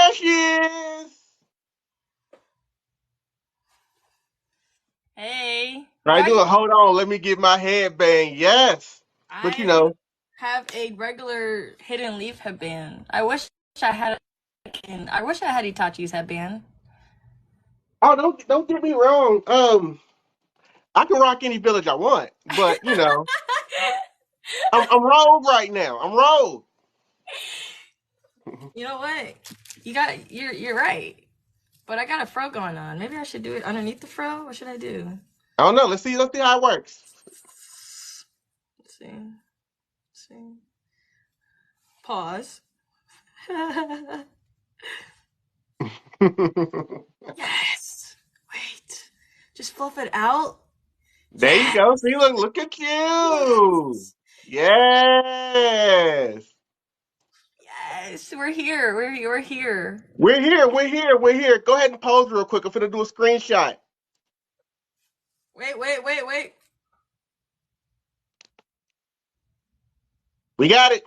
There she is. Hey. I do it. Hold on. Let me get my headband. Yes. But you I know. have a regular hidden leaf headband. I had I wish I had Itachi's headband. Oh, don't get me wrong. I can rock any village I want, but you know, I'm rogue right now. I'm rogue. You know what? You're right. But I got a fro going on. Maybe I should do it underneath the fro. What should I do? I don't know. Let's see how it works. Let's see. Let's see. Pause. Yes. Wait. Just fluff it out. There you Yes. go. See, look at you. Yes. Yes. Yes. We're here. We're here. We're here. We're here. We're here. Go ahead and pose real quick. I'm finna do a screenshot. Wait. We got it.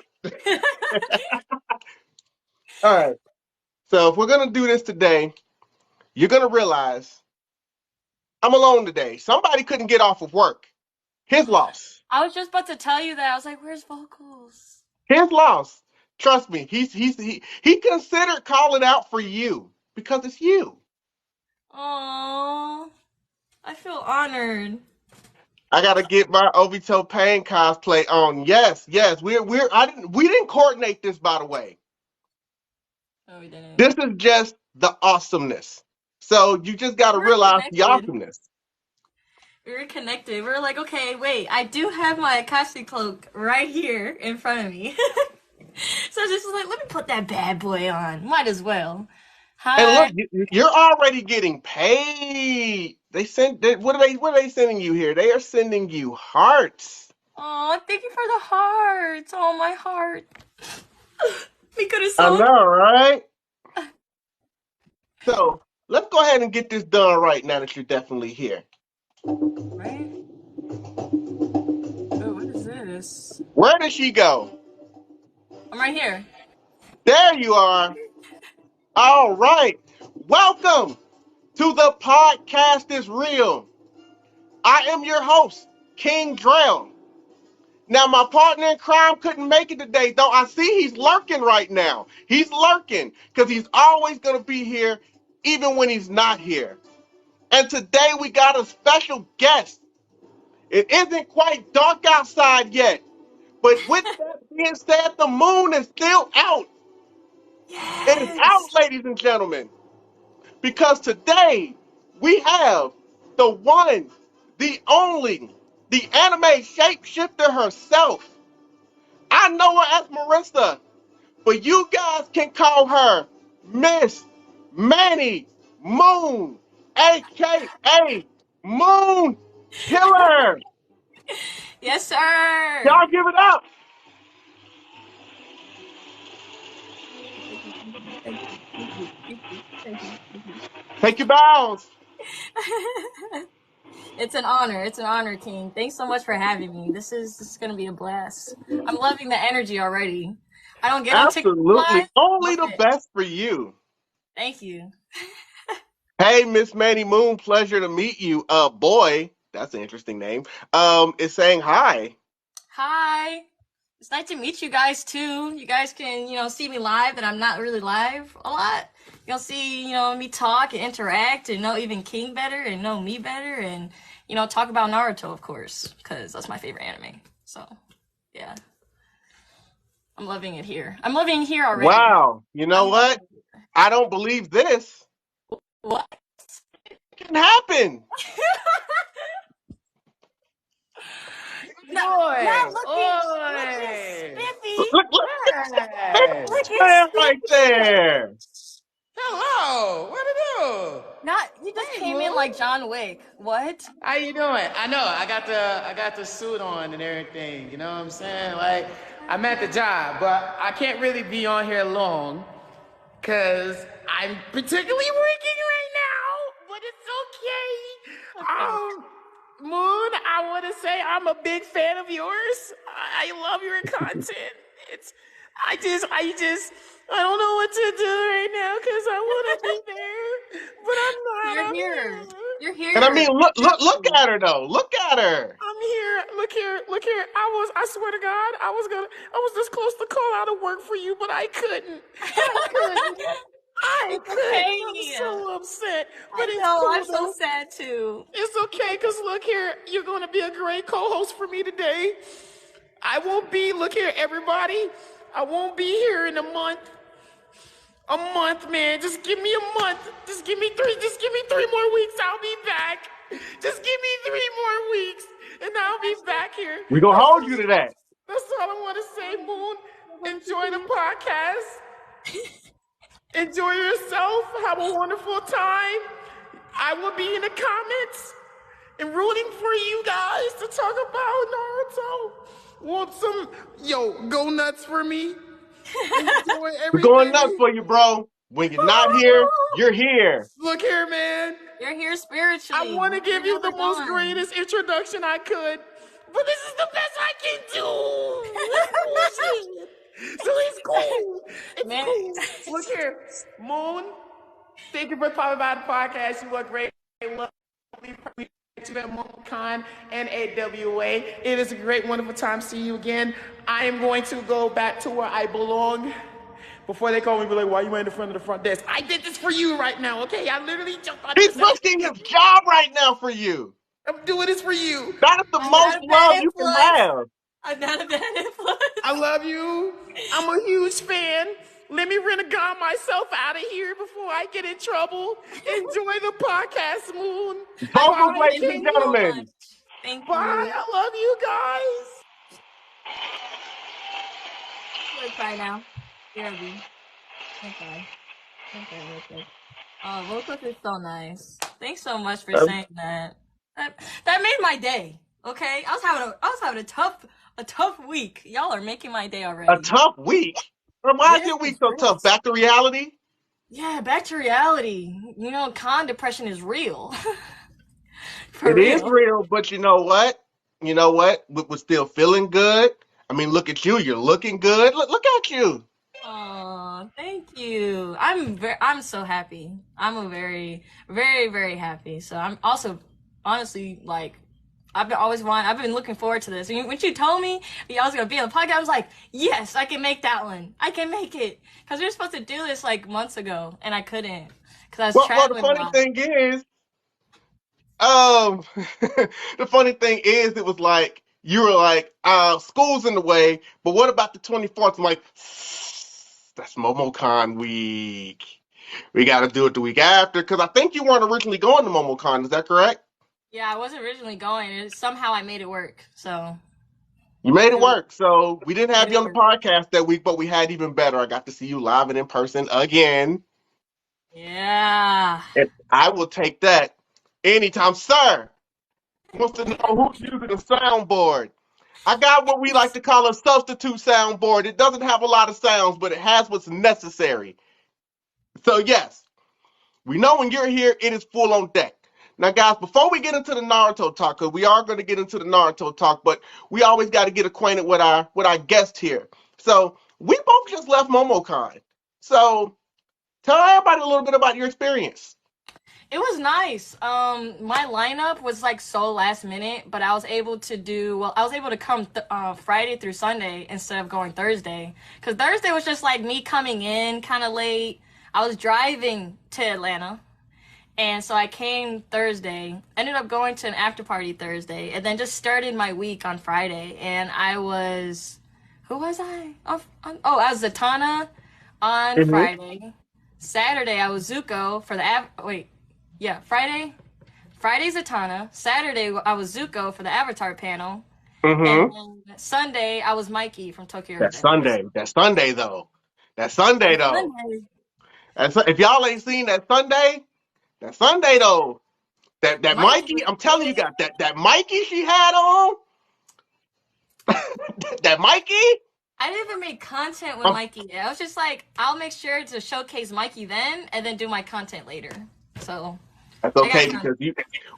All right. So if we're gonna do this today, you're gonna realize I'm alone today. Somebody couldn't get off of work. His loss. I was just about to tell you that. I was like, "Where's vocals?" His loss. Trust me. He considered calling out for you because it's you. Oh, I feel honored. I gotta get my Obito Pain cosplay on. Yes. We didn't coordinate this, by the way. No, we didn't. This is just the awesomeness. So you just gotta We're realize the connected. awesomeness. We were connected. We were like, okay, wait, I do have my Akashi cloak right here in front of me. So I was just like, let me put that bad boy on. Might as well. And Hi. look, you're already getting paid. What are they sending you here? They are sending you hearts. Oh, thank you for the hearts. Oh, my heart. We could have I sold. know, right? So let's go ahead and get this done right now that you're definitely here. Right? Oh, what is this? Where did she go? I'm right here. There you are. All right. Welcome to the podcast is real. I am your host, King Drell. Now, my partner in crime couldn't make it today, though I see he's lurking right now. He's lurking because he's always going to be here, even when he's not here. And today we got a special guest. It isn't quite dark outside yet, but with that being said, the moon is still out. It is Yes. out, ladies and gentlemen, because today we have the one, the only, the anime shapeshifter herself. I know her as Marissa, but you guys can call her Miss Manny Moon, aka Moon Killer. Yes, sir. Y'all give it up. Thank you. Take your bows. It's an honor. It's an honor, King. Thanks so much for having me. This is gonna be a blast. I'm loving the energy already. I don't get on TikTok Absolutely. live, Only but the best for you. thank you. Hey, Miss Manny Moon, pleasure to meet you. Boy, that's an interesting name. Is saying hi. Hi. It's nice to meet you guys too. You guys can, see me live, and I'm not really live a lot. You'll see, me talk and interact and know even King better and know me better and, talk about Naruto, of course, because that's my favorite anime. So, yeah. I'm loving it here. I'm loving it here already. Wow. You know I'm loving what? it. I don't believe this. What? It can happen. Not Oi! looking Oi! spiffy. Look Hey! Looking man right spiffy. there. Hello! What to do? Not you just Hey, came in Moon. like John Wick. What? How you doing? I know. I got the suit on and everything. You know what I'm saying? Like, I'm at the job, but I can't really be on here long because I'm particularly working right now. But it's okay. Okay. Moon, I want to say I'm a big fan of yours. I love your content. It's, I don't know what to do right now because be there, but I'm not. You're I'm here. here. You're And I here. mean, look at her though. Look at her. I'm here. Look here. Look here. I swear to God, I was this close to call out of work for you, but I couldn't. I couldn't. I It's couldn't. I'm okay. so upset. But I it's know. cool I'm so though. sad too. It's okay, because look here, you're going to be a great co-host for me today. I won't be, look here, everybody. I won't be here in a month. A month, man. Just give me a month. Just give me 3 more weeks. I'll be back. Just give me 3 more weeks, and I'll be back here. We gonna hold you to that. That's all I want to say, Moon. Enjoy the podcast. Enjoy yourself. Have a wonderful time. I will be in the comments and rooting for you guys to talk about Naruto. Want some, go nuts for me. Enjoy We're going everything. nuts for you, bro. When you're not here, you're here. Look here, man. You're here spiritually. I want to give You're you the never most gone. greatest introduction I could, but this is the best I can do. It's bullshit. So it's cool. It's Man. cool. Look here, Moon. Thank you for popping by the podcast. You were great. Lovely. To at MoonCon and AWA. It is a great, wonderful time to see you again. I am going to go back to where I belong. Before they call me, be like, why you ain't in front of the front desk? I did this for you right now, okay? I literally jumped on He's this. risking his job right now for you. I'm doing this for you. That is the I'm most not a bad love you can influence. have. I'm not a bad influence. I love you. I'm a huge fan. Let me renegade myself out of here before I get in trouble. Enjoy the podcast, Moon. Vocals, Bye, ladies and King. gentlemen. Thank Bye. you. I love you guys. I'm gonna cry now. BRB. Okay. Okay. Oh, vocals is so nice. Thanks so much for saying that. That made my day. Okay, I was having a tough week. Y'all are making my day already. A tough week? Why is your week so tough? Back to reality? Yeah, back to reality. You know, con depression is real. It is real, but you know what? We're still feeling good. I mean, look at you. You're looking good. Look at you. Oh, thank you. I'm so happy. I'm a very, very, very happy. So I'm also honestly like I've been looking forward to this. When you told me I was gonna be on the podcast, I was like, yes, I can make that one. I can make it. Because we were supposed to do this like months ago, and I couldn't because I was traveling. Well, the funny thing is, it was like you were like, school's in the way, but what about the 24th? I'm like, that's MomoCon week. We got to do it the week after, because I think you weren't originally going to MomoCon. Is that correct? Yeah, I wasn't originally going. Somehow I made it work. So you made it work. So we didn't have you on the podcast that week, but we had even better. I got to see you live and in person again. Yeah. And I will take that anytime, sir. Wants to know who's using a soundboard. I got what we like to call a substitute soundboard. It doesn't have a lot of sounds, but it has what's necessary. So yes, we know when you're here, it is full on deck. Now, guys, before we get into the Naruto talk, because we are going to get into the Naruto talk, but we always got to get acquainted with our guest here. So we both just left MomoCon. So tell everybody a little bit about your experience. It was nice. My lineup was like so last minute, but I was able to come Friday through Sunday instead of going Thursday. Because Thursday was just like me coming in kind of late. I was driving to Atlanta. And so I came Thursday, ended up going to an after party Thursday, and then just started my week on Friday. And who was I? I was Zatanna on Friday. Saturday, I was Zuko for the Friday's Zatanna. Saturday, I was Zuko for the Avatar panel. Mm-hmm. And then Sunday, I was Mikey from Tokyo. That's Sunday. That's Sunday, though. And so, if y'all ain't seen that Sunday, though. That Mikey, I'm telling you, got that Mikey she had on. That Mikey. I didn't even make content with Mikey. I was just like, I'll make sure to showcase Mikey then, and then do my content later. So that's okay, because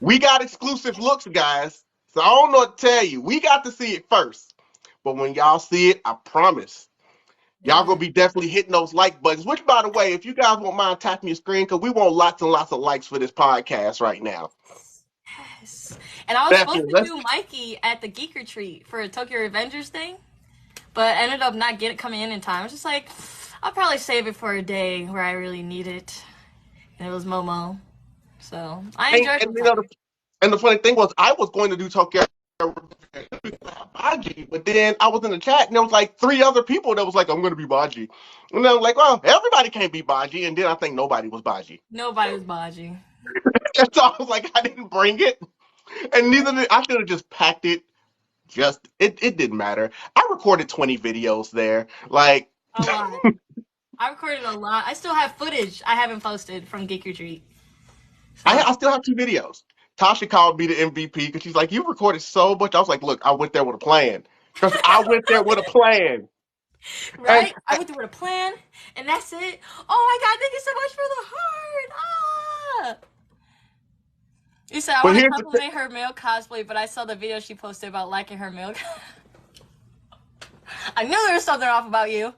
we got exclusive looks, guys. So I don't know what to tell you. We got to see it first, but when y'all see it, I promise Y'all Yeah. gonna be definitely hitting those like buttons. Which, by the way, if you guys won't mind tapping your screen, because we want lots and lots of likes for this podcast right now. Yes. And I was supposed Definitely. to do Mikey at the Geek Retreat for a Tokyo Revengers thing, but ended up not coming in time. I was just like, I'll probably save it for a day where I really need it. And it was Momo. So I enjoyed And my you know, time. and the funny thing was, I was going to do Tokyo Baji, but then I was in the chat and there was like 3 other people that was like, I'm going to be Baji. And I was like, well, everybody can't be Baji. And then I think nobody was Baji. Nobody was Baji. And so I was like, I didn't bring it. And neither did I. Should have just packed it. It didn't matter. I recorded 20 videos there. Like, A lot. I recorded a lot. I still have footage I haven't posted from Geek Retreat. So I still have 2 videos. Tasha called me the MVP because she's like, you recorded so much. I was like, look, I went there with a plan. Trust me, I went there with a plan. And right? I went through with a plan, and that's it. Oh my god, thank you so much for the heart. Ah! You said I but want to here's the thing. compliment her male cosplay, but I saw the video she posted about liking her male. I knew there was something off about you.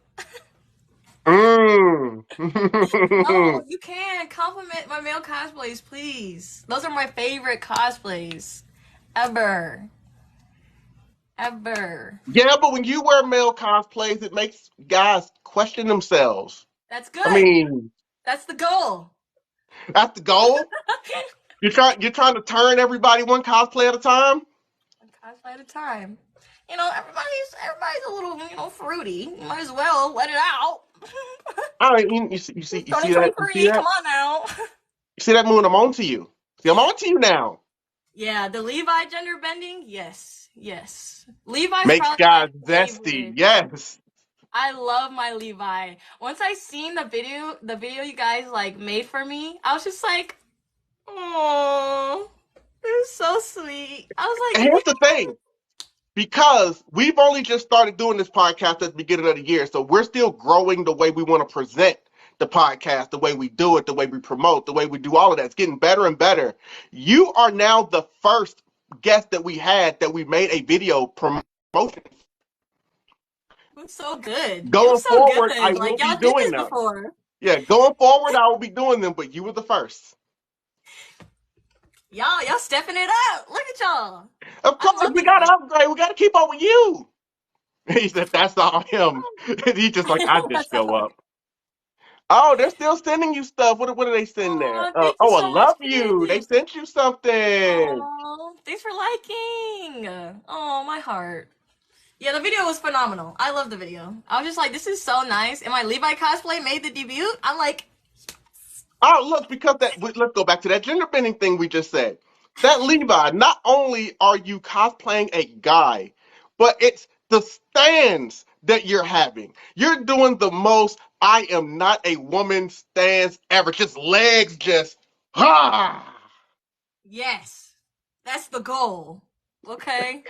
Mm. No, you can compliment my male cosplays, please. Those are my favorite cosplays ever. Ever. Yeah, but when you wear male cosplays, it makes guys question themselves. That's I good. mean, That's the goal. that's the goal. You're trying to turn everybody one cosplay at a time. One cosplay at a time. You know, everybody's a little, fruity. You might as well let it out. All right, you see that? You see 2023, that? come on now. You see that, Moon? I'm on to you. See, I'm on to you now. Yeah, the Levi gender bending, yes, yes. Levi's Makes probably my guys zesty. favorite. Yes. I love my Levi. Once I seen the video you guys like made for me, I was just like, oh, it's so sweet. I was And like, here's the thing. Because we've only just started doing this podcast at the beginning of the year, so we're still growing the way we want to present the podcast, the way we do it, the way we promote, the way we do all of that. It's getting better and better. You are now the first guest that we had that we made a video promotion. it was so good. It Going was so forward, I good. will Like be y'all did doing this them. before. Yeah, going forward, I will be doing them, but you were the first. Y'all stepping it up. Look at y'all. Of I course, love we it. got to upgrade. We got to keep up with you. He said, that's all him. He's just like, I just That's show all. up. Oh, they're still sending you stuff. What do they send there? Oh, thank you Oh, I so much, love you. They King. sent you something. Oh, thanks for liking. Oh, my heart. Yeah, the video was phenomenal. I love the video. I was just like, this is so nice. And my Levi cosplay made the debut. I'm like, Oh, look, because let's go back to that gender bending thing we just said. That Levi, not only are you cosplaying a guy, but it's the stands that you're having. You're doing the most I am not a woman stance ever. Just legs, just ah. yes, that's the goal. Okay.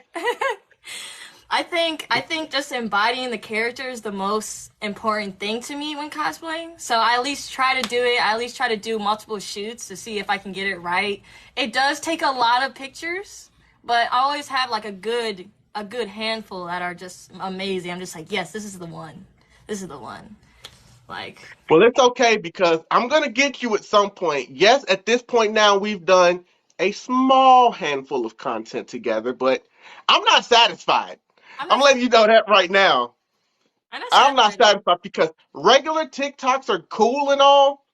I think just embodying the character is the most important thing to me when cosplaying. So I at least try to do it. I at least try to do multiple shoots to see if I can get it right. It does take a lot of pictures, but I always have like a good handful that are just amazing. I'm just like, yes, this is the one. This is the one. Like, Well, it's okay because I'm going to get you at some point. Yes, at this point now, we've done a small handful of content together, but I'm not satisfied. I'm I'm not letting you know that right now. I'm not I'm not satisfied yet. satisfied because regular TikToks are cool and all,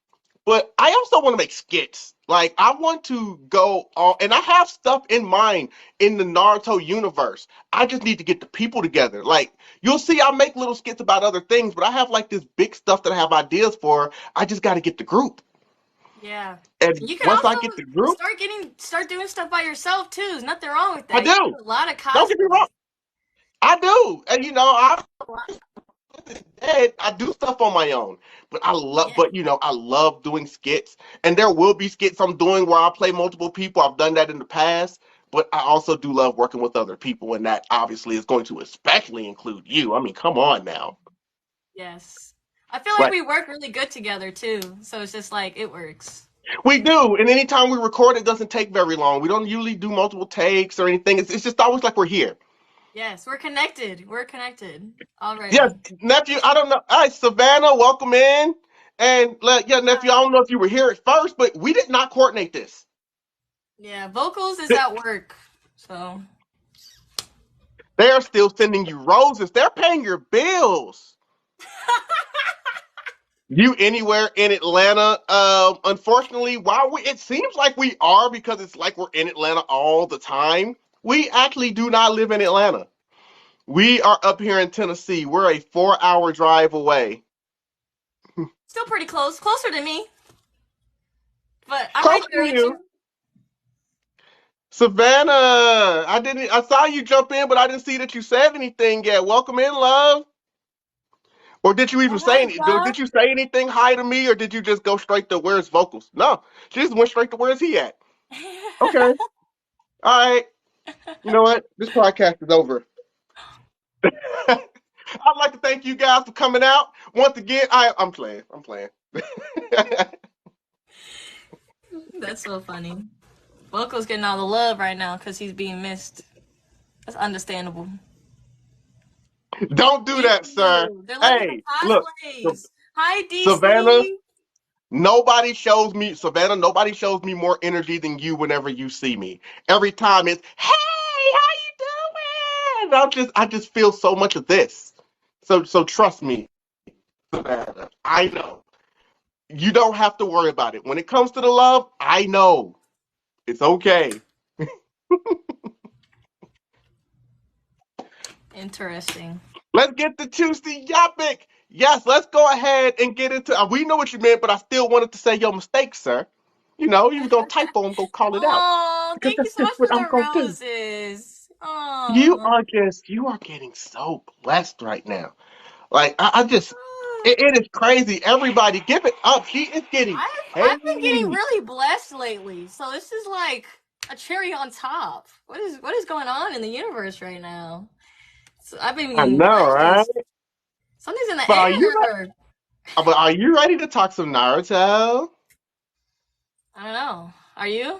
but I also want to make skits. Like, I want to go all, and I have stuff in mind in the Naruto universe. I just need to get the people together. Like, you'll see, I make little skits about other things, but I have like this big stuff that I have ideas for. I just got to get the group. Yeah. And You can once I also get the group, start doing stuff by yourself too. There's nothing wrong with I that. You do. do a lot of Don't get me wrong. cosplays. I do. And I do stuff on my own, but Yeah. I love doing skits, and there will be skits I'm doing where I play multiple people. I've done that in the past, but I also do love working with other people, and that obviously is going to especially include you. I mean, come on now. Yes. I feel like Like we work really good together too. So it's just like it works. we do, and anytime we record, it doesn't take very long. We don't usually do multiple takes or anything. It's just always like we're here. Yes, we're connected. We're connected Yes, already. nephew. I don't know. All right, Savannah, welcome in. And yeah, nephew. I don't know if you were here at first, but we did not coordinate this. Yeah, vocals is at work. So They are still sending you roses. They're paying your bills. You anywhere in Atlanta? Unfortunately, while it seems like we are because it's like we're in Atlanta all the time. We actually do not live in Atlanta. We are up here in Tennessee. We're a 4-hour drive away. still pretty close, closer to me. But I'm right Closer there to with you, you. Savannah. I saw you jump in, but I didn't see that you said anything yet. Welcome in, love. Or did you even Oh, say hey, any, John. did you say anything hi to me, or did you just go straight to where's vocals? No, she just went straight to where's he at. Okay, all right. You know what? This podcast is over. I'd like to thank you guys for coming out once again. I'm playing. I'm playing. That's so funny. Vocal's getting all the love right now because he's being missed. That's understandable. Don't do Thank that, sir. you. They're looking for Hey, look, cosplays. Hi, Savannah. DC. Savannah. Nobody shows me more energy than you whenever you see me. Every time it's, hey, how you doing? I just feel so much of this. So trust me, Savannah. I know. You don't have to worry about it. When it comes to the love, I know. It's okay. Interesting. Let's get the juicy yapic. Yes, let's go ahead and get into. We know what you meant, but I still wanted to say your mistake, sir. You know, you was gonna typo and go call it out Oh, because thank you that's so just much for what I'm the gonna do. roses. Oh. You are getting so blessed right now. Like I just, it is crazy. Everybody, give it up. She is getting I've been getting paid. really blessed lately. So this is like a cherry on top. What is going on in the universe right now? So I've been I getting know, right? blessed. Something's in the But air. are you ready to talk some Naruto? I don't know. Are you?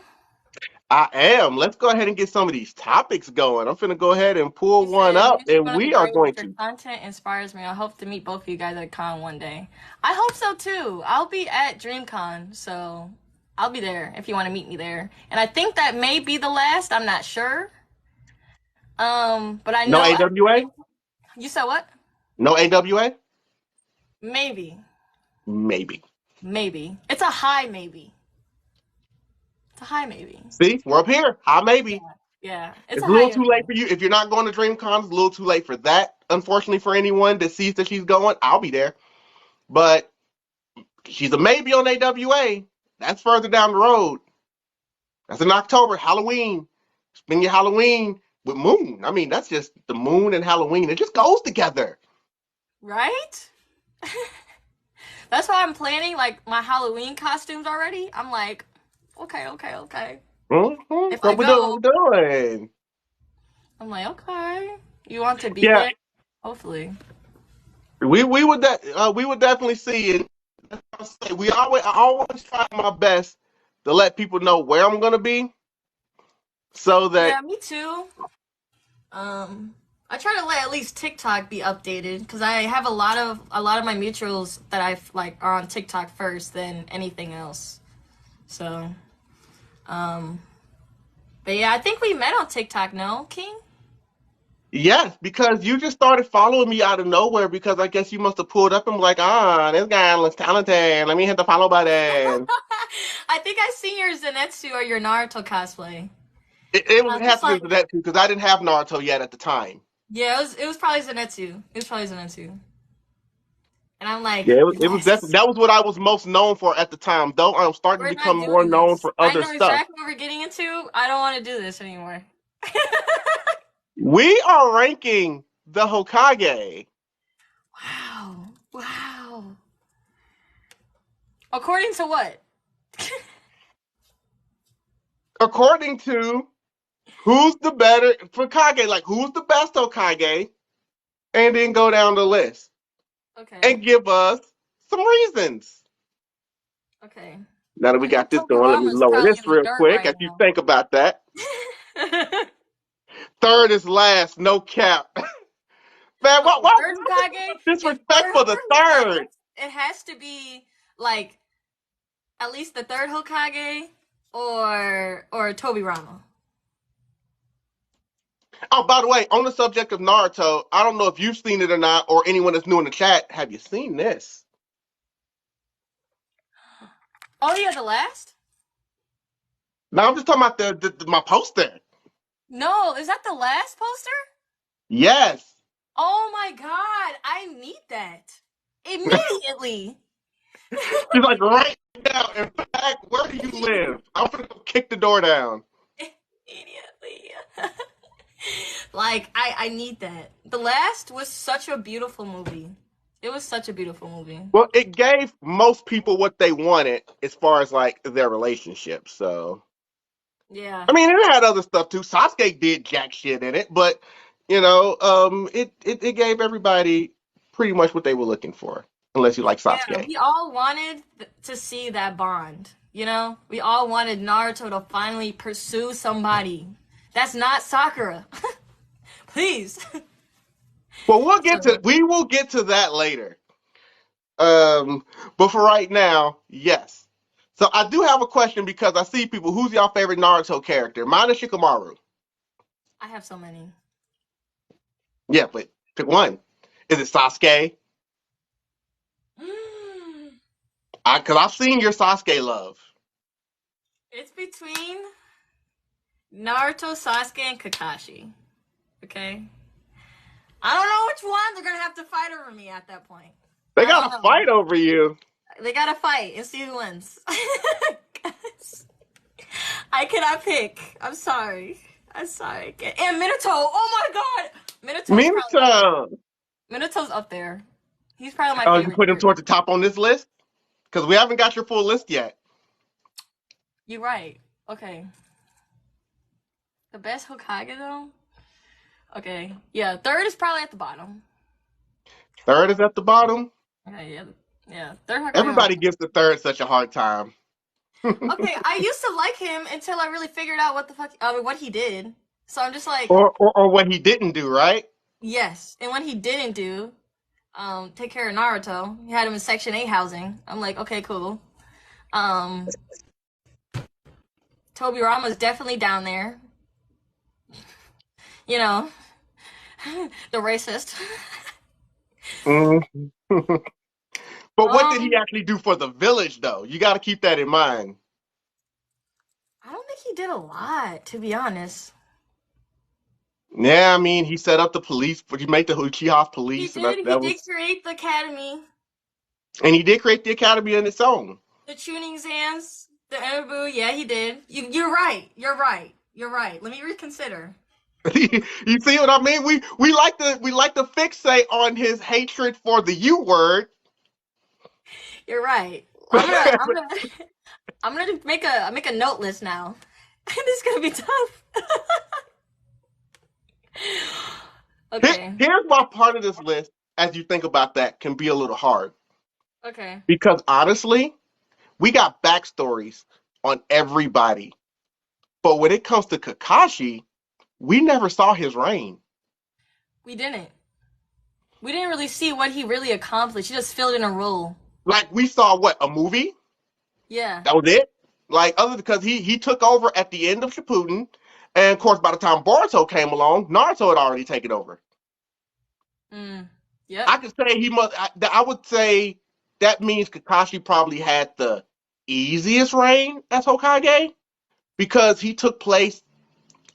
I am. Let's go ahead and get some of these topics going. I'm finna go ahead and pull You one said up, meets and one of the we are going greatest. Your to. content inspires me. I hope to meet both of you guys at con one day. I hope so too. I'll be at DreamCon, so I'll be there if you want to meet me there. And I think that may be the last. I'm not sure. But I No know AWA? you said what? No AWA? Maybe. Maybe. Maybe. It's a high maybe. It's a high maybe. See, we're up here. Hi, Yeah. maybe. Yeah. It's It's a a little higher too late maybe. for you. If you're not going to DreamCon, it's a little too late for that. Unfortunately, for anyone that sees that she's going, I'll be there. But she's a maybe on AWA. That's further down the road. That's in October, Halloween. Spend your Halloween with Moon. I mean, that's just the Moon and Halloween. It just goes together. Right? That's why I'm planning like my Halloween costumes already. I'm like, okay, okay, okay. Mm-hmm. If I What we doing? go, What we doing? I'm like, okay. You want to be Yeah, there? Hopefully. we would definitely see it. I always try my best to let people know where I'm gonna be, so that Yeah, me too. I try to let at least TikTok be updated because I have a lot of my mutuals that I've like are on TikTok first than anything else. So, um, but yeah, I think we met on TikTok. No, King. yes, because you just started following me out of nowhere because I guess you must have pulled up and was like, this guy looks talented. Let me hit the follow button. I think I seen your Zenitsu or your Naruto cosplay. It I would was have just to be like, for that too because I didn't have Naruto yet at the time. yeah, it was probably Zenitsu. It was probably Zenitsu. And I'm like, Yeah, it was definitely yes, that was what I was most known for at the time. Though I'm starting to we're become not more doing known this. for I other know stuff. exactly what we're getting into. I don't want to do this anymore. We are ranking the Hokage Wow. Wow. According to what? according to who's the better for Kage, like who's the best Hokage, and then go down the list Okay. and give us some reasons. Okay. Now that we I know got this going, let me Tokurama's lower probably this in the real dirt quick right as you now. think about that. Third is last, no cap. Man, Okay, why third Hokage. If disrespect for the third? it has to be like at least the third Hokage or Tobirama. Oh, by the way, on the subject of Naruto, I don't know if you've seen it or not, or anyone that's new in the chat. Have you seen this? Oh yeah, the last? No, I'm just talking about my poster. No, is that the last poster? Yes. Oh my god, I need that immediately. She's like, right now. In fact, where do you live? I'm gonna go kick the door down. Immediately. Like I need that. The last was such a beautiful movie. It was such a beautiful movie. Well, it gave most people what they wanted as far as like their relationship. So, Yeah. I mean, it had other stuff too. Sasuke did jack shit in it, but it gave everybody pretty much what they were looking for, unless you like Yeah, Sasuke. we all wanted to see that bond. You know, we all wanted Naruto to finally pursue somebody that's not Sakura. Please. Well, So, we will get to that later. But for right now, yes. So I do have a question because I see people. Who's y'all favorite Naruto character? Mine is Shikamaru. I have so many. Yeah, but pick one. Is it Sasuke? Because I've seen your Sasuke love. It's between Naruto, Sasuke, and Kakashi. Okay? I don't know which one. They're gonna have to fight over me at that point. They I got don't to know. fight over you. They gotta fight and see who wins. I cannot pick. I'm sorry. I'm sorry. And Minato. Oh my god. Minato's probably up there. Minato. Minato's up there. He's probably my Oh, you favorite put him character. toward the top on this list? Because we haven't got your full list yet. You're right. Okay. The best Hokage though? Okay. Yeah, third is probably at the bottom. Third is at the bottom. Okay, yeah. Yeah. Third Hokage. Everybody gives the third such a hard time. Okay, I used to like him until I really figured out what the fuck what he did. So I'm just like, Or what he didn't do, right? yes. And what he didn't do, take care of Naruto. He had him in Section 8 housing. I'm like, okay, cool. Um, Tobirama's definitely down there. You know, the racist. Mm. But what did he um, actually do for the village, though? You got to keep that in mind. I don't think he did a lot, to be honest. Yeah, I mean, he set up the police, he made the Uchiha He police, and did. He that did was, create the academy, and he did create the academy on its own. the tuning exams, the Enabu. Yeah, he did. You're right. You're right. You're right. Let me reconsider. You see what I mean? We like to fixate on his hatred for the U word. You're right. I'm gonna I'm gonna make a note list now. This is gonna be tough. Okay. Here's why part of this list, as you think about that, can be a little hard. Okay. Because honestly, we got backstories on everybody. But when it comes to Kakashi, we never saw his reign. We didn't. We didn't really see what he really accomplished. He just filled in a role. Like we saw what, a movie? Yeah. That was it. Like other because he took over at the end of Shippuden, and of course by the time Boruto came along, Naruto had already taken over. Yep. I could say he must. I would say that means Kakashi probably had the easiest reign as Hokage because he took place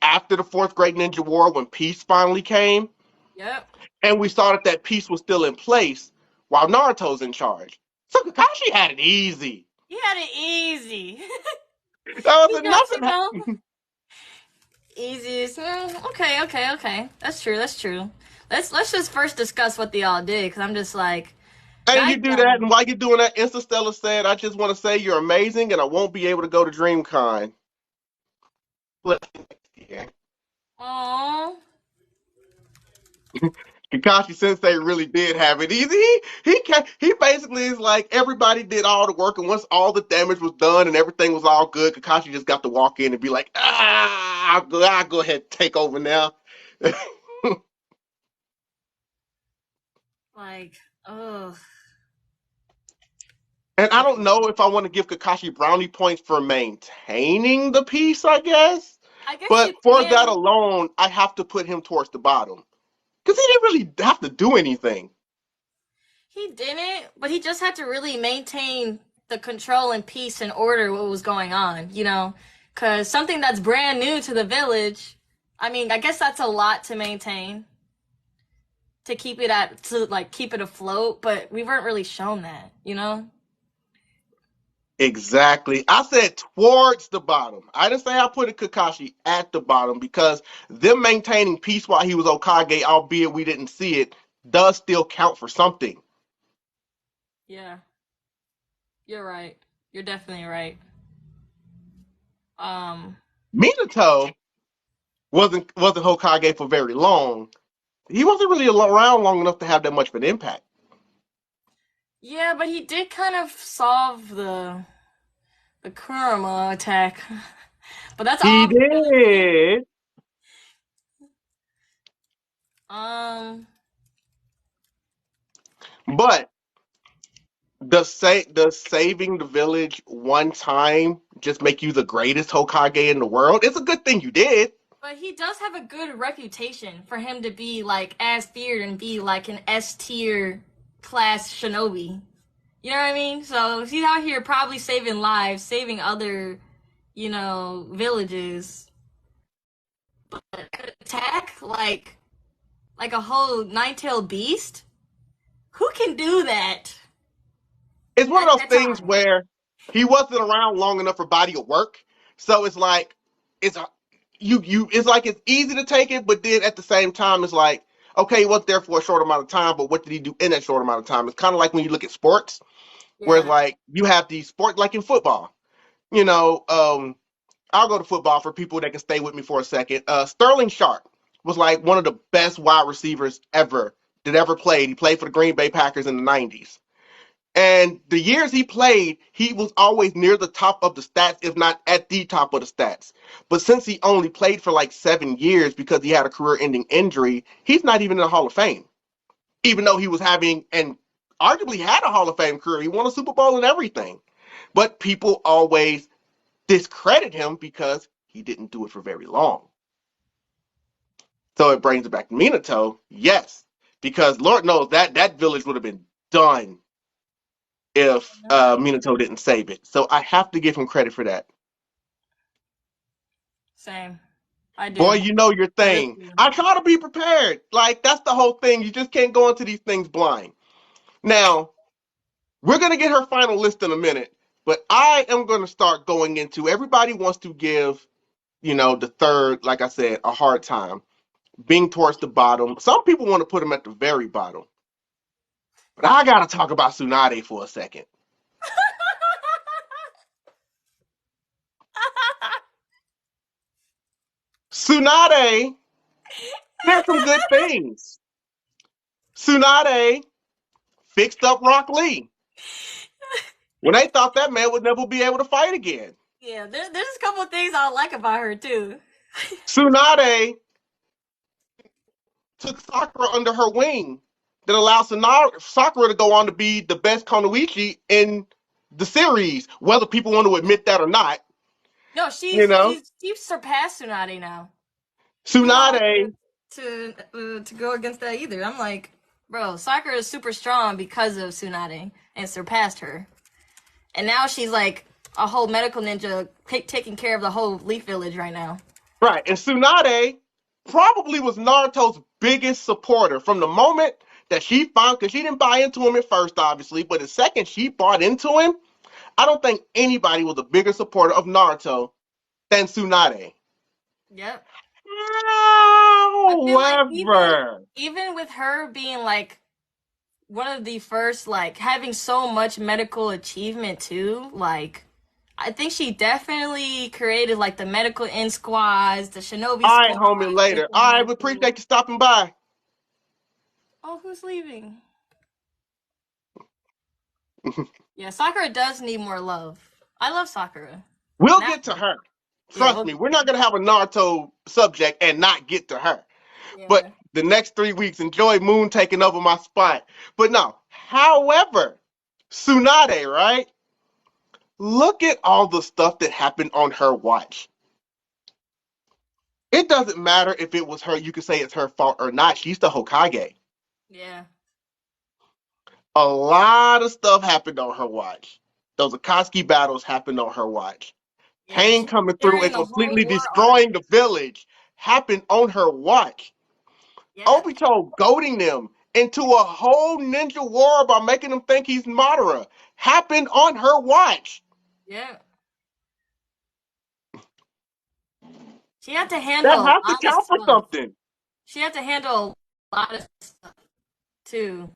after the Fourth Great Ninja War when peace finally came, Yep. and we saw that peace was still in place while Naruto's in charge. So Kakashi had it easy. He had it easy. That He was got, you nothing. know, easiest. Okay. That's true. That's true. Let's just first discuss what they all did, because I'm just like, And guys. you do that, and while you're doing that, Instastellar said, "I just want to say you're amazing, and I won't be able to go to DreamCon." Yeah. Aww. Kakashi Sensei really did have it easy. He basically is like everybody did all the work, and once all the damage was done and everything was all good, Kakashi just got to walk in and be like, I'll go ahead and take over now. Like, oh, And I don't know if I want to give Kakashi brownie points for maintaining the peace, I guess. I guess you But for that can. alone, I have to put him towards the bottom. Because he didn't really have to do anything. He didn't, but he just had to really maintain the control and peace and order what was going on, you know? Because something that's brand new to the village, I mean, I guess that's a lot to maintain to keep it at, to like keep it afloat, but we weren't really shown that, you know? Exactly. I said towards the bottom. I didn't say I put Kakashi at the bottom because them maintaining peace while he was Okage, albeit we didn't see it, does still count for something. Yeah, you're right. You're definitely right. Um, Minato wasn't Hokage for very long. He wasn't really around long enough to have that much of an impact. yeah, but he did kind of solve the Kurama attack. But that's He all because did. um But does saving the village one time just make you the greatest Hokage in the world? It's a good thing you did. but he does have a good reputation for him to be like as feared and be like an S tier class shinobi. You know what I mean? So he's out here probably saving lives, saving other, villages. But attack like a whole nine-tailed beast? Who can do that It's one at of those that things time? where he wasn't around long enough for body of work. So it's like it's a, you it's like it's easy to take it, but then at the same time it's like, okay, he wasn't there for a short amount of time, but what did he do in that short amount of time? It's kind of like when you look at sports, where it's Yeah. like you have these sports like in football. You know, I'll go to football for people that can stay with me for a second. Sterling Sharp was like one of the best wide receivers ever that ever played. He played for the Green Bay Packers in the 90s. And the years he played, he was always near the top of the stats, if not at the top of the stats. But since he only played for like 7 years because he had a career ending injury, he's not even in the Hall of Fame. Even though he was having and arguably had a Hall of Fame career, he won a Super Bowl and everything. But people always discredit him because he didn't do it for very long. So it brings it back to Minato, yes, because Lord knows that village would have been done if Minato didn't save it. So I have to give him credit for that. Same. I Boy, do. you know your I really thing. do. I try to be prepared. Like that's the whole thing. You just can't go into these things blind. Now, we're gonna get her final list in a minute, but I am gonna start going into everybody wants to give, the third, like I said, a hard time. Being towards the bottom. Some people want to put him at the very bottom. But I gotta talk about Tsunade for a second. Tsunade did some good things. Tsunade fixed up Rock Lee when they thought that man would never be able to fight again. Yeah, there's a couple of things I like about her too. Tsunade took Sakura under her wing that allowed Sakura to go on to be the best Konoichi in the series, whether people want to admit that or not. No, You know, she's surpassed Tsunade now. People don't like Tsunade. to go against that either. I'm like, bro, Sakura is super strong because of Tsunade and surpassed her, and now she's like a whole medical ninja taking care of the whole Leaf Village right now. Right. And Tsunade probably was Naruto's biggest supporter from the moment that she found, because she didn't buy into him at first, obviously, but the second she bought into him, I don't think anybody was a bigger supporter of Naruto than Tsunade. Yep. I feel like However, even with her being like one of the first, like having so much medical achievement too, like I think she definitely created like the medical in squads, the shinobi all right, squad homie, with later. the I would medical. appreciate you stopping by. Oh, who's leaving? Yeah, Sakura does need more love. I love Sakura. We'll Now, get to her. yeah, Trust me, we're not going to have a Naruto subject and not get to her. Yeah. But the next 3 weeks, enjoy Moon taking over my spot. But no, however, Tsunade, right? Look at all the stuff that happened on her watch. It doesn't matter if it was her, you could say it's her fault or not. She's the Hokage. Yeah. A lot of stuff happened on her watch. Those Akatsuki battles happened on her watch. Yeah. Pain She was coming through sharing and the whole completely war arc. destroying the village happened on her watch. Yeah. Obito goading them into a whole ninja war by making them think he's Madara happened on her watch. Yeah. She had to handle That a has to lot of count for stuff. something. She had to handle a lot of stuff too.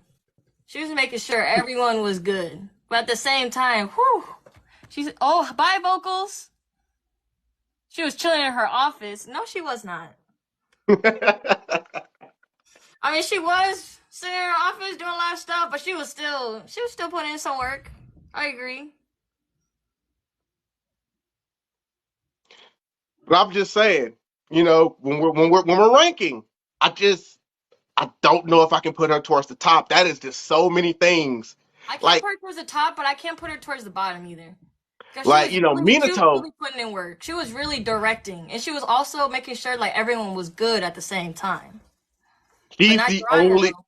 She was making sure everyone was good. But at the same time, whew, she's bye vocals. She was chilling in her office. No, she was not. I mean, she was sitting in her office doing a lot of stuff, but she was still putting in some work. I agree. But I'm just saying, when we're ranking, I don't know if I can put her towards the top. That is just so many things. I can't Like put her towards the top, but I can't put her towards the bottom either. Because she was Minato, really putting in work. She was really directing, and she was also making sure like everyone was good at the same time. But she's not the Jiraiya only though.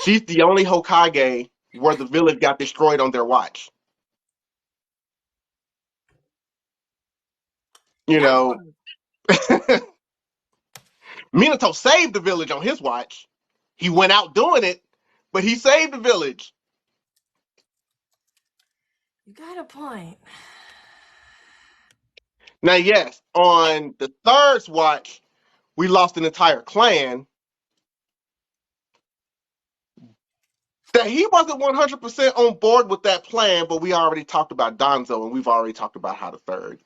she's the only Hokage where the village got destroyed on their watch. You That know, part. Minato saved the village on his watch. He went out doing it, but he saved the village. You got a point. Now, yes, on the third watch, we lost an entire clan. That he wasn't 100% on board with that plan, but we already talked about Donzo and we've already talked about how the third.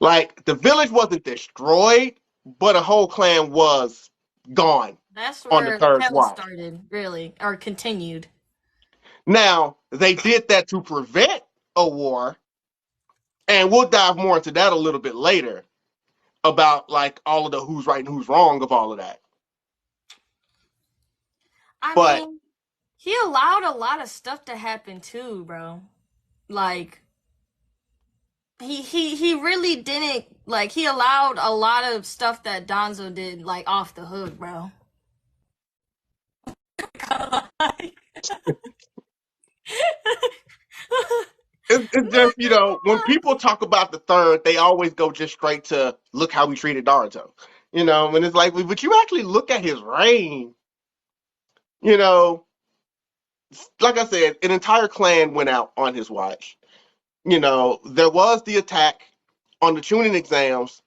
Like, the village wasn't destroyed, but a whole clan was gone That's on the where third hell watch. started, really, or continued. Now, they did that to prevent a war, and we'll dive more into that a little bit later about like all of the who's right and who's wrong of all of that. I But mean, he allowed a lot of stuff to happen too, bro. Like he really didn't like he allowed a lot of stuff that Donzo did like off the hook, bro. it's Not just, gonna when people talk about the third, they always go just straight to look how we treated Naruto. And it's like, but you actually look at his reign, you know, like I said, an entire clan went out on his watch. There was the attack on the tuning exams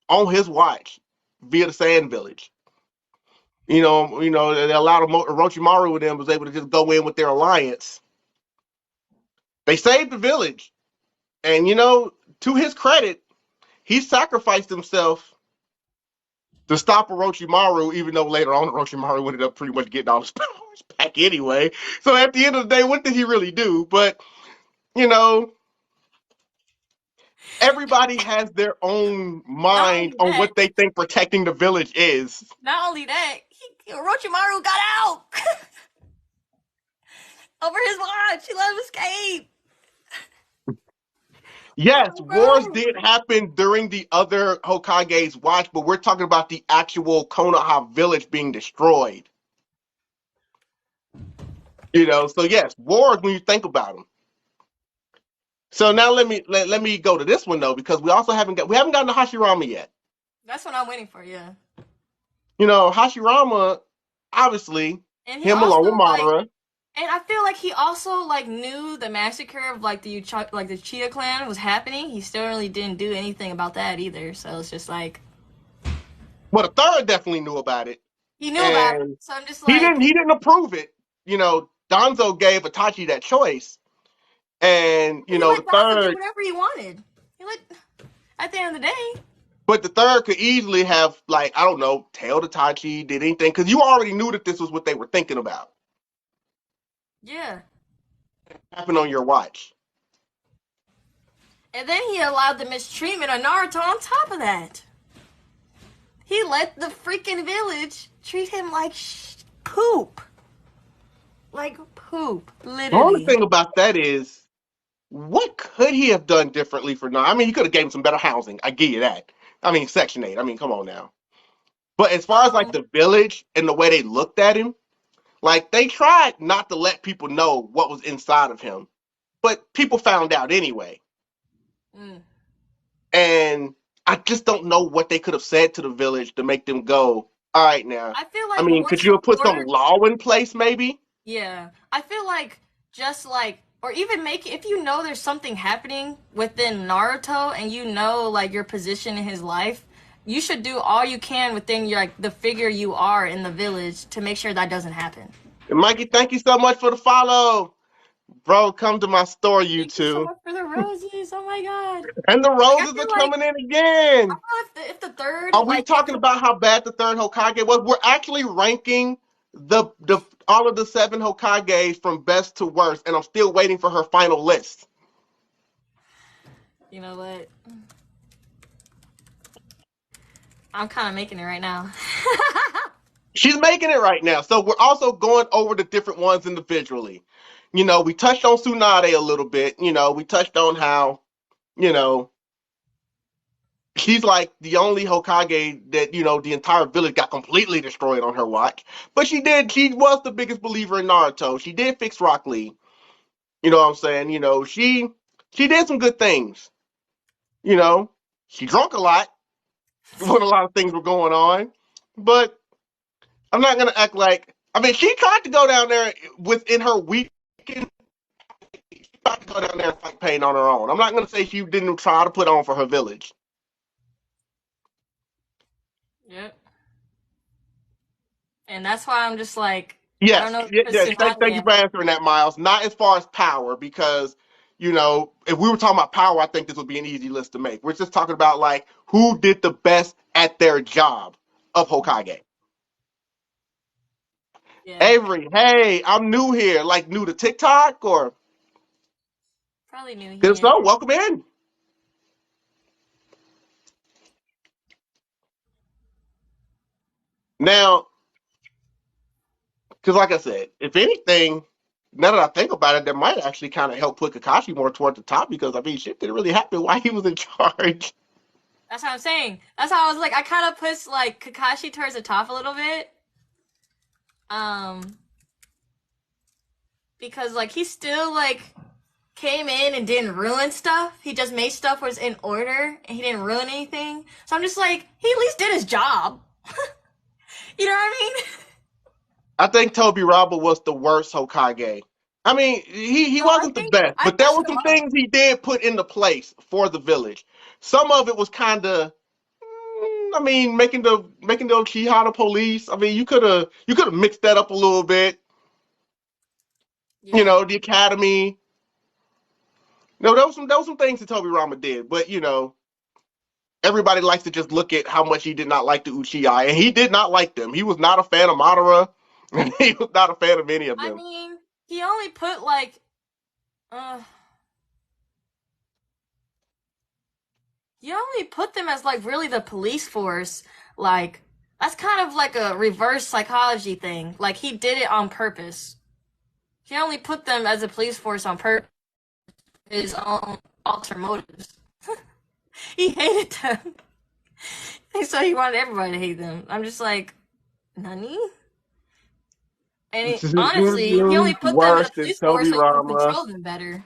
on his watch via the Sand Village. They allowed Orochimaru and them was able to just go in with their alliance. They saved the village, and to his credit, he sacrificed himself to stop Orochimaru, even though later on Orochimaru ended up pretty much getting all his powers back anyway. So at the end of the day, what did he really do? But you know, everybody has their own not mind only on that, what they think protecting the village is. not only that, Orochimaru got out over his watch. He let him escape. Yes, Oh, wars bro. did happen during the other Hokage's watch, but we're talking about the actual Konoha village being destroyed. So yes, wars when you think about them. So now let me go to this one though, because we haven't gotten to Hashirama yet. That's what I'm waiting for. Yeah, Hashirama, obviously, and he him also along with like Madara. And I feel like he also like knew the massacre of like the Cheetah Clan was happening. He still really didn't do anything about that either. So it's just like Well, the third definitely knew about it, he knew about it. and So I'm just he like, didn't he didn't approve it. Danzo gave Itachi that choice, and he the let Daza do third, whatever he wanted. He let at the end of the day. but the third could easily have, like, I don't know, tell Itachi, did anything, because you already knew that this was what they were thinking about. Yeah. Happened on your watch. And then he allowed the mistreatment of Naruto on top of that. He let the freaking village treat him like poop. Like poop, The only literally. thing about that is, what could he have done differently for now? I mean, he could have gave him some better housing. I give you that. I mean, Section 8. I mean, come on now. But as far as like Um, the village and the way they looked at him, like they tried not to let people know what was inside of him, but people found out anyway. mm. And I just don't know what they could have said to the village to make them go, all right now. I feel I like mean, could what's you have put some important. law in place maybe? Yeah, I feel like just like, or even make if you know there's something happening within Naruto and you know like your position in his life, you should do all you can within your like the figure you are in the village to make sure that doesn't happen. And Mikey, thank you so much for the follow. Bro, come to my store, you Thank you so two. much for the roses. Oh my god! And the Like I roses are feel like coming in again. if the third Are we like talking about how bad the third Hokage was? We're actually ranking the all of the 7 Hokages from best to worst, and I'm still waiting for her final list. you know what, I'm kind of making it right now. She's making it right now. So we're also going over the different ones individually. You know, we touched on Tsunade a little bit. You know, we touched on how, you know, she's like the only Hokage that, you know, the entire village got completely destroyed on her watch. But she was the biggest believer in Naruto. She did fix Rock Lee. You know what I'm saying? You know, she did some good things. You know, she drunk a lot when a lot of things were going on. But I'm not gonna act like, I mean, she tried to go down there within her weekend. She tried to go down there and fight pain on her own. I'm not gonna say she didn't try to put on for her village. Yep. And that's why I'm just like, I don't Yes, know if it's yes. Thank you Tsunade. for answering that, Miles. Not as far as power, because you know, if we were talking about power, I think this would be an easy list to make. We're just talking about like who did the best at their job of Hokage. Yeah, Avery, hey, I'm new here. Like new to TikTok, or probably new if here. so, welcome in. Now, because like I said, if anything, now that I think about it, that might actually kind of help put Kakashi more toward the top because I mean, shit didn't really happen while he was in charge. That's what I'm saying. That's how I was like, I kind of pushed like Kakashi towards the top a little bit. Um, because like he still like came in and didn't ruin stuff. He just made stuff was in order and he didn't ruin anything. So I'm just like, he at least did his job. You know what I mean? I think Tobirama was the worst Hokage. I mean, he No, wasn't the best, I but there pushed were him some up. things he did put into place for the village. Some of it was kind of, I mean, making the Uchiha the police. I mean, you could have mixed that up a little bit. You Yeah. know, the academy. No, there was some things that Tobirama did, but you know, everybody likes to just look at how much he did not like the Uchiha, and he did not like them. He was not a fan of Madara, and he was not a fan of any of I them. mean, he only put like, uh, you only put them as like really the police force. Like that's kind of like a reverse psychology thing. Like he did it on purpose. He only put them as a police force on purpose. His own ulterior motives. He hated them, so he wanted everybody to hate them. I'm just like, Nani? And honestly, he only put them in Worse a than police force Toby so he could Rama. control them better.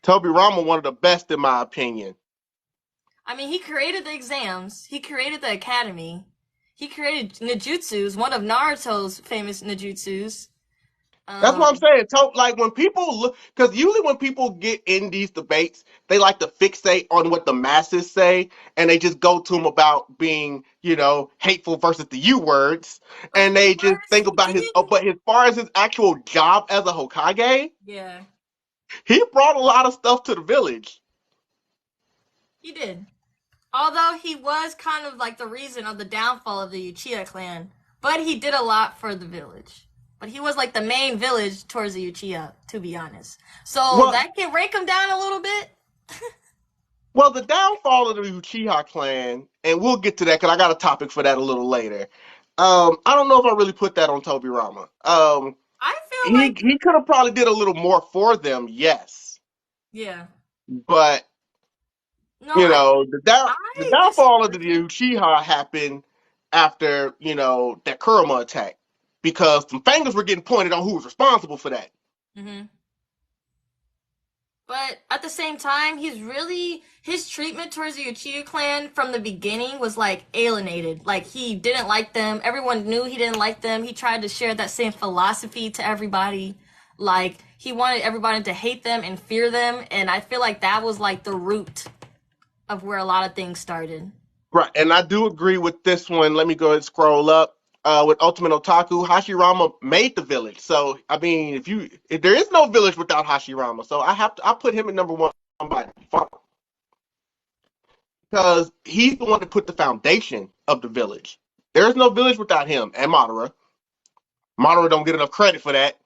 Toby Rama, one of the best in my opinion. I mean, he created the exams. He created the academy. He created ninjutsus, one of Naruto's famous ninjutsus. That's what I'm Um, saying. Like when people look, because usually when people get in these debates, they like to fixate on what the masses say, and they just go to them about being, you know, hateful versus the U words, but and the they just U-words think he about did. his. Oh, but as far as his actual job as a Hokage, Yeah, he brought a lot of stuff to the village. he did. Although he was kind of like the reason of the downfall of the Uchiha clan, but he did a lot for the village. But he was like the main village towards the Uchiha, to be honest. So Well, that can rank him down a little bit. Well, the downfall of the Uchiha clan, and we'll get to that because I got a topic for that a little later. I don't know if I really put that on Tobirama. I feel like He could have probably did a little more for them, yes, yeah. but No, you know the I downfall of the disagree. Uchiha happened after that Kurama attack because some fingers were getting pointed on who was responsible for that. Hmm. But at the same time, his treatment towards the Uchiha clan from the beginning was like alienated. Like he didn't like them. Everyone knew he didn't like them. He tried to share that same philosophy to everybody. Like he wanted everybody to hate them and fear them. And I feel like that was like the root of where a lot of things started. Right, and I do agree with this one. Let me go and scroll up. With Ultimate Otaku, Hashirama made the village. So I mean, if there is no village without Hashirama, so I put him at number one by default because he's the one that put the foundation of the village. There is no village without him and Madara. Madara don't get enough credit for that.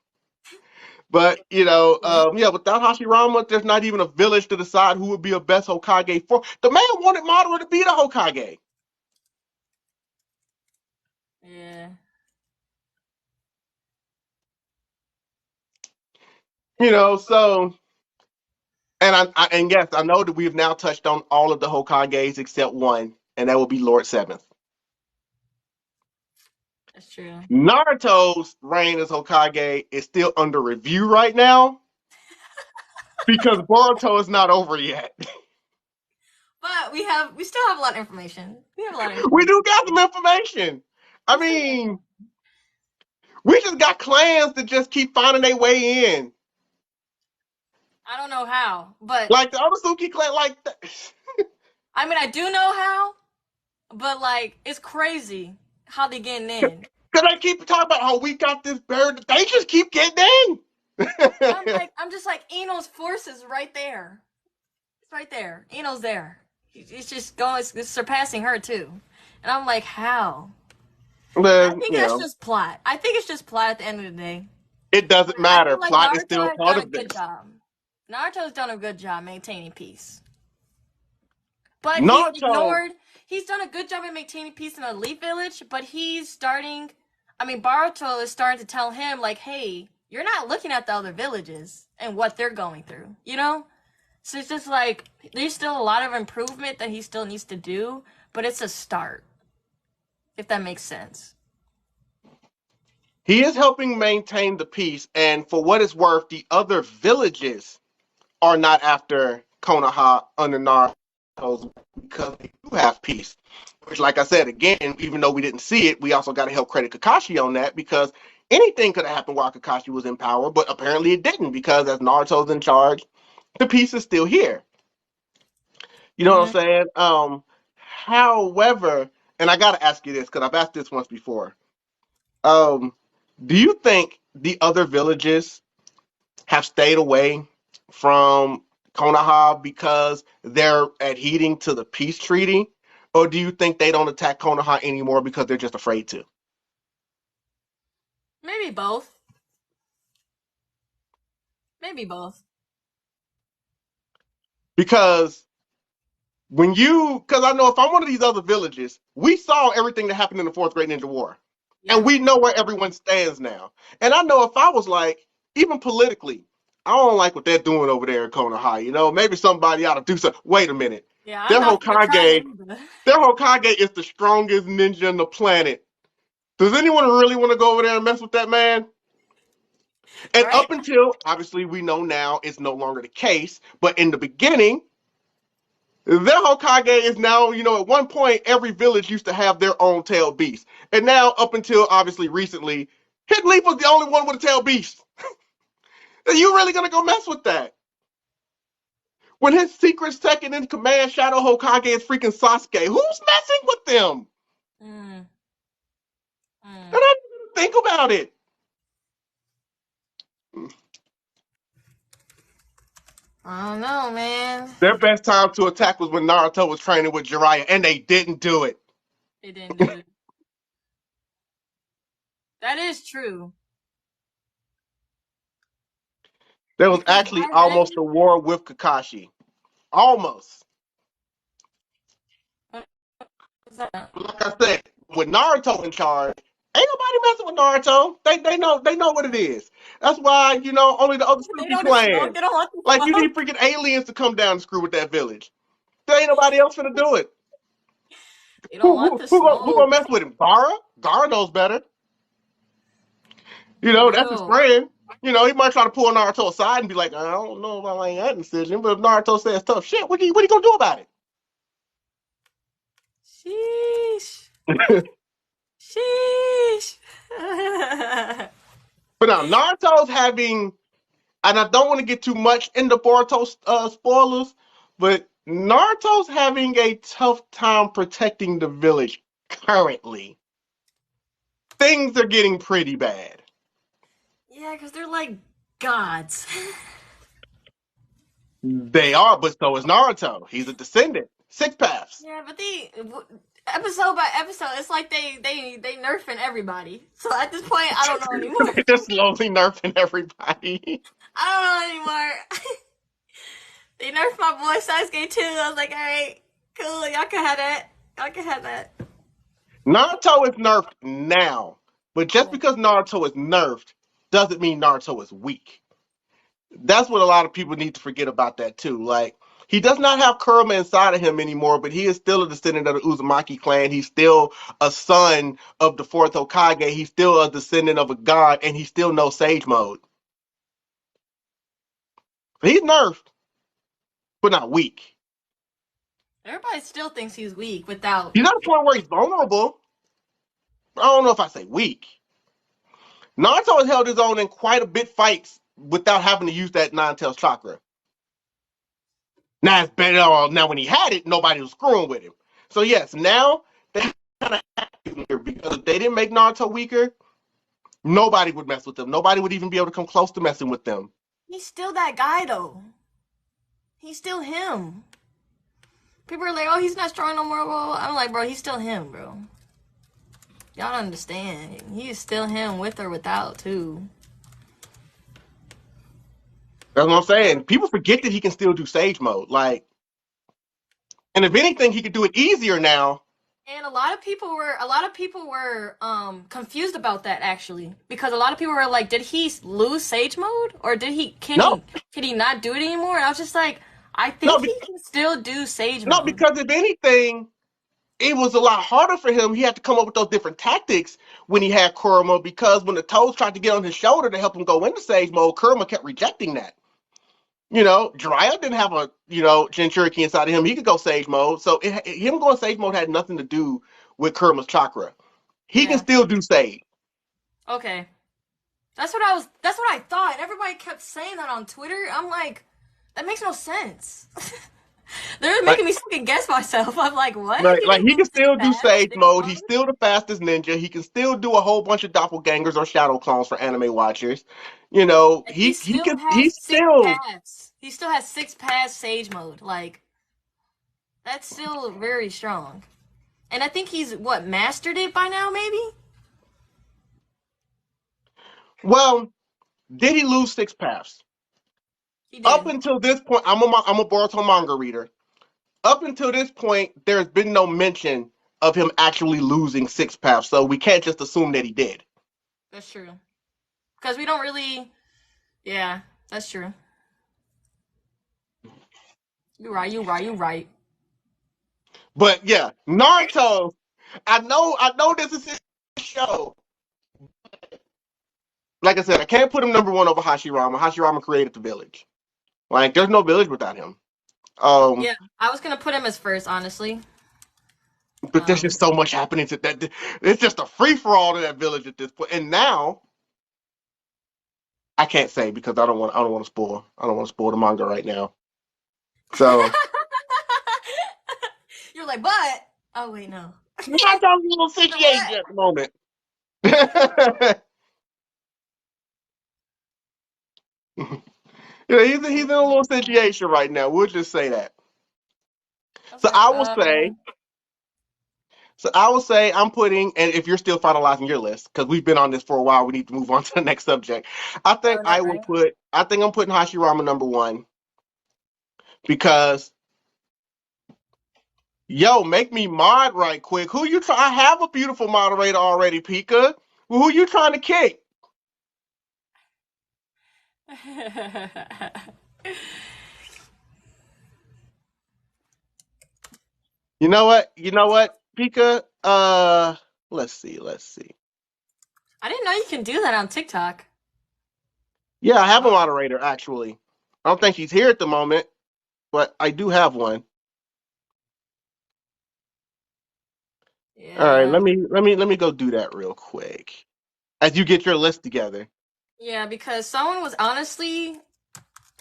But Yeah. yeah, without Hashirama, there's not even a village to decide who would be a best Hokage for. The man wanted Madara to be the Hokage. Yeah. So and yes, I know that we have now touched on all of the Hokages except one, and that will be Lord Seventh. That's true. Naruto's reign as Hokage is still under review right now because Boruto is not over yet. But we still have a lot of information. We have a lot of We information. do got some information. I We still mean, we just got clans that just keep finding their way in. I don't know how, but Like the Otosuki clan, like that. I mean I do know how, but like it's crazy how they getting in. Because they keep talking about how we got this bird. They just keep getting in. I'm just like Eno's force is right there. It's right there. Eno's there. It's just going. It's surpassing her too. And I'm like, how? I But, think that's just plot. I think it's just plot at the end of the day. it doesn't I matter. feel like Plot is Naruto still has part done a of good this. job. Naruto's done a good job maintaining peace. But he's Naruto, ignored. He's done a good job at maintaining peace in the Elite Village, but he's starting. I mean, Baruto is starting to tell him, like, hey, you're not looking at the other villages and what they're going through, you know? So it's just like, there's still a lot of improvement that he still needs to do, but it's a start, if that makes sense. he is helping maintain the peace, and for what it's worth, the other villages are not after Konoha under Naruto's because they do have peace. Which, like I said, again, even though we didn't see it, we also got to help credit Kakashi on that because anything could have happened while Kakashi was in power, but apparently it didn't because as Naruto's in charge, the peace is still here. You know what I'm Mm-hmm. saying? However, and I got to ask you this because I've asked this once before. Um, do you think the other villages have stayed away from Konoha because they're adhering to the peace treaty? Or do you think they don't attack Konoha anymore because they're just afraid to? Maybe both. Maybe both. Because because I know if I'm one of these other villages, we saw everything that happened in the Fourth Great Ninja War. And Yeah. we know where everyone stands now. And I know if I was like, even politically, I don't like what they're doing over there in Konoha. Maybe somebody ought to do something. Wait a minute. Yeah, I'm Their not gonna try it Hokage, either. their Hokage is the strongest ninja on the planet. Does anyone really want to go over there and mess with that man? And Right? up until obviously we know now it's no longer the case, but in the beginning, their Hokage is now, at one point every village used to have their own tail beast. And now up until obviously recently, Hit Leaf was the only one with a tail beast. Are you really gonna go mess with that? When his secret second in command Shadow Hokage is freaking Sasuke, who's messing with them? Mm, And mm. I think about it. I don't know, man. Their best time to attack was when Naruto was training with Jiraiya, and they didn't do it. They didn't do it. That is true. There was Because actually by then, almost a war with Kakashi. Almost. Like I said, with Naruto in charge, ain't nobody messing with Naruto. They know what it is. That's why, only the other They Suki know the smoke. clan. They don't want the Like, you need smoke. freaking aliens to come down and screw with that village. There ain't nobody else gonna do it. They don't Who want who the who gonna, who smoke. gonna mess with him? Gara? Gara knows better. For That's his real. friend. He might try to pull Naruto aside and be like, I don't know about like that decision, but if Naruto says tough shit, what he gonna do about Sheesh. it? Sheesh. But now Naruto's having, and I don't want to get too much into Boruto spoilers, but Naruto's having a tough time protecting the village currently. Things are getting pretty bad. Yeah, because they're like gods. They are, but so is Naruto. He's a descendant. Six paths. Yeah, but episode by episode, it's like they nerfing everybody. So at this point, I don't know anymore. They're just slowly nerfing everybody. I don't know anymore. They nerfed my boy Sasuke too. I was like, all right, cool. Y'all can have that. Y'all can have that. Naruto is nerfed now, but just Yeah. because Naruto is nerfed doesn't mean Naruto is weak. That's what a lot of people need to forget about that too. Like, he does not have Kurama inside of him anymore, but he is still a descendant of the Uzumaki clan. He's still a son of the fourth Hokage. He's still a descendant of a god, and he still knows Sage Mode. He's nerfed, but not weak. Everybody still thinks he's weak without. He's at a point where he's vulnerable. I don't know if I say weak. Naruto has held his own in quite a bit fights without having to use that Nine-Tails chakra. Now it's better. Now when he had it, nobody was screwing with him. So yes, now they kind of have to here because if they didn't make Naruto weaker, nobody would mess with them. Nobody would even be able to come close to messing with them. He's still that guy though. He's still him. People are like, oh, he's not strong no more. Well, I'm like, bro, he's still him, bro. Y'all don't understand. He's still him with or without too. That's what I'm saying. People forget that he can still do Sage Mode. Like, and if anything, he could do it easier now. And a lot of people were confused about that actually because a lot of people were like, did he lose Sage Mode or No, can he not do it anymore? And I was just like, I no, think he can still do Sage no, Mode. because if anything, it was a lot harder for him. He had to come up with those different tactics when he had Kurama because when the Toads tried to get on his shoulder to help him go into Sage Mode, Kurama kept rejecting that. Drell didn't have a, Jinchuriki inside of him. He could go Sage Mode. So him going Sage Mode had nothing to do with Kurama's chakra. He can Yeah. still do Sage. Okay. That's what I thought. Everybody kept saying that on Twitter. I'm like, that makes no sense. They're Like, making me second guess myself. I'm like, what? like, He like can he do can six still do paths, Sage six Mode. He's modes. still the fastest ninja. He can still do a whole bunch of doppelgangers or shadow clones for anime watchers. And he He still can has he's six still paths. He still has six paths Sage Mode. Like, that's still very strong. And I think he's what mastered it by now, maybe. well. Did he lose six paths? He Up did. until this point, I'm a Boruto manga reader. Up until this point, there's been no mention of him actually losing six paths, so we can't just assume that he did. That's true. Because we don't really. Yeah, that's true. You're right. You're right. You're right. But yeah, Naruto. I know this is his show. Like I said, I can't put him number one over Hashirama. Hashirama created the village. Like, there's no village without him. Yeah, I was gonna put him as first, honestly. But there's just so much happening to that. It's just a free for all to that village at this point. And now I can't say because I don't want to spoil. I don't want to spoil the manga right now. So You're like, but oh wait, no. not talking little situation at the moment. He's in a little situation right now. We'll just say that. So Okay, I will say, I'm putting, and if you're still finalizing your list, because we've been on this for a while, we need to move on to the next subject. I think no, right. I'm putting Hashirama number one because Yo, make me mod right quick. Who you try? I have a beautiful moderator already, Pika. Who you trying to kick? You know what? You know what, Pika? Let's see. Let's see. I didn't know you can do that on TikTok. Yeah, I have a Oh, moderator actually. I don't think she's here at the moment, but I do have one. All right, yeah. let me go do that real quick as you get your list together. Yeah, because someone was honestly,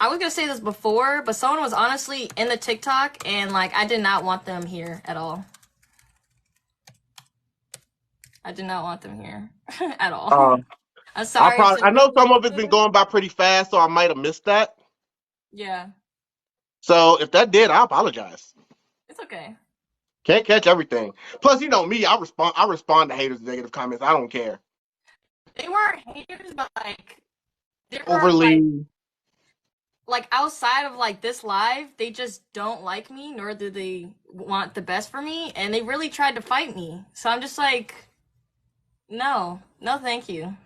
I was gonna say this before, but someone was honestly in the TikTok and like I did not want them here at all. I did not want them here at all. Uh, I'm sorry to I those know some of it's been people. going by pretty fast, so I might have missed that. Yeah, So if that did, I apologize. it's okay. Can't catch everything. Plus, you know me, I respond. I respond to haters' negative comments. I don't care. They weren't haters, but like they weren't Overly. like outside of like this live, they just don't like me, nor do they want the best for me, and they really tried to fight me. So I'm just like, no, no, thank you.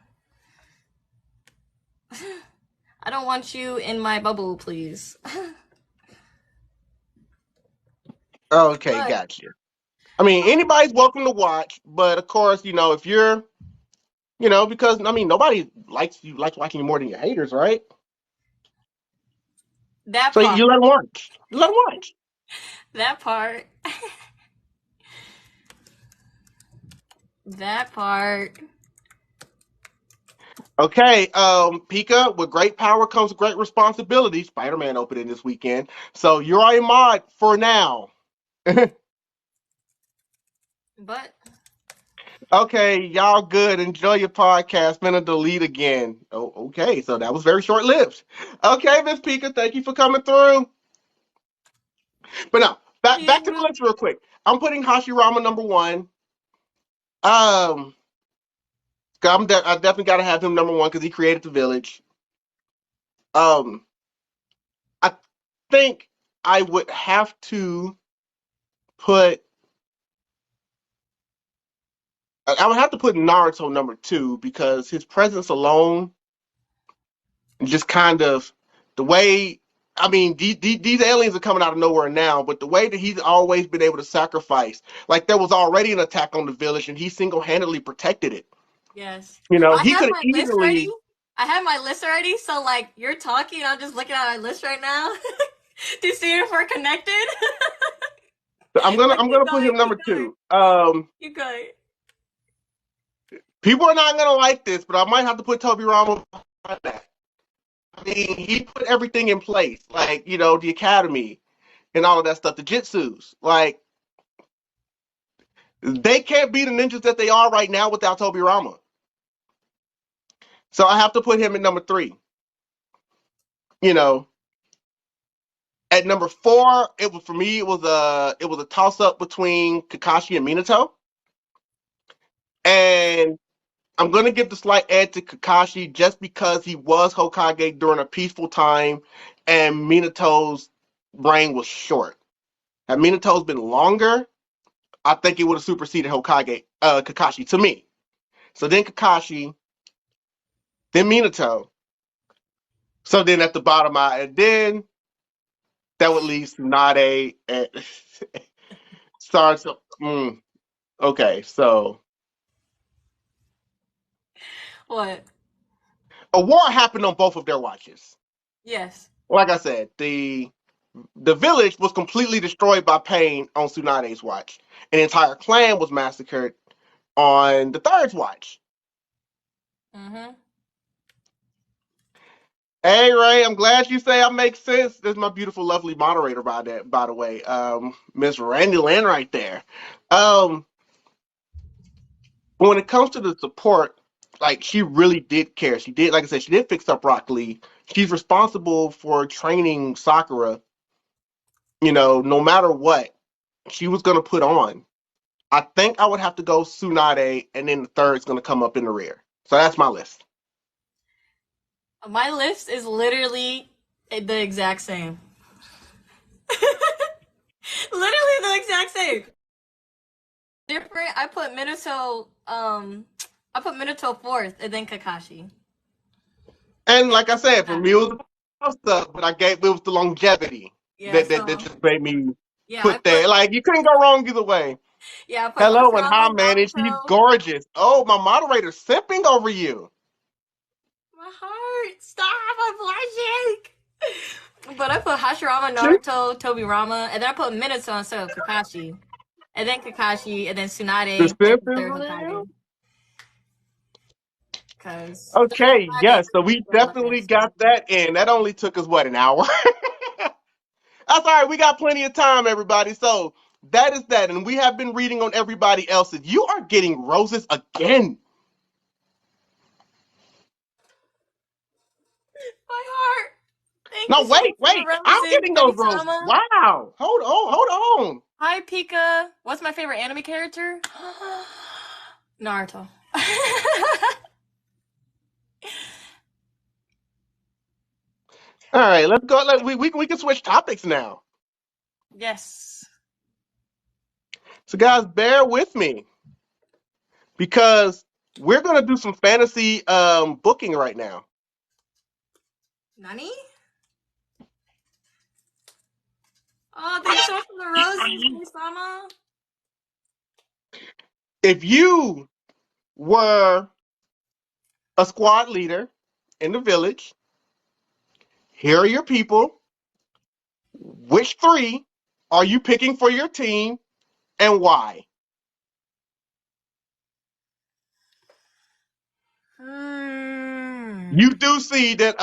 I don't want you in my bubble, please. Okay, But gotcha. I mean, anybody's welcome to watch, but of course, you know, if you're, you know, because I mean, nobody likes watching you more than your haters, right? that So part, you let them watch. You let them watch. that part, that part. Okay, Pika, with great power comes great responsibility. Spider-Man opening this weekend, so you're a mod for now. But Okay, y'all good. Enjoy your podcast. Finna delete again. Oh, okay. So that was very short lived. Okay, Miss Pika, thank you for coming through. But now, love back to the you. list real quick. I'm putting Hashirama number one. Um, I definitely got to have him number one because he created the village. Um, I think I would have to put. I would have to put Naruto number two because his presence alone just kind of the way I mean these aliens are coming out of nowhere now, but the way that he's always been able to sacrifice, like there was already an attack on the village and he single-handedly protected it. Yes. You know, Well, I he have could have my list ready. easily. I have my list already. So like you're talking, I'm just looking at my list right now to see if we're connected. But I'm keep gonna put going. him number Keep going. two. Keep going. People are not gonna like this, but I might have to put Toby Ramos on that. I mean, he put everything in place, like you know, the academy and all of that stuff, the jitsus. Like they can't be the ninjas that they are right now without Toby Rama. So I have to put him at number three. You know, at number four, it was for me. It was a toss up between Kakashi and Minato, and I'm gonna give the slight edge to Kakashi just because he was Hokage during a peaceful time, and Minato's reign was short. Had Minato's been longer, I think it would have superseded Kakashi to me. So then Kakashi, then Minato. So then at the bottom, and then that would leave Tsunade and starts. Okay, so What? a war happened on both of their watches. Yes. Like I said, the village was completely destroyed by Pain on Tsunade's watch. An entire clan was massacred on the third's watch. Mm-hmm. Hey Ray, I'm glad you say I make sense. There's my beautiful, lovely moderator by the way. Miss Randy Lynn right there. Um, when it comes to the support, like she really did care. She did, like I said, she did fix up Rock Lee. She's responsible for training Sakura, you know, no matter what she was gonna put on. I think I would have to go Tsunade, and then the third's gonna come up in the rear. So that's my list. My list is literally the exact same. Literally the exact same. different. I put Minato fourth, and then Kakashi. And like I said, for me, it was the stuff, but it was the longevity Yeah, that so just made me yeah, I put put there. Like, you couldn't go wrong either way. yeah, I put Hello, and hi, Hashirama, man. She's Naruto. gorgeous. Oh, my moderator's sipping over you. My heart, stop! I'm blushing. But I put Hashirama, See? Naruto, Tobirama, and then I put Minato instead of Kakashi, and then Kakashi, and then The Tsunade, and sip the is third real. Hokage. Because the third Okay, Hokage yes. is So we the definitely last. got that in. That only took us, what, an hour? That's all right. We got plenty of time, everybody. So that is that. And we have been reading on everybody else's. You are getting roses again. My heart. Thank No, you so much wait, for the wait. I'm roses, getting those roses. Kami-sama. Wow. Hold on. Hi, Pika. What's my favorite anime character? Naruto. All right, let's go. We can switch topics now. Yes. So, guys, bear with me because we're gonna do some fantasy booking right now. Nani? Oh, thank you so much for the roses, Kami-sama. If you were a squad leader in the village, here are your people. Which three are you picking for your team and why? Hmm. You do see that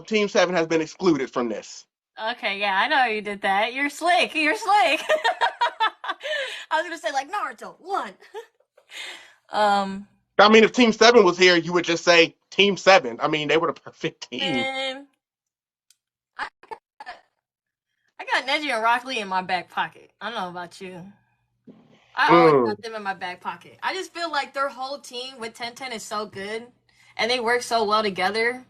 Team 7 has been excluded from this. Okay, yeah, I know you did that. You're slick. You're slick. I was gonna say like Naruto one. um, I mean, if Team 7 was here, you would just say Team 7. I mean, they were the perfect team. and I got Neji and Rock Lee in my back pocket. I don't know about you. I always Mm. got them in my back pocket. I just feel like their whole team with 1010 is so good, and they work so well together.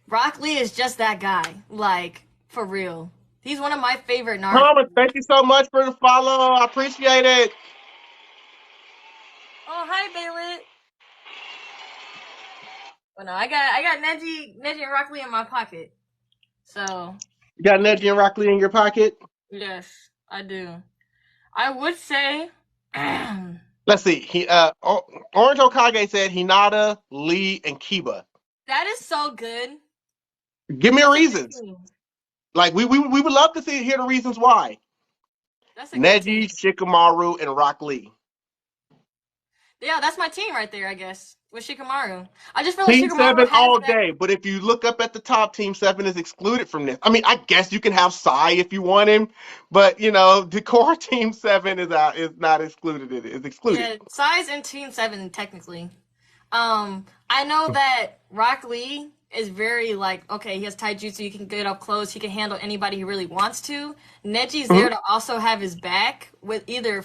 Rock Lee is just that guy, like for real. He's one of my favorite Naruto. Thomas, thank you so much for the follow. I appreciate it. Oh, hi, Baylit. But no, I got Neji and Rock Lee in my pocket. So You got Neji and Rock Lee in your pocket? yes, I do. I would say Let's see. Orange Hokage said Hinata, Lee, and Kiba. that is so good. Give me a That's a good reasons. team. Like we would love to hear the reasons why. That's a good Neji, team. Shikamaru, and Rock Lee. Yeah, that's my team right there, I guess, with Shikamaru. I just feel like Team Shikamaru 7 has all that. day, but if you look up at the top, Team 7 is excluded from this. I mean, I guess you can have Sai if you want him, but the core Team 7 is not excluded. It is excluded. Yeah, size in Team 7, technically. I know that Rock Lee is very like, okay, he has taijutsu, he can get up close, he can handle anybody he really wants to. Neji's Mhm. there to also have his back with either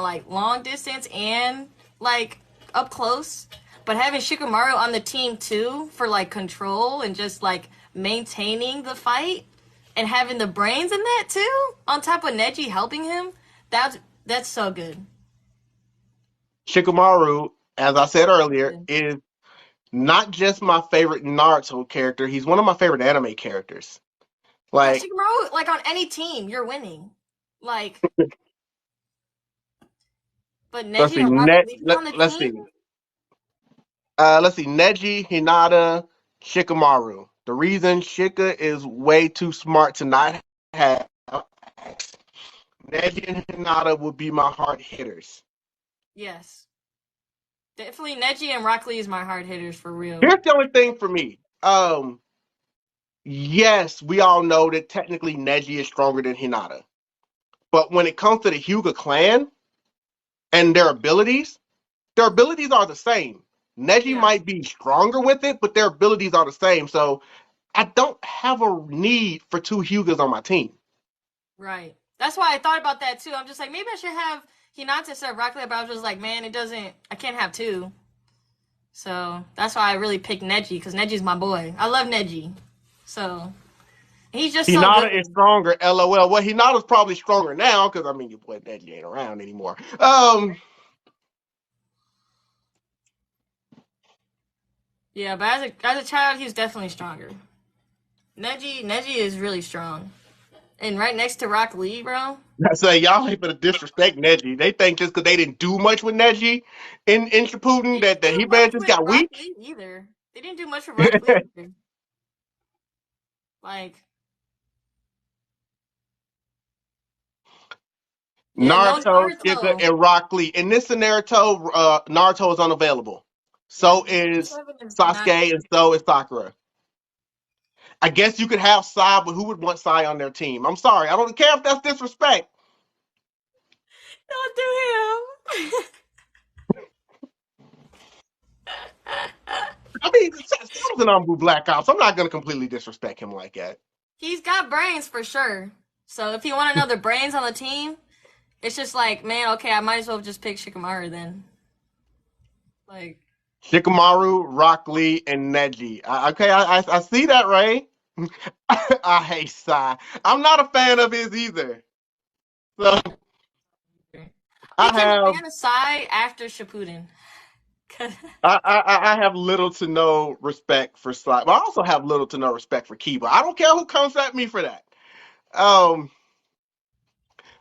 like long distance and like up close. But having Shikamaru on the team too for like control and just like maintaining the fight and having the brains in that too, on top of Neji helping him, that's so good. Shikamaru, as I said earlier, Good. is not just my favorite Naruto character. He's one of my favorite anime characters. Yeah, Like, Shikamaru, like on any team, you're winning. Like, but let's Neji see, and Rocket League on the let's team. see, Neji, Hinata, Shikamaru. The reason Shika is way too smart to not have Neji and Hinata would be my hard hitters. Yes, definitely Neji and Rock Lee is my hard hitters for real. Here's the only thing for me. Yes, we all know that technically Neji is stronger than Hinata. But when it comes to the Hyuga clan and their abilities are the same. Neji Yeah, might be stronger with it, but their abilities are the same. So I don't have a need for two Hyugas on my team. right. That's why I thought about that too. I'm just like, maybe I should have Hinata instead of Rock Lee, but I was just like, man, I can't have two. So that's why I really picked Neji, because Neji's my boy. I love Neji. So He's just so Hinata is good. stronger. LOL. Well, Hinata's probably stronger now because I mean your boy Neji ain't around anymore. Yeah, but as a child, he's definitely stronger. Neji is really strong, and right next to Rock Lee, bro. I say y'all ain't gonna disrespect Neji. They think just because they didn't do much with Neji in Shippuden They didn't that do he man much just with got Rock weak. Lee either. They didn't do much with Rock Lee either. Like, yeah, no Naruto, Shiga, Naruto. and Rock Lee. In this scenario, Naruto is unavailable. Yeah, So is 7 is not. Sasuke, and so is Sakura. I guess you could have Sai, but who would want Sai on their team? I'm sorry, I don't care if that's disrespect. Don't do him. I mean, Sai was an Umbu Black Ops. I'm not gonna completely disrespect him like that. He's got brains for sure. So if you want to know the brains on the team, it's just like, man, okay, I might as well just pick Shikamaru then. Like, Shikamaru, Rock Lee, and Neji. I see that, Ray. I hate Sai. I'm not a fan of his either. So I I became a have fan of Sai after Shippuden. I have little to no respect for Sai, but I also have little to no respect for Kiba. I don't care who comes at me for that. Um,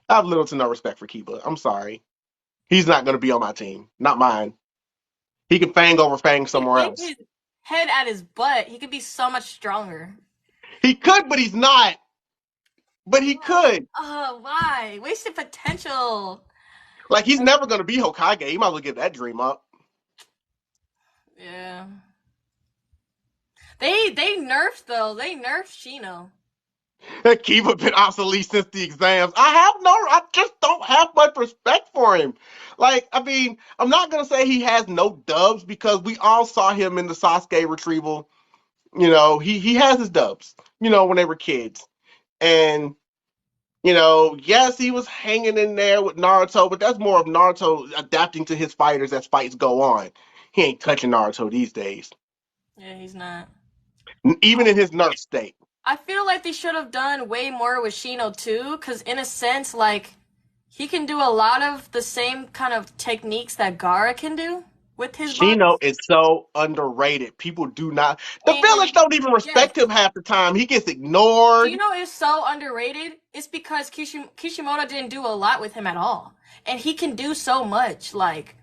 I have little to no respect for Kiba. I'm sorry. He's not going to be on my team. Not mine. He can fang over fang He somewhere aim else. his head at his butt. He could be so much stronger. He could, but he's not. But he could. Oh, why? Wasted potential. Like he's never going to be Hokage. He might as well give that dream up. Yeah. They nerfed though. They nerfed Shino. Kiba been obsolete since the exams. I just don't have much respect for him. Like, I mean, I'm not gonna say he has no dubs because we all saw him in the Sasuke retrieval. You know, he has his dubs. You know, when they were kids, and you know, yes, he was hanging in there with Naruto, but that's more of Naruto adapting to his fighters as fights go on. He ain't touching Naruto these days, Yeah, he's not. even in his nerf state. I feel like they should have done way more with Shino too, because in a sense, like he can do a lot of the same kind of techniques that Gaara can do with his Shino bugs. is so underrated. People do not. The village And don't even yes, respect him half the time. He gets ignored. Shino is so underrated. It's because Kishimoto didn't do a lot with him at all, and he can do so much. Like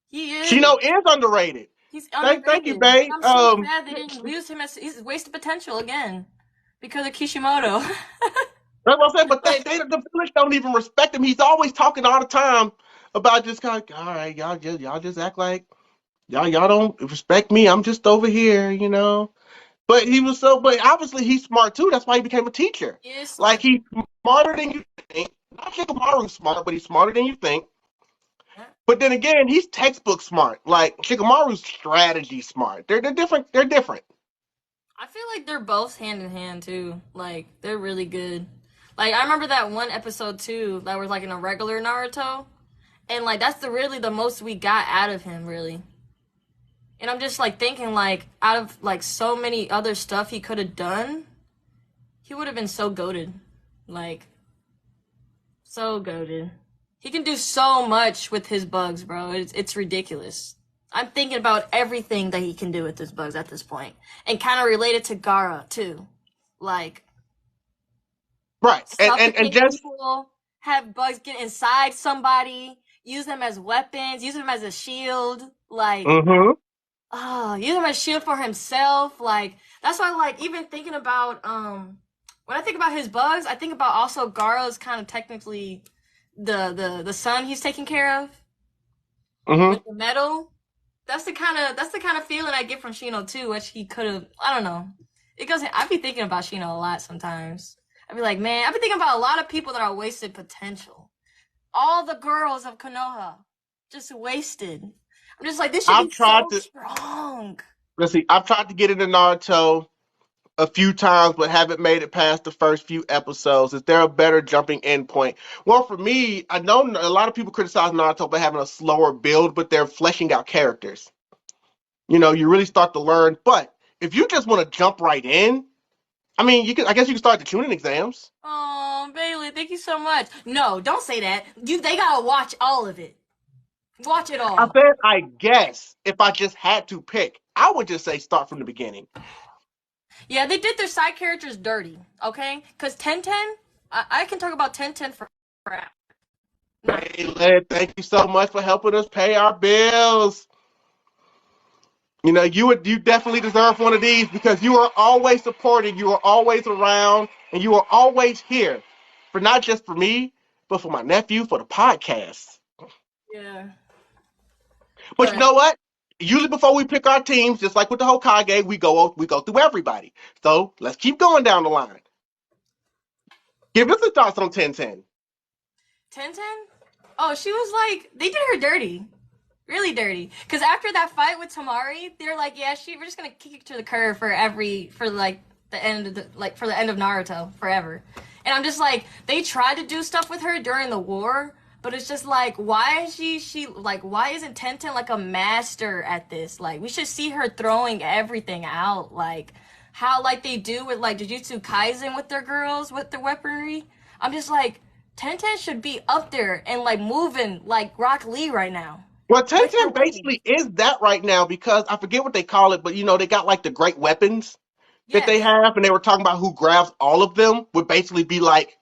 he is. Shino is underrated. He's Thank you, underrated. babe. I'm so sad they didn't use him as he's wasted potential again because of Kishimoto. That's what I'm saying. But But the village don't even respect him. He's always talking all the time about just kind of, all right, y'all just act like y'all don't respect me. I'm just over here, you know. But he was so, but obviously he's smart too. That's why he became a teacher. he is Like smart. he's smarter than you think. Not Shikamaru's smart, but he's smarter than you think. But then again, he's textbook smart. Like Shikamaru's strategy smart. They're different. They're different. I feel like they're both hand in hand too. Like they're really good. Like I remember that one episode too that was like in a regular Naruto, and like that's really the most we got out of him really. And I'm just like thinking like out of like so many other stuff he could have done, he would have been so goated, like so goated. He can do so much with his bugs, bro. It's ridiculous. I'm thinking about everything that he can do with his bugs at this point, and kind of related to Gara too, like Right. And suffocate just people, have bugs get inside somebody, use them as weapons, use them as a shield, like mm-hmm. use him as shield for himself. Like that's why, like even thinking about when I think about his bugs, I think about also Garo's kind of technically the son he's taking care of Mm-hmm. with the metal. That's the kind of feeling I get from Shino too, which he could have. I don't know. It goes. I be thinking about Shino a lot sometimes. I be like, man, I be thinking about a lot of people that are wasted potential. All the girls of Konoha, just wasted. I'm just like, this should I've be so tried to strong. let's see. I've tried to get into Naruto a few times, but haven't made it past the first few episodes. Is there a better jumping in point? Well, for me, I know a lot of people criticize Naruto for having a slower build, but they're fleshing out characters. You know, you really start to learn. But if you just want to jump right in, I mean, you can. I guess you can start the tuning exams. Oh, Bailey, thank you so much. No, don't say that. They gotta watch all of it. Watch it I all. said, I guess if I just had to pick, I would just say start from the beginning. Yeah, they did their side characters dirty, okay? Because 1010, I can talk about 1010 for crap. Bailey, thank you so much for helping us pay our bills. You know, you definitely deserve one of these because you are always supported, you are always around, and you are always here for not just for me, but for my nephew, for the podcast. Yeah. But you But know what? Usually before we pick our teams, just like with the Hokage, we go through everybody. So let's keep going down the line. Give us the thoughts on 1010. 1010? Oh, she was like, they did her dirty. Really dirty. Because after that fight with Tamari, they're like, yeah, we're just gonna kick you to the curb for like the end of for the end of Naruto forever. And I'm just like, they tried to do stuff with her during the war, but it's just like, why is she like, why isn't Tenten like a master at this? Like, we should see her throwing everything out, like how like they do with like Jujutsu Kaisen with their girls with their weaponry. I'm just like, Tenten should be up there and like moving like Rock Lee right now Well, with her 1010 weapons. basically is that right now because I forget what they call it, but you know, they got like the great weapons that they Yes, have, and they were talking about who grabs all of them would basically be like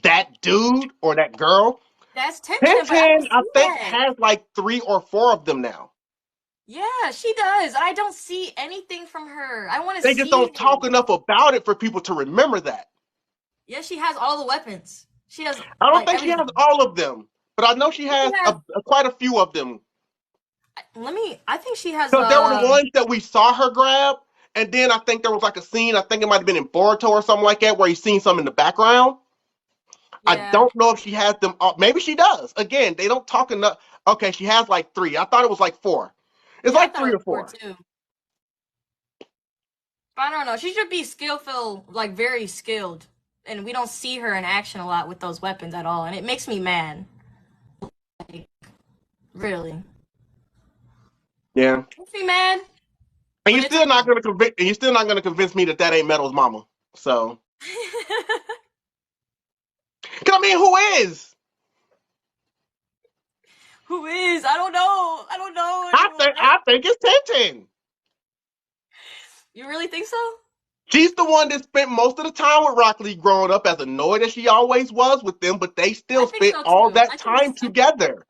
that dude or that girl. that's Tenten, but I don't 1010, I see think, that. has like 3 or 4 of them now. Yeah, she does. I don't see anything from her. I want to They just see don't talk it. enough about it for people to remember that. Yeah, she has all the weapons. She has I don't like think she has everything. all of them, but I know she She has has. quite a few of them. Let me. I think she has. Because there were the ones that we saw her grab, and then I think there was like a scene, I think it might have been in Boruto or something like that, where you seen some in the background. I Yeah. don't know if she has them all. Maybe she does. Again, they don't talk enough. Okay, she has like 3. I thought it was like 4. It's Yeah, I like thought it 3 was or four 4. too. But I don't know. She should be skillful, like very skilled, and we don't see her in action a lot with those weapons at all, and it makes me mad. Like, really, Yeah. makes me mad. And But you're it's still not gonna convince. And you're still not gonna convince me that that ain't Metal's mama. So, cause I mean, who is? who is? I don't know. I don't know anyone. I think it's Tintin. You really think so? She's the one that spent most of the time with Rock Lee growing up, as annoyed as she always was with them, but they I still think spent so all too. that time together.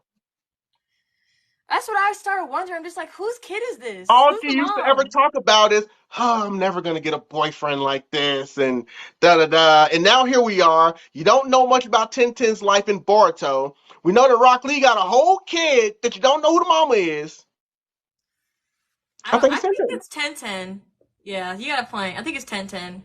That's what I started wondering. I'm just like, whose kid is this? All Who's she the used to ever mom? talk about is, oh, I'm never gonna get a boyfriend like this, and da da da. And now here we are. You don't know much about Tintin's life in Boruto. We know that Rock Lee got a whole kid that you don't know who the mama is. I I don't. think I it's think Tintin. it's 1010. Yeah, you got a point. I think it's 1010.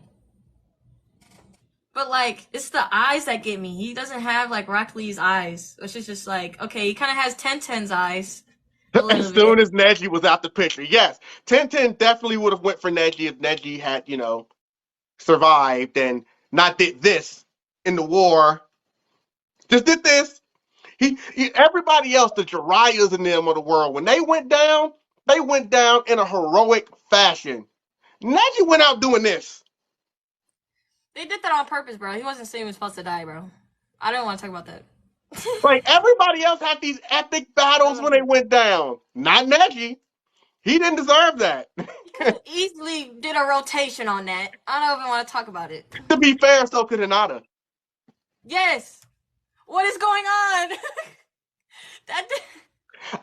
But like, it's the eyes that get me. He doesn't have like Rock Lee's eyes, which is just like, okay, he kind of has 1010's eyes a As little soon bit. as Neji was out the picture, yes, Tintin definitely would have went for Neji if Neji had, you know, survived and not did this in the war. Just did this. Everybody else, the Jiraiya's and them of the world, when they went down in a heroic fashion. Neji went out doing this. They did that on purpose, bro. He wasn't saying he was supposed to die, bro. I don't want to talk about that. Like everybody else had these epic battles when they went down. Not Neji. He didn't deserve that. He could have easily did a rotation on that. I don't even want to talk about it. To be fair, so could Hinata. Yes. What is going on? that.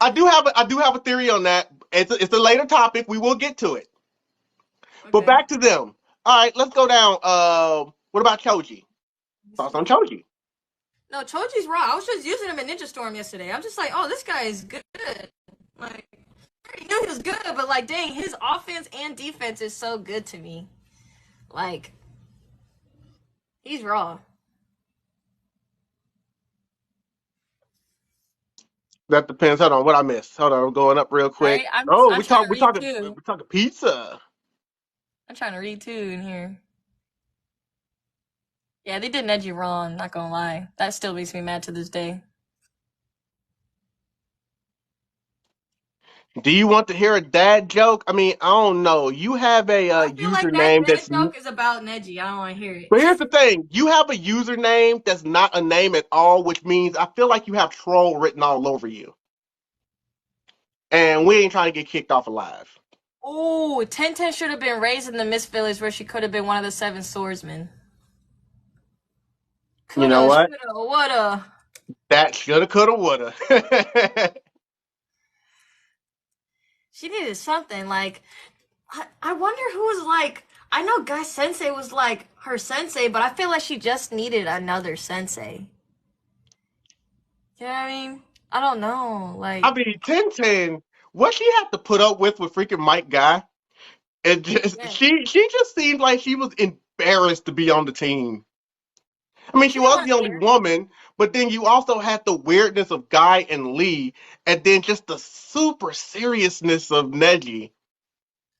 I do have a theory on that. It's a later topic. We will get to it. But Okay. back to them. All right, let's go down. What about Choji? Thoughts on Choji? No, Choji's raw. I was just using him in Ninja Storm yesterday. I'm just like, oh, this guy is good. Like, I already knew he was good, but like, dang, his offense and defense is so good to me. Like, he's raw. That depends. Hold on, what I missed. Hold on, I'm going up real quick. Right? I'm Oh, I'm trying to read we're too. talking pizza. I'm trying to read too in here. Yeah, they did Neji wrong. Not gonna lie, that still makes me mad to this day. Do you want to hear a dad joke? I mean, I don't know. You have a I feel like that username dad that's. joke is about Neji. I don't want to hear it. But here's the thing: you have a username that's not a name at all, which means I feel like you have troll written all over you, and we ain't trying to get kicked off alive. Ooh, Tenten should have been raised in the Mist Village where she could have been one of the seven swordsmen. You know Coulda, what? shoulda, woulda. That shoulda, coulda, woulda. She needed something. Like, I wonder who was like. I know Guy Sensei was like her sensei, but I feel like she just needed another sensei. You know what I mean? I don't know. I Like, mean, 1010, what she had to put up with freaking Mike Guy, it just yeah, she just seemed like she was embarrassed to be on the team. I mean, she she didn't was want the to be only there. woman, but then you also had the weirdness of Guy and Lee, and then just the super seriousness of Neji.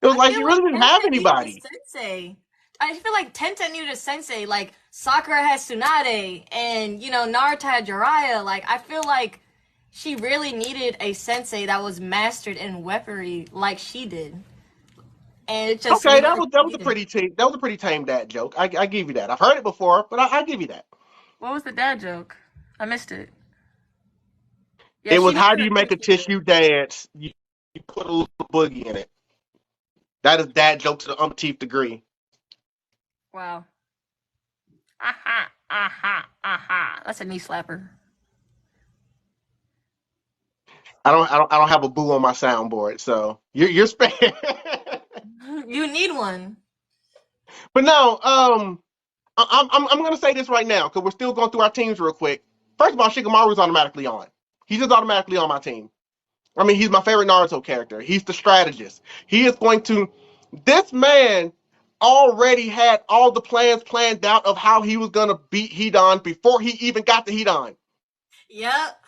It was I like feel she like really didn't have Tenten needed a anybody. sensei. I feel like Tenten needed a sensei. Like Sakura had Tsunade, and Naruto had Jiraiya. Like I feel like she really needed a sensei that was mastered in weaponry, like she did. And it just Okay, seemed that like was that she was a didn't. pretty tame dad joke. I give you that. I've heard it before, but I give you that. What was the dad joke? I missed it. Yeah, It she was needed how do a you make a sensei. tissue dance? You put a little boogie in it. That is dad joke to the umpteenth degree. Wow. Aha, aha, aha. That's a knee slapper. I don't have a boo on my soundboard, so you're spared. You need one. But no, I'm gonna say this right now because we're still going through our teams real quick. First of all, Shikamaru's automatically on. He's just automatically on my team. I mean, he's my favorite Naruto character. He's the strategist. He is going to. This man already had all the plans planned out of how he was gonna beat Hidan before he even got to Hidan. Yep.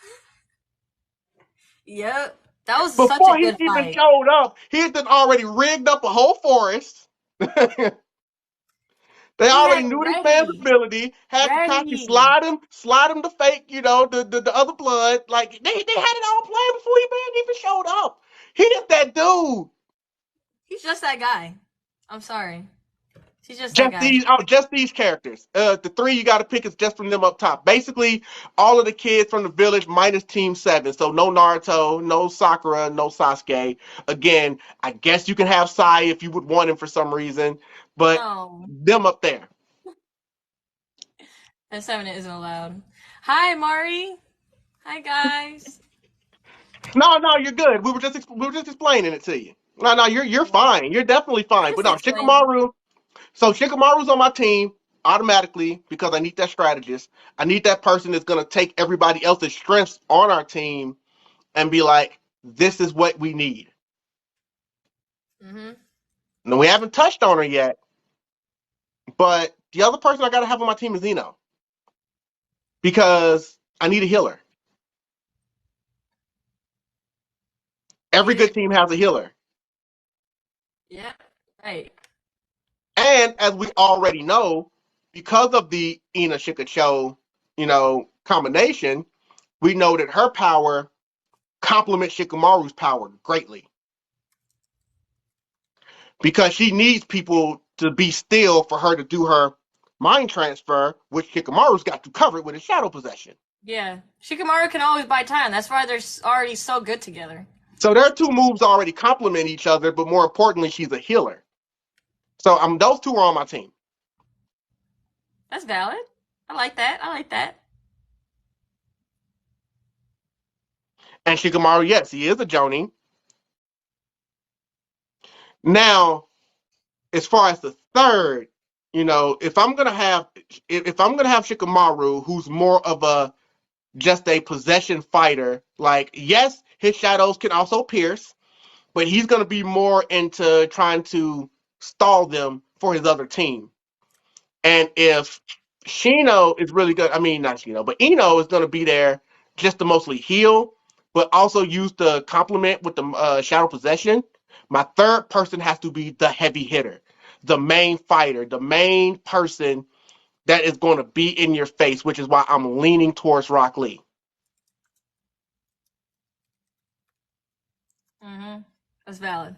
Yep. That was such a Before he good even fight. showed up, he had already rigged up a whole forest. They He had already it knew this man's ready. ability. Had Kakashi Ready. slide him to fake, the other blood. Like they had it all planned before he even showed up. He is that dude. He's just that guy. I'm sorry. He's just that Just guy. these characters. The three you got to pick is just from them up top. Basically, all of the kids from the village minus Team Seven. So no Naruto, no Sakura, no Sasuke. Again, I guess you can have Sai if you would want him for some reason, but No. them up there. That 7 isn't allowed. Hi, Mari. Hi, guys. No, you're good. We were just explaining it to you. No, you're Yeah. fine. You're definitely fine. But Just no, explaining. Shikamaru. So Shikamaru's on my team automatically because I need that strategist. I need that person that's gonna take everybody else's strengths on our team and be like, this is what we need. Mm-hmm. Now we haven't touched on her yet, but the other person I gotta have on my team is Zeno because I need a healer. Every Needed. good team has a healer. Yeah. Right. And as we already know, because of the Ina Shikacho, combination, we know that her power complements Shikamaru's power greatly. Because she needs people to be still for her to do her mind transfer, which Shikamaru's got to cover it with his shadow possession. Yeah. Shikamaru can always buy time. That's why they're already so good together. So their two moves already complement each other, but more importantly, she's a healer. So those two are on my team. That's valid. I like that. I like that. And Shikamaru, yes, he is a Jonin. Now, as far as the third, if I'm gonna have Shikamaru, who's more of a just a possession fighter, like yes, his shadows can also pierce, but he's gonna be more into trying to stall them for his other team. And if Shino is really good, I mean not Shino, but Ino is gonna be there just to mostly heal, but also use the complement with the shadow possession. My third person has to be the heavy hitter, the main fighter, the main person that is going to be in your face, which is why I'm leaning towards Rock Lee. That's valid.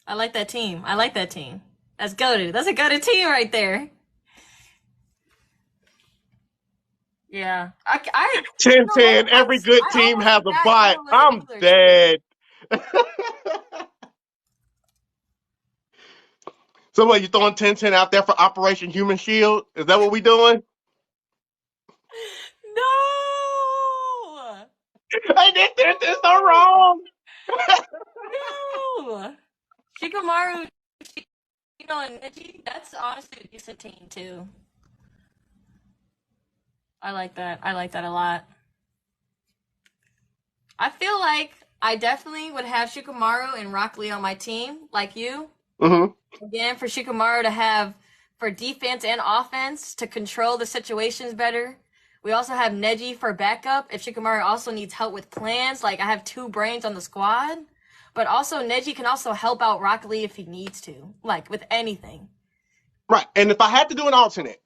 I like that team. I like that team. That's goated. That's a goated team right there. Yeah. Ten You know what? ten. Every good I team almost has a forgot bot. Eno was a I'm healer too. dead. So what, you throwing 10-10 out there for Operation Human Shield? Is that what we doing? No! Hey, this is so wrong. No! Shikamaru, and Neji, that's honestly a decent team too. I like that. I like that a lot. I feel like I definitely would have Shikamaru and Rock Lee on my team, like you. Hmm. Again, for Shikamaru to have for defense and offense to control the situations better. We also have Neji for backup if Shikamaru also needs help with plans. Like I have two brains on the squad, but also Neji can also help out Rock Lee if he needs to, like with anything. Right. And if I had to do an alternate,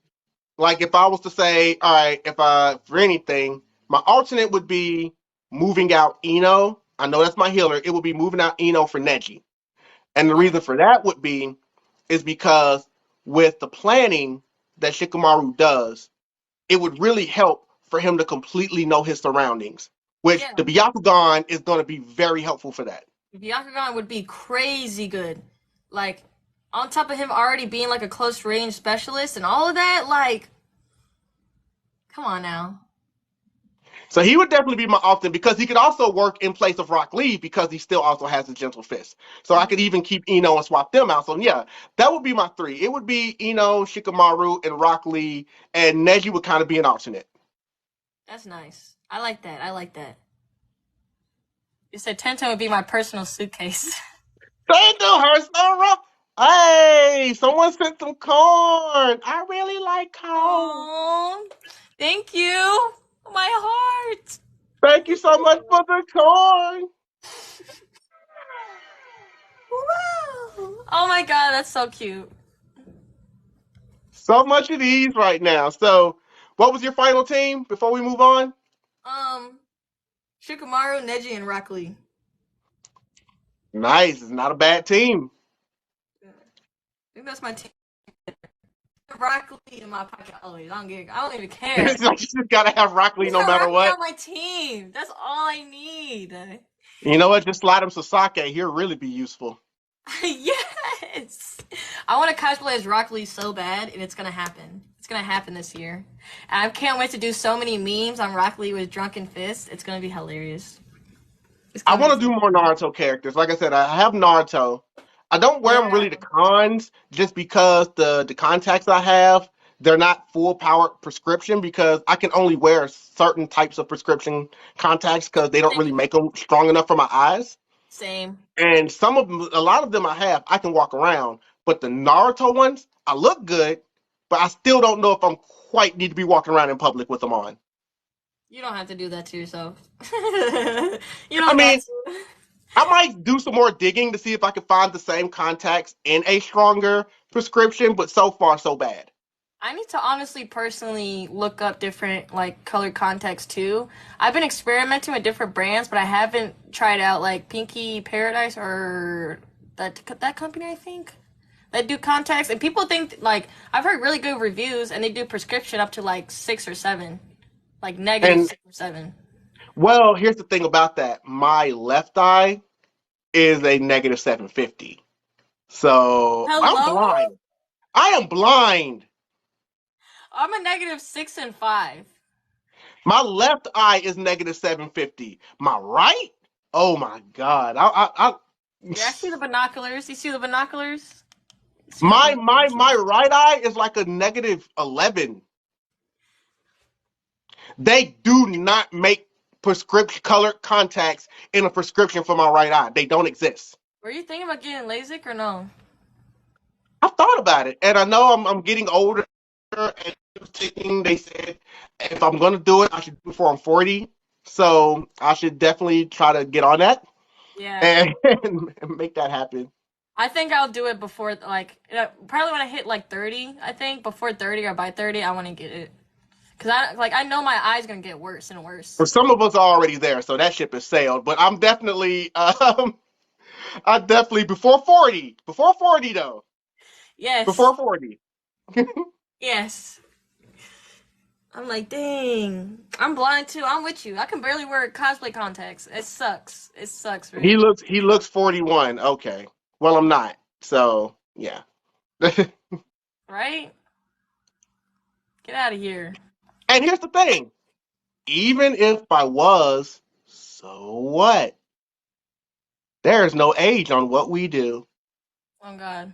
like if I was to say, all right, if I for anything, my alternate would be moving out Eno. I know that's my healer. It would be moving out Eno for Neji. And the Yeah, reason for that would be is because with the planning that Shikamaru does, it would really help for him to completely know his surroundings, which yeah. the Byakugan is going to be very helpful for that. Byakugan would be crazy good. Like on top of him already being like a close range specialist and all of that, like come on now. So he would definitely be my option because he could also work in place of Rock Lee because he still also has a gentle fist. So I could even keep Eno and swap them out. So yeah, that would be my three. It would be Eno, Shikamaru, and Rock Lee, and Neji would kind of be an alternate. That's nice. I like that. I like that. You said Tenten would be my personal suitcase. Thank you, her so rough. Hey, someone sent some corn. I really like corn. Oh, thank you. My heart. Thank you so much for the corn. Wow. Oh my god, that's so cute. So much at ease right now. So, what was your final team before we move on? Um, Shikamaru, Neji, and Rock Lee. Nice. It's not a bad team. I think that's my team. Rock Lee in my pocket always. I don't even care. It's like you just gotta have Rock Lee Just no have matter Rock Lee what. on my team. That's all I need. You know what? Just slide him Sasake. He'll really be useful. Yes. I want to cosplay as Rock Lee so bad, and it's gonna happen. It's gonna happen this year. And I can't wait to do so many memes on Rock Lee with drunken fists. It's gonna be hilarious. It's I gonna be want to do so more Naruto characters. Like I said, I have Naruto. I don't wear them yeah. really to cons just because the contacts I have, they're not full power prescription because I can only wear certain types of prescription contacts because they don't really Same. make them strong enough for my eyes. Same. And some of them, a lot of them I have, I can walk around. But the Naruto ones, I look good, but I still don't know if I'm quite need to be walking around in public with them on. You don't have to do that to yourself. You I don't got mean, to. I might do some more digging to see if I can find the same contacts in a stronger prescription, but so far so bad. I need to honestly personally look up different like color contacts too. I've been experimenting with different brands, but I haven't tried out like Pinky Paradise or that company I think. They do contacts and people think like I've heard really good reviews and they do prescription up to like 6 or 7. Like negative And 6 or 7. well, here's the thing about that. My left eye is a negative 750. So I'm Hello? blind. I am blind. I'm a negative 6 and 5. My left eye is negative 750. My right? Oh my God. Yeah, I see the binoculars. You see the binoculars? You see the my binoculars. right eye is like a negative 11. They do not make prescription colored contacts in a prescription for my right eye. They don't exist. Were you thinking about getting LASIK or no? I've thought about it, and I know I'm getting older. And they said if I'm going to do it, I should do it before I'm 40. So I should definitely try to get on that Yeah. and make that happen. I think I'll do it before, like, probably when I hit like 30. I think before 30 or by 30, I want to get it. Cause I know my eye's gonna get worse and worse. For some of us are already there, so that ship has sailed. But I'm definitely, I definitely before 40, before 40 though, Yes, before 40. yes. I'm like, dang. I'm blind too. I'm with you. I can barely wear cosplay contacts. It sucks. It sucks, He right? looks, he looks 41. Okay, well I'm not, so yeah. Right? Get out of here. And here's the thing: even if I was, so what? There is no age on what we do. Oh God.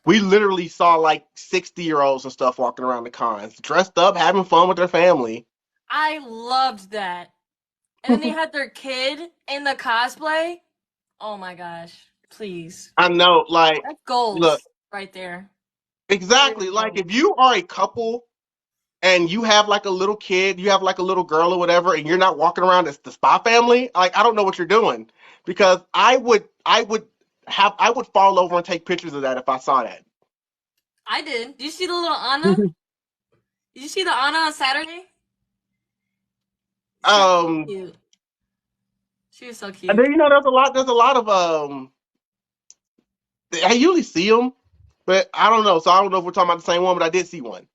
We literally saw like 60-year-olds and stuff walking around the cons, dressed up, having fun with their family. I loved that. And then they had their kid in the cosplay. Oh my gosh. Please. I know, like, That's look, goals right there. Serious exactly. Like, goals. if you are a couple and you have like a little kid, you have like a little girl or whatever, and you're not walking around as the Spy Family, like, I don't know what you're doing. Because I would fall over and take pictures of that if I saw that. I did. Did you see the little Anna? Did you see the Anna on Saturday? She was so Um, cute. She was so and cute. then there's a lot of I usually see them, but I don't know. So I don't know if we're talking about the same one, but I did see one.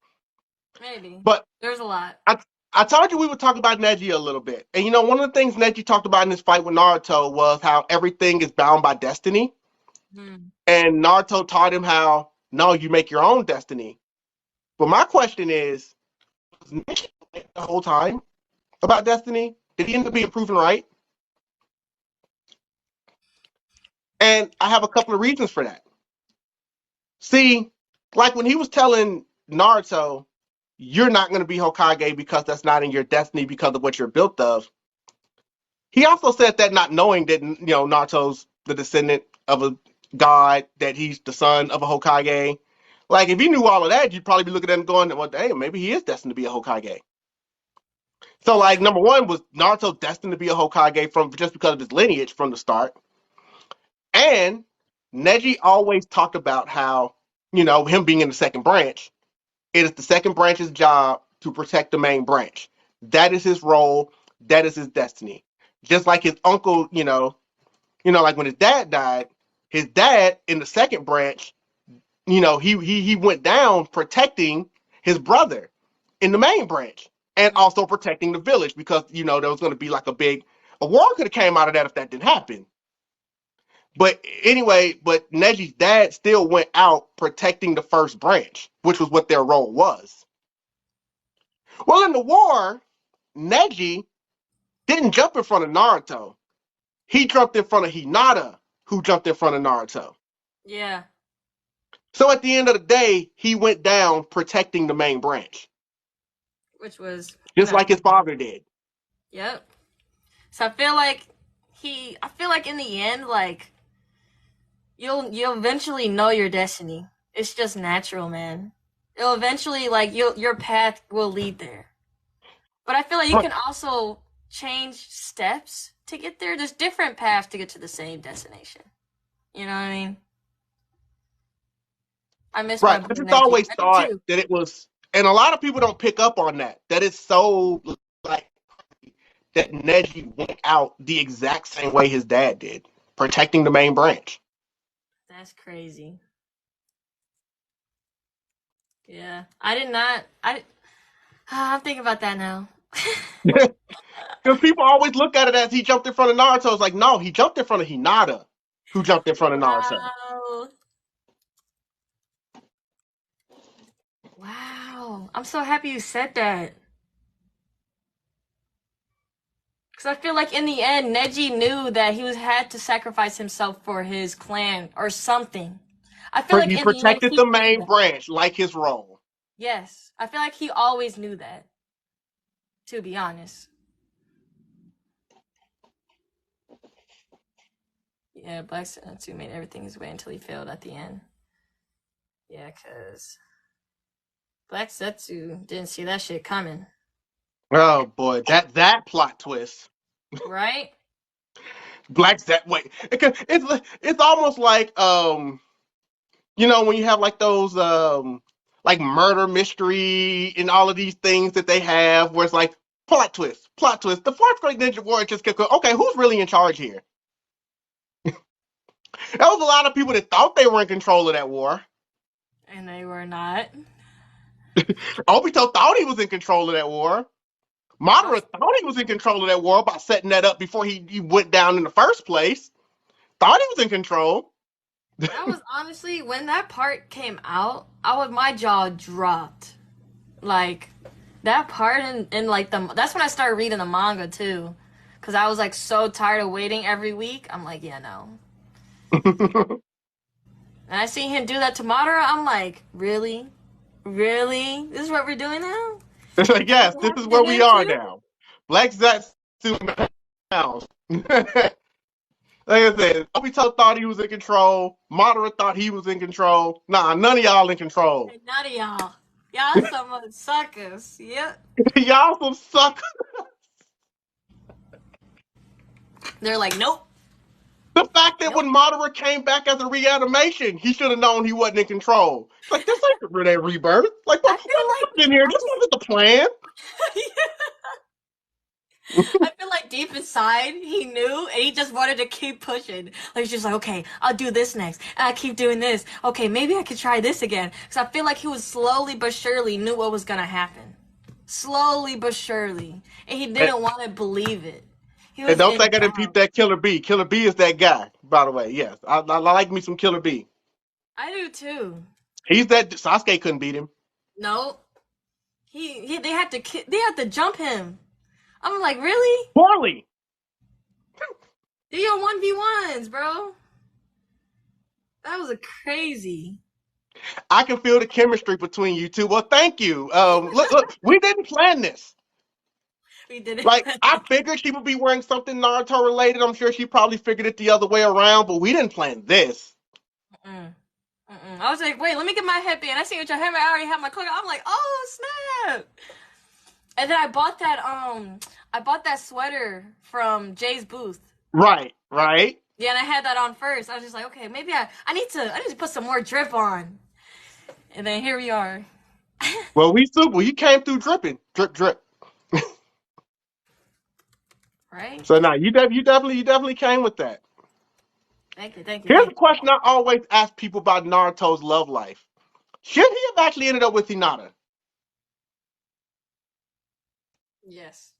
Maybe. But There's a lot. I I told you we would talk about Neji a little bit. And one of the things Neji talked about in this fight with Naruto was how everything is bound by destiny. Hmm. And Naruto taught him how, no, you make your own destiny. But my question is, was Neji right the whole time about destiny? Did he end up being proven right? And I have a couple of reasons for that. See, like when he was telling Naruto, you're not going to be Hokage because that's not in your destiny because of what you're built of. He also said that not knowing that Naruto's the descendant of a god, that he's the son of a Hokage. Like if you knew all of that, you'd probably be looking at him going, "Well, damn, maybe he is destined to be a Hokage." So, Yeah. like number one, was Naruto destined to be a Hokage from just because of his lineage from the start? And Neji always talked about how him being in the second branch, it is the second branch's job to protect the main branch. That is his role. That is his destiny. Just like his uncle, like when his dad in the second branch, he went down protecting his brother in the main branch and also protecting the village because there was going to be like a war could have came out of that if that didn't happen. But anyway, but Neji's dad still went out protecting the first branch, which was what their role was. Well, in the war, Neji didn't jump in front of Naruto. He jumped in front of Hinata, who jumped in front of Naruto. Yeah. So at the end of the day, he went down protecting the main branch, Which was just like his inevitable. father did. Yep. So I feel like I feel like in the end, like you'll eventually know your destiny. It's just natural, man. It'll eventually like your path will lead there. But I feel like you Right, can also change steps to get there. There's different paths to get to the same destination. You know what I mean? I miss my right. boy I just Neji. always I do thought too. that it was, and a lot of people don't pick up on that. That it's so like that Neji went out the exact same way his dad did, protecting the main branch. That's crazy. Yeah. I did not I'm thinking about that now. Because people always look at it as he jumped in front of Naruto. It's like, no, he jumped in front of Hinata, who jumped in front of Naruto. Wow. Wow. I'm so happy you said that. Because I feel like in the end, Neji knew that had to sacrifice himself for his clan or something. I feel like He in the end, protected he the knew main that. branch like his role. Yes. I feel like he always knew that, to be honest. Yeah, Black Senzu made everything his way until he failed at the end. Yeah, because Black Setsu didn't see that shit coming. Oh boy, that plot twist. Right? Black that wait, it's almost like when you have like those like murder mystery and all of these things that they have, where it's like plot twist, plot twist. The fourth grade ninja warrior just kept going, okay, who's really in charge here? There was a lot of people that thought they were in control of that war. And they were not. Obito thought he was in control of that war. Madara thought he was in control of that war by setting that up before he went down in the first place. Thought he was in control. That was honestly when that part came out, my jaw dropped. Like that part and like that's when I started reading the manga too. Cause I was like so tired of waiting every week. I'm like, yeah, no. And I see him do that to Madara, I'm like, really? Really? This is what we're doing now? It's like, yes, this is where we are too? now. Black Zetsu now. Like I said, Obito thought he was in control. Madara thought he was in control. Nah, none of y'all in control. Hey, none of y'all. Y'all some suckers. Yep. Y'all some suckers. They're like, nope. The fact that when Madara came back as a reanimation, he should have known he wasn't in control. Like, this ain't that rebirth. Like, what happened in here? This wasn't the plan. I feel like deep inside he knew and he just wanted to keep pushing. Like he's just like, okay, I'll do this next. And I keep doing this. Okay, maybe I could try this again. Because I feel like he was slowly but surely knew what was going to happen. Slowly but surely. And he didn't want to believe it. And don't think I didn't peep that Killer B. Killer B is that guy, by the way. Yes, I like me some Killer B. I do too. He's that Sasuke couldn't beat him. No. They had to jump him. I'm like, really? Poorly. Do your 1v1s, bro. That was crazy. I can feel the chemistry between you two. Well, thank you. Look, we didn't plan this. We did it. Like, I figured she would be wearing something Naruto related. I'm sure she probably figured it the other way around, but we didn't plan this. I was like, wait, let me get my headband. I see what your headband. I already have my cloak. I'm like, oh snap! And then I bought that sweater from Jay's booth. Right. Yeah, and I had that on first. I was just like, okay, maybe I need to put some more drip on. And then here we are. Well, you came through dripping. Drip. Right? So now you definitely came with that. Thank you. Here's a question I always ask people about Naruto's love life. Should he have actually ended up with Hinata? Yes.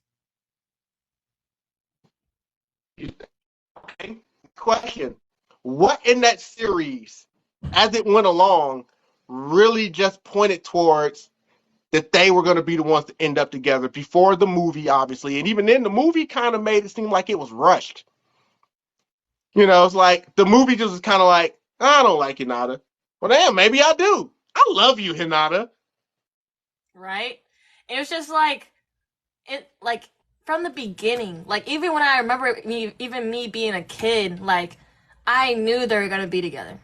Okay. Question. What in that series, as it went along, really just pointed towards that they were going to be the ones to end up together before the movie, obviously. And even then, the movie kind of made it seem like it was rushed. You know, it's like the movie just was kind of like, I don't like Hinata. Well, damn, maybe I do. I love you, Hinata. Right? It was just like, from the beginning, like even when I remember me being a kid, like I knew they were gonna be together,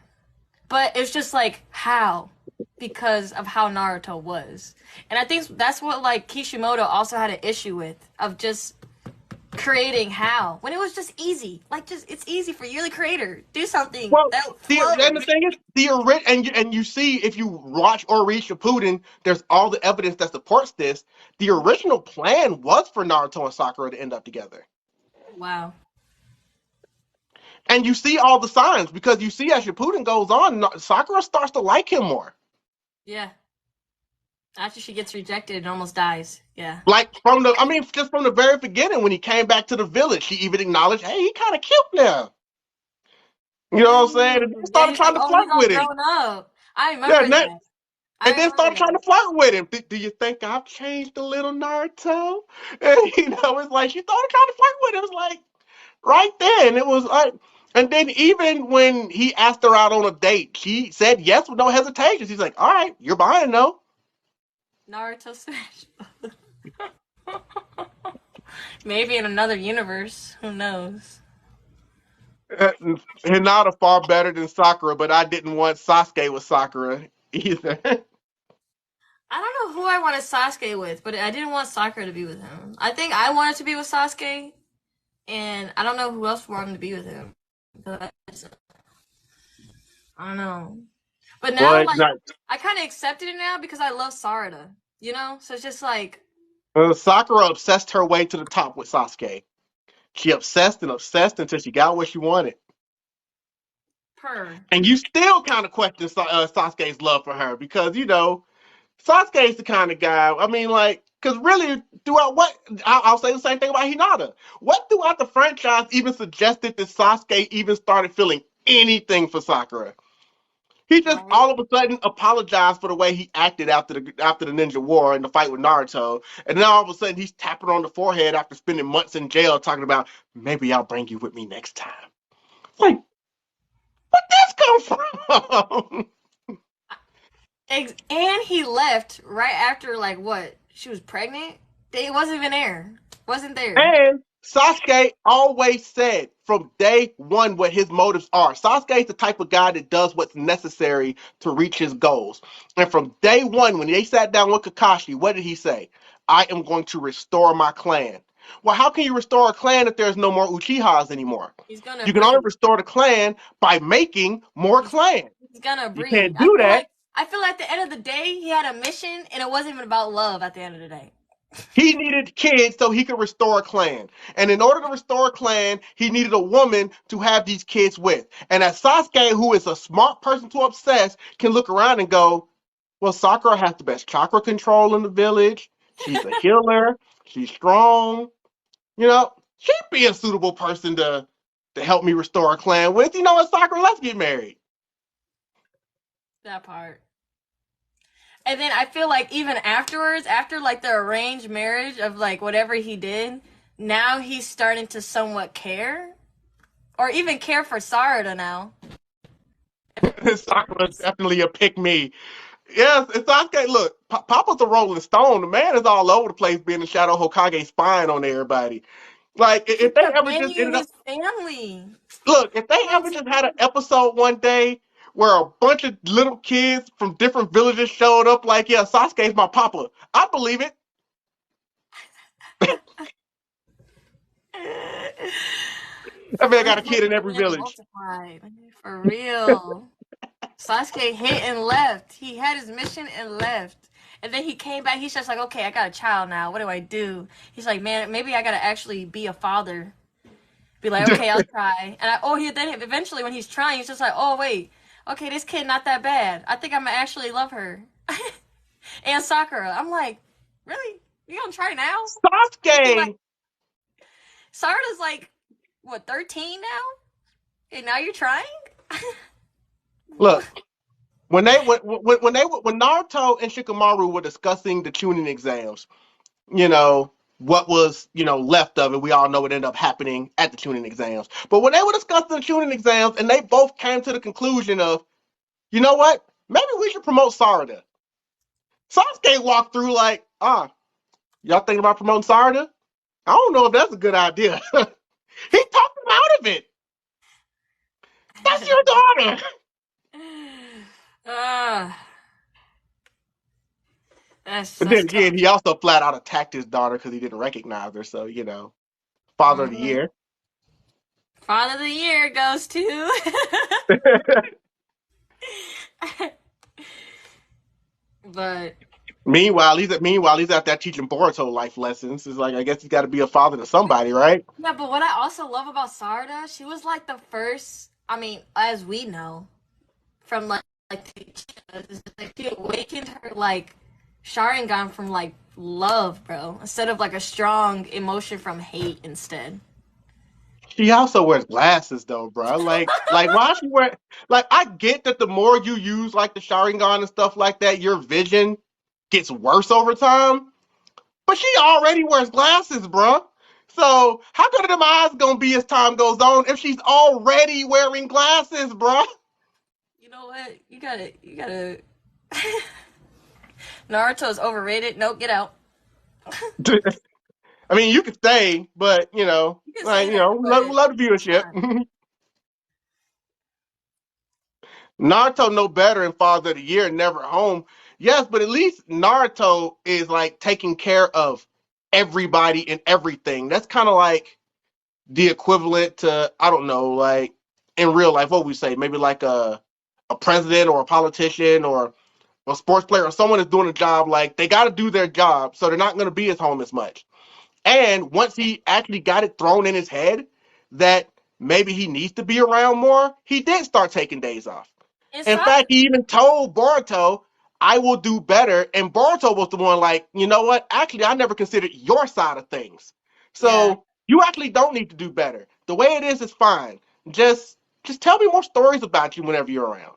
but it's just like how, because of how Naruto was, and I think that's what like Kishimoto also had an issue with, of just creating how when it was just easy, like just it's easy for you, the creator, do something. Well, that and the thing is, and you see if you watch or read Shippuden, there's all the evidence that supports this. The original plan was for Naruto and Sakura to end up together. Wow. And you see all the signs, because you see as Shippuden goes on, Sakura starts to like him more. Yeah. After she gets rejected and almost dies. Yeah. Like just from the very beginning, when he came back to the village, she even acknowledged, hey, he kind of cute now. You know what I'm saying? And then started trying to flirt with him. Up. I remember that. And then started trying to flirt with him. Do you think I've changed a little, Naruto? And it's like she started trying to flirt with him. It was like right then. It was like, and then even when he asked her out on a date, she said yes with no hesitation. She's like, all right, you're buying though. Naruto Smash. Maybe in another universe. Who knows? Hinata far better than Sakura, but I didn't want Sasuke with Sakura either. I don't know who I wanted Sasuke with, but I didn't want Sakura to be with him. I think I wanted to be with Sasuke, and I don't know who else wanted to be with him. But I don't know. But Well, now, like, I kind of accepted it now because I love Sarada. You know, so it's just like Sakura obsessed her way to the top with Sasuke. She obsessed and obsessed until she got what she wanted. per. And you still kind of question Sasuke's love for her because, Sasuke's the kind of guy, I mean, like, because really, throughout I'll say the same thing about Hinata. What throughout the franchise even suggested that Sasuke even started feeling anything for Sakura? He just Right. all of a sudden apologized for the way he acted after the Ninja War and the fight with Naruto, and then all of a sudden he's tapping on the forehead after spending months in jail, talking about maybe I'll bring you with me next time. Like, where'd this come from? And he left right after, like, what? She was pregnant? It wasn't even there. Wasn't there. And Sasuke always said from day one what his motives are. Sasuke is the type of guy that does what's necessary to reach his goals. And from day one, when they sat down with Kakashi, what did he say? I am going to restore my clan. Well, how can you restore a clan if there's no more Uchihas anymore? He's gonna You can only breed. restore the clan by making more He's, clans. he's gonna You breed. can't do that. I feel like at the end of the day, he had a mission, and it wasn't even about love. At the end of the day, He needed kids so he could restore a clan. And in order to restore a clan, he needed a woman to have these kids with. And as Sasuke, who is a smart person to obsess, can look around and go, well, Sakura has the best chakra control in the village. She's a healer. She's strong. She'd be a suitable person to help me restore a clan with. You know what, Sakura, let's get married. that part. And then I feel like even afterwards, after like the arranged marriage of like whatever he did, now he's starting to somewhat care, or even care for Sarada now. Sakura's definitely a pick me. Yes, it's Sasuke. Look, Papa's a Rolling Stone. The man is all over the place, being the Shadow Hokage, spying on everybody. Like, He if they put ever just Manny in ended up, his family. look, if they ever just had an episode one day where a bunch of little kids from different villages showed up, like, yeah, Sasuke's my papa, I believe it. That man got a kid in every village. Multiplied. For real. Sasuke hit and left. He had his mission and left. And then he came back. He's just like, okay, I got a child now. What do I do? He's like, man, maybe I gotta actually be a father. Be like, okay, I'll try. And then eventually when he's trying, he's just like, oh wait, okay, this kid not that bad. I think I'm gonna actually love her. And Sakura, I'm like, really? You gonna try now? Sasuke. Sarada's like, what, 13 now? And now you're trying? Look, when Naruto and Shikamaru were discussing the tuning exams, what was, left of it. We all know what ended up happening at the tuning exams. But when they were discussing the tuning exams and they both came to the conclusion of, you know what? Maybe we should promote Sarada. Sasuke walked through like, y'all thinking about promoting Sarada? I don't know if that's a good idea. He talked him out of it. That's your daughter. But then again, tough. he also flat out attacked his daughter because he didn't recognize her. So, father of the year. Father of the year goes to. But meanwhile, he's out there teaching Boruto life lessons. It's like, I guess he's got to be a father to somebody, right? yeah, but what I also love about Sarda, she was like the first. I mean, as we know, from like she awakened her like Sharingan from like love, bro, instead of like a strong emotion from hate instead. She also wears glasses though, bro. Like why she wear? Like, I get that the more you use like the Sharingan and stuff like that, your vision gets worse over time. But she already wears glasses, bro. So how good are them eyes gonna be as time goes on if she's already wearing glasses, bro? You know what? You gotta. Naruto's overrated. Nope, get out. I mean, you could stay, but You can say like that, we but love the viewership. Naruto no better in Father of the Year, Never Home. Yes, but at least Naruto is like taking care of everybody and everything. That's kind of like the equivalent to, I don't know, like in real life, what we say, maybe like a a president or a politician or a sports player or someone is doing a job, like they got to do their job, so they're not going to be at home as much. And once he actually got it thrown in his head that maybe he needs to be around more, he did start taking days off. And In Sakura, fact, he even told Boruto, I will do better. And Boruto was the one like, you know what? Actually, I never considered your side of things. yeah. So you actually don't need to do better. The way it is fine. Just tell me more stories about you whenever you're around.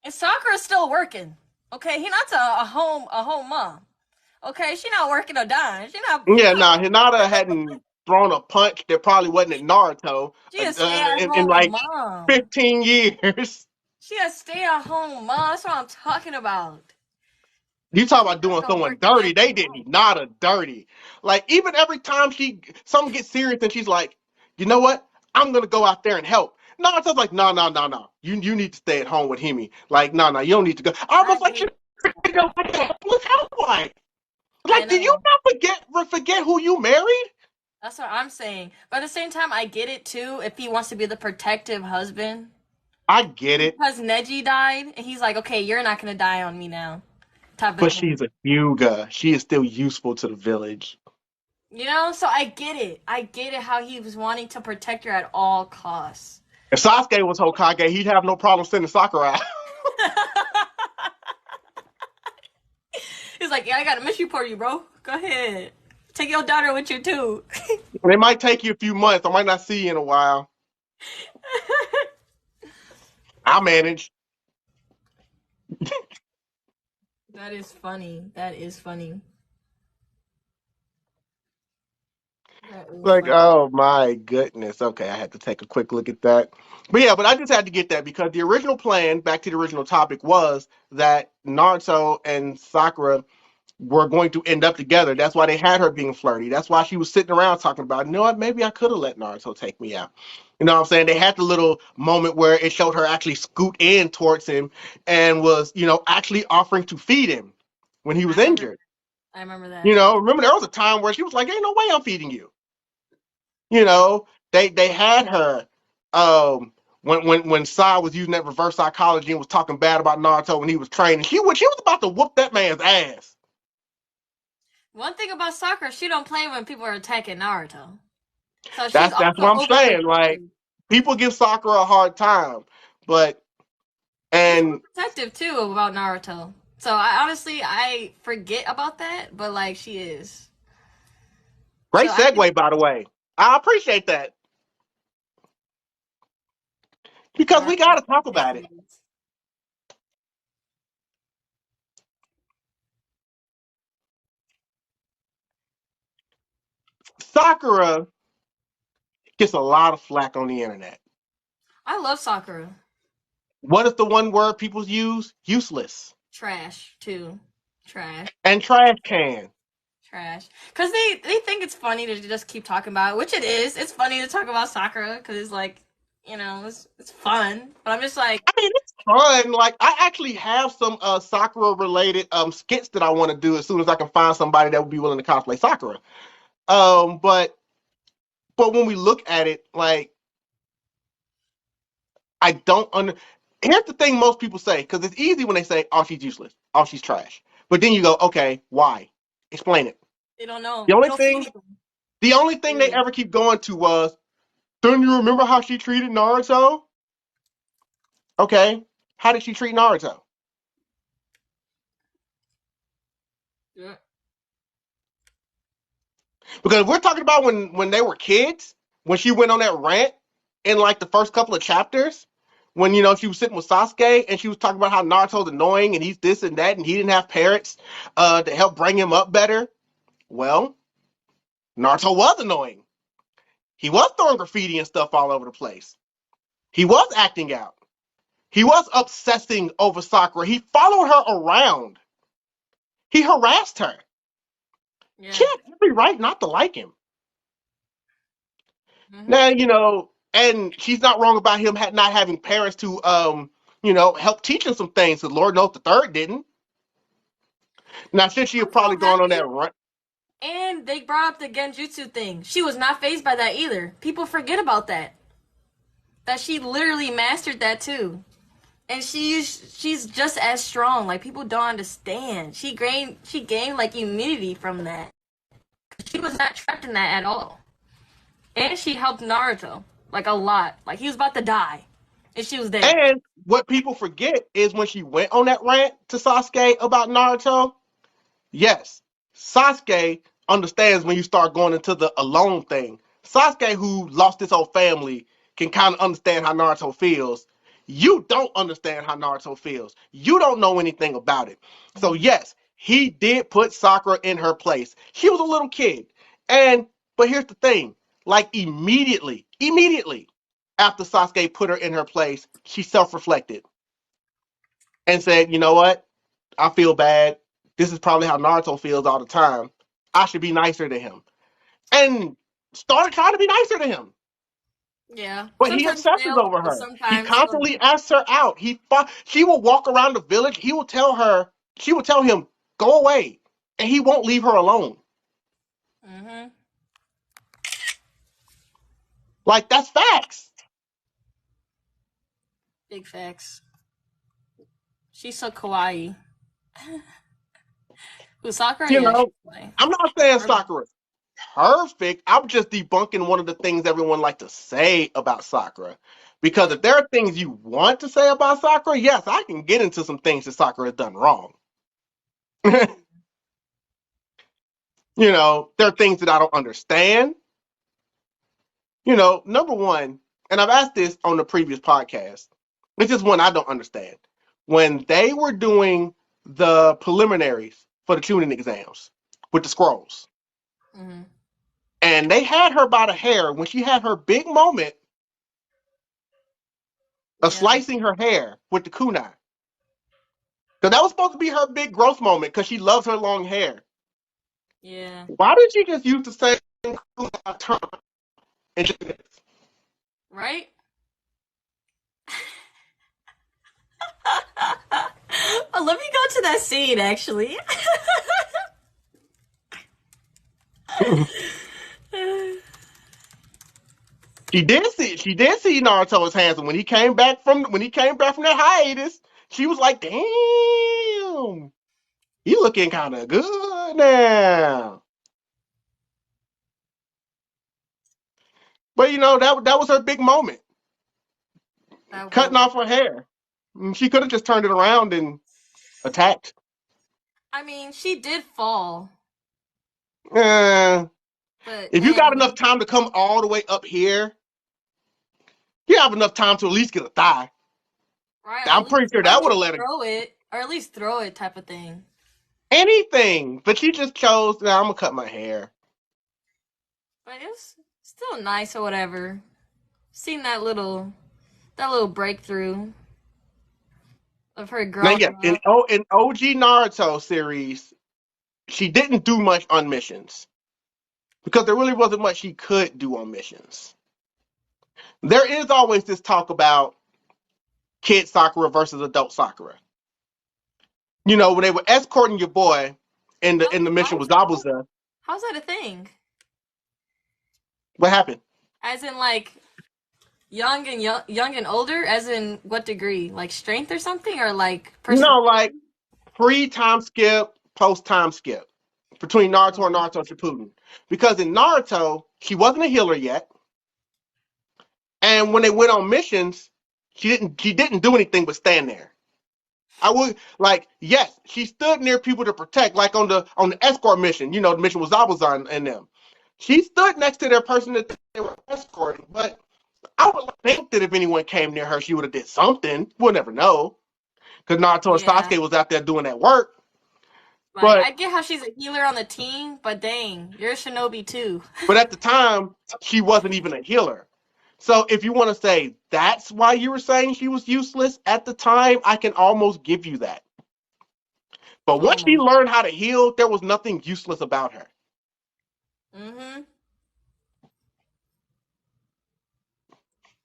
And Sakura's still working. Okay, he not a home mom. Okay, she not working a dime. She not Yeah, putting. now Hinata hadn't thrown a punch that probably wasn't at Naruto She a stay at in home like mom. 15 years. She a stay at home mom. That's what I'm talking about. You talk She's about not doing gonna someone work a day dirty. They from did home. not a dirty. Like even every time something gets serious and she's like, you know what? I'm gonna go out there and help. No, it's just like no. You need to stay at home with Himi. Like no, you don't need to go. I Almost like get she it. go like a helpless housewife. I Like, do you know. not forget who you married? That's what I'm saying. But at the same time, I get it too. If he wants to be the protective husband, I get it, because Neji died, and he's like, okay, you're not gonna die on me now, type of but thing. she's a Hyuga. She is still useful to the village. You know, so I get it. I get it how he was wanting to protect her at all costs. If Sasuke was Hokage, he'd have no problem sending Sakura out. He's like, yeah, I got a mission for you, bro. Go ahead. Take your daughter with you too. It might take you a few months. I might not see you in a while. I'll manage. That is funny. That is funny. That is Like, funny. oh my goodness. Okay, I had to take a quick look at that. But yeah, but I just had to get that because the original plan, back to the original topic, was that Naruto and Sakura were going to end up together. That's why they had her being flirty. That's why she was sitting around talking about, you know what, maybe I could have let Naruto take me out. You know what I'm saying? They had the little moment where it showed her actually scoot in towards him and was, actually offering to feed him when he I was remember. injured. I remember that. Remember there was a time where she was like, ain't no way I'm feeding you. You know, they had her when Sai was using that reverse psychology and was talking bad about Naruto when he was training. She was about to whoop that man's ass. One thing about Sakura, she don't play when people are attacking Naruto. So she's That's what also I'm overly saying. Like protective. people give Sakura a hard time, but She's and protective too about Naruto. So I forget about that, but like she is. So great I think segue by the way. I appreciate that because we got Naruto. to talk Yes, about he it. is. Sakura gets a lot of flack on the internet. I love Sakura. What is the one word people use? Useless Trash too. Trash. and trash can. Trash. Cause they think it's funny to just keep talking about it, which it is. It's funny to talk about Sakura because it's like, it's fun. But I'm just like, I mean, it's fun. Like I actually have some Sakura related skits that I want to do as soon as I can find somebody that would be willing to cosplay Sakura. But when we look at it, like I don't under. Here's the thing: most people say because it's easy when they say, "Oh, she's useless. Oh, she's trash." But then you go, "Okay, why? Explain it." they don't know. The You only don't see thing, anything. the only thing they Really. ever keep going to was, "Don't you remember how she treated Naruto?" Okay, how did she treat Naruto? Yeah. Because we're talking about when they were kids, when she went on that rant in like the first couple of chapters, when she was sitting with Sasuke and she was talking about how Naruto's annoying and he's this and that and he didn't have parents to help bring him up better. Well, Naruto was annoying. He was throwing graffiti and stuff all over the place. He was acting out. He was obsessing over Sakura. He followed her around. He harassed her. She Yeah. had every right not to like him. Hmm. Now, and she's not wrong about him not having parents to, help teach him some things. Because Lord knows the third didn't. Now, since she I'm had so probably gone on happy. that run, And they brought up the genjutsu thing. She was not phased by that either. People forget about that. That she literally mastered that too. And she's just as strong. Like, people don't understand. She gained like immunity from that. She was not trapped in that at all. And she helped Naruto like a lot. Like, he was about to die, and she was there. And what people forget is when she went on that rant to Sasuke about Naruto, yes, Sasuke understands when you start going into the alone thing. Sasuke, who lost his whole family, can kind of understand how Naruto feels. You don't understand how Naruto feels. You don't know anything about it. So yes, he did put Sakura in her place. She was a little kid. But here's the thing. Like immediately after Sasuke put her in her place, she self-reflected and said, you know what? I feel bad. This is probably how Naruto feels all the time. I should be nicer to him. And started trying to be nicer to him. Yeah. But he Sometimes obsesses fail, over but her. He sometimes he'll. constantly asks her out. She will walk around the village. He will tell her, she will tell him, go away. And he won't leave her alone. Mm-hmm. Like, that's facts. Big facts. She's so kawaii. Who, Sakura? You Yeah, she's know, kawaii. I'm not saying Sakura's perfect. I'm just debunking one of the things everyone like to say about Sakura. Because Yeah. if there are things you want to say about Sakura, yes, I can get into some things that Sakura has done wrong. You know, there are things that I don't understand. You know, number one, and I've asked this on the previous podcast, this is one I don't understand. When they were doing the preliminaries for the tuning exams with the scrolls, Mm-hmm. and they had her by the hair when she had her big moment of Yeah. slicing her hair with the kunai. Because that was supposed to be her big growth moment because she loves her long hair. Yeah. Why did she just use the same kunai term? And just, Right? Oh, let me go to that scene, actually. she did see Naruto's handsome when he came back from that hiatus. She was like, "Damn, he looking kind of good now." But you know that was her big moment, That cutting was. off her hair. She could have just turned it around and attacked. I mean, she did fall, Uh, but if you got and enough time to come all the way up here, you have enough time to at least get a thigh. right, I'm pretty sure or at that would least have let her throw it, or at least throw it, type of thing. anything. But she just chose, nah, I'm gonna cut my hair. But it was still nice or whatever. Seen that little breakthrough of her Now, growing yes, up. in OG Naruto series, she didn't do much on missions because there really wasn't much she could do on missions. There is always this talk about kid Sakura versus adult Sakura. You know, when they were escorting your boy in the mission with Zabuza, How's that a thing? what happened? As in, like, young and older? As in what degree? Like strength or something, or like person? No, like pre-time skip, post-time skip between Naruto and Naruto Shippuden. Because in Naruto, she wasn't a healer yet. And when they went on missions, she didn't do anything but stand there. I would like, yes, she stood near people to protect, like on the escort mission, you know, the mission was Zabuza and them. She stood next to their person that they were escorting, but I would think that if anyone came near her, she would have did something. We'll never know. Because Naruto and Yeah. Sasuke was out there doing that work. Like, But I get how she's a healer on the team, but dang, you're a shinobi too. but at the time, she wasn't even a healer. So if you want to say that's why you were saying she was useless at the time, I can almost give you that. But once she Almost. learned how to heal, there was nothing useless about her. Mm-hmm.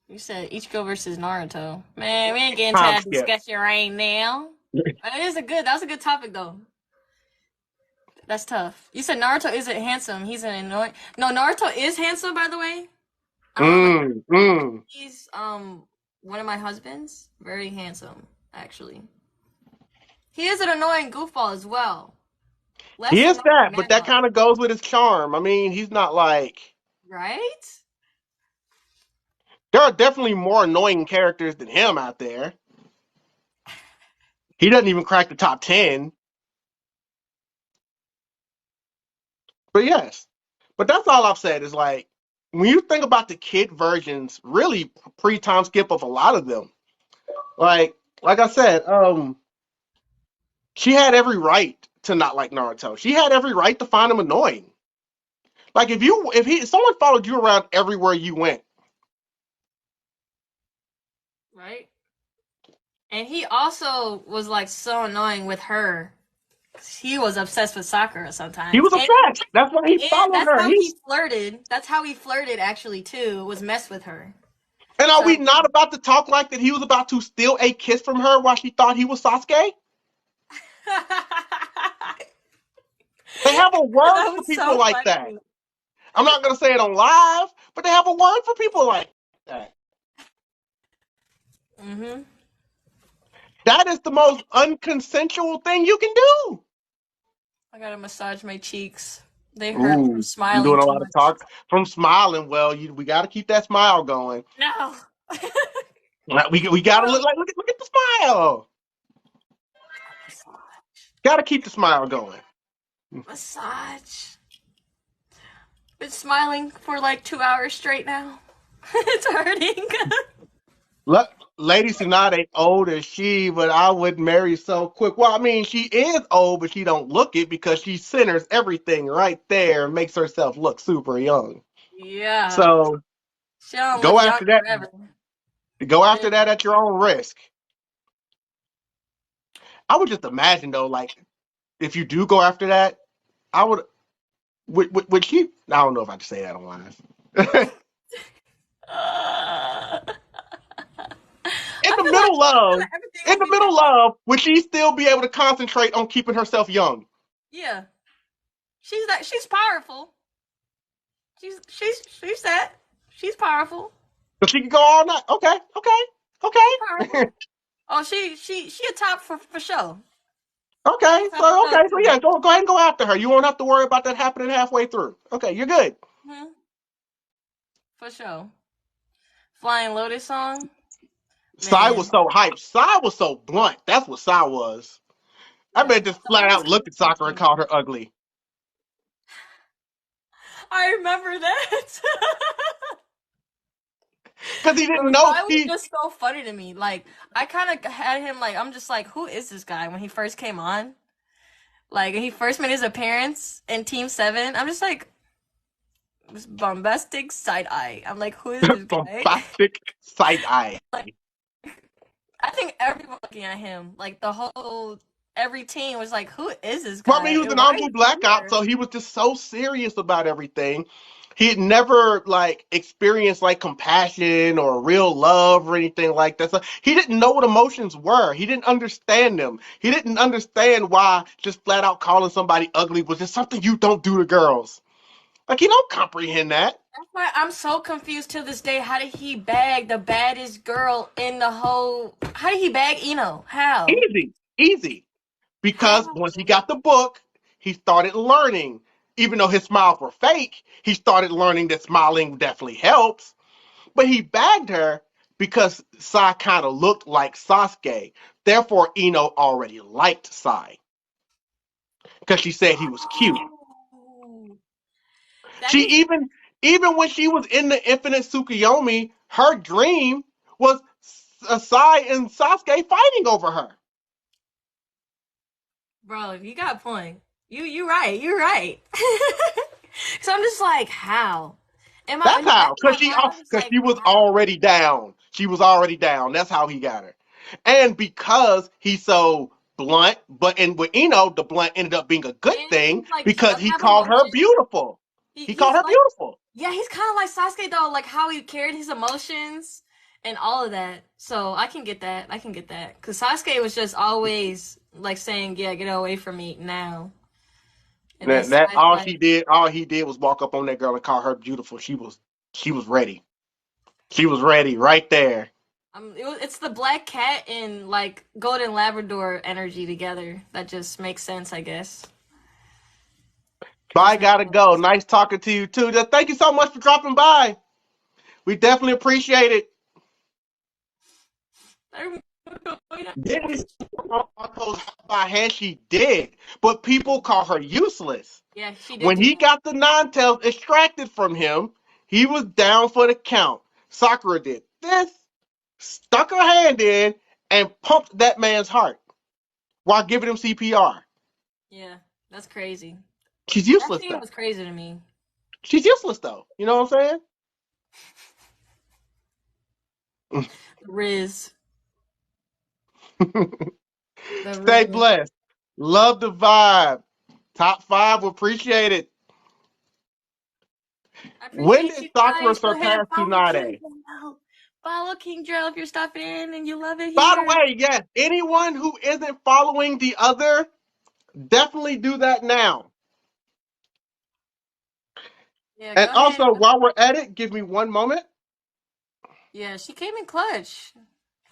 You said Ichigo versus Naruto. Man, we ain't getting into Time that skip. discussion right now. But that was a good topic though. That's tough. You said Naruto isn't handsome. He's an annoying. No, Naruto is handsome, by the way. Like, Mm. he's one of my husbands. Very handsome. actually. He is an annoying goofball as well. He Less is annoying that, but that now, kind of goes with his charm. I mean, he's not like. right? There are definitely more annoying characters than him out there. He doesn't even crack the top 10. But yes. But that's all I've said is like, when you think about the kid versions, really pre-time skip of a lot of them, like I said, she had every right to not like Naruto. She had every right to find him annoying. Like if someone followed you around everywhere you went. Right? And he also was like so annoying with her. He was obsessed with Sakura He sometimes. was obsessed. That's why he And followed that's her. how he flirted. That's how he flirted actually too, was mess with her. And are we So not about to talk like that he was about to steal a kiss from her while she thought he was Sasuke? They have a word that for was people so like that. funny. I'm not going to say it on live, but they have a word for people like that. Mm-hmm. That is the most unconsensual thing you can do. I gotta massage my cheeks. They hurt from Ooh, you smiling doing a too lot of much. talk from smiling. Well, we got to keep that smile going. No. We got to Oh, look at the smile. Got to keep the smile going. massage. Been smiling for like 2 hours straight now. It's hurting. Look, Lady Tsunade ain't old as she, but I wouldn't marry so quick. Well, I mean, she is old, but she don't look it because she centers everything right there and makes herself look super young. Yeah. So She don't go live young after that. forever. Go after Yeah. that at your own risk. I would just imagine though, like if you do go after that, I would she? I don't know if I can say that on live. Uh, in I the feel like middle of everything in will the be middle fine. of would she still be able to concentrate on keeping herself young? Yeah. She's powerful. She's that. She's powerful. But she can go all night. Okay, She's okay. powerful. Oh, she a top for sure. She Okay, a top for so sure okay, so too. yeah, go ahead and go after her. You won't have to worry about that happening halfway through. Okay, you're good. Hmm. For sure. Flying Lotus song, Sai was man. so hyped. Sai was so blunt. That's what Sai was. I Yeah. bet just flat out looked at Sakura and called her ugly. I remember that. Because he Bro, didn't know Sai was he just so funny to me. Like, I kind of had him like, I'm just like, who is this guy when he first came on? Like, when he first made his appearance in Team 7, I'm just like, this bombastic side eye. I'm like, who is this guy? bombastic side eye. Like, I think everyone looking at him, like, every team was like, who is this Well, I guy? mean, he was an And why is Anbu he blackout, here? so he was just so serious about everything. He had never like experienced like compassion or real love or anything like that. So he didn't know what emotions were. He didn't understand them. He didn't understand why just flat out calling somebody ugly was just something you don't do to girls. Like he don't comprehend that. That's why I'm so confused to this day. How did he bag the baddest girl in the whole? How did he bag Ino? How? Easy, easy. Because How? once he got the book, he started learning. Even though his smiles were fake, he started learning that smiling definitely helps. But he bagged her because Sai kind of looked like Sasuke. Therefore, Ino already liked Sai because she said he was cute. Oh, that She is even when she was in the Infinite Tsukuyomi, her dream was Sai and Sasuke fighting over her. bro. You got a point. You right. You're right. So I'm just like, how? In That's my back how, of my mind, I'm just because like, she was how? already down. She was already down. That's how he got her, and because he's so blunt, but and with Eno, the blunt ended up being a good And thing he like because doesn't he have called her emotion. beautiful. He called He's her like, beautiful. yeah, he's kind of like Sasuke though, like how he carried his emotions and all of that. So I can get that. I can get that because Sasuke was just always like saying, "Yeah, get away from me now." And then That Sai's like, all he did was walk up on that girl and call her beautiful. She was ready. She was ready right there. It's the black cat and like golden Labrador energy together that just makes sense, I guess. Bye, Just makes gotta go. Nice talking to you too. Just thank you so much for dropping by. We definitely appreciate it. sense. Didn't by hand she did, but people call her useless. Yeah, she did When do he that. got the nine tails extracted from him, he was down for the count. Sakura did this, stuck her hand in, and pumped that man's heart while giving him CPR. Yeah, that's crazy. She's That useless scene though. was crazy to me. She's useless though. You know what I'm Riz. saying? The Stay Riz. blessed. Love the vibe. Top 5, appreciate it. I When appreciate did you Sakura guys. Go ahead and surpass follow King Tsunade? Drell. Follow King Drell if you're stopping in and you love it By the here. way, yes, anyone who isn't following the other, definitely do that now. Yeah, And go ahead. also, while we're at it, give me one moment. Yeah, she came in clutch.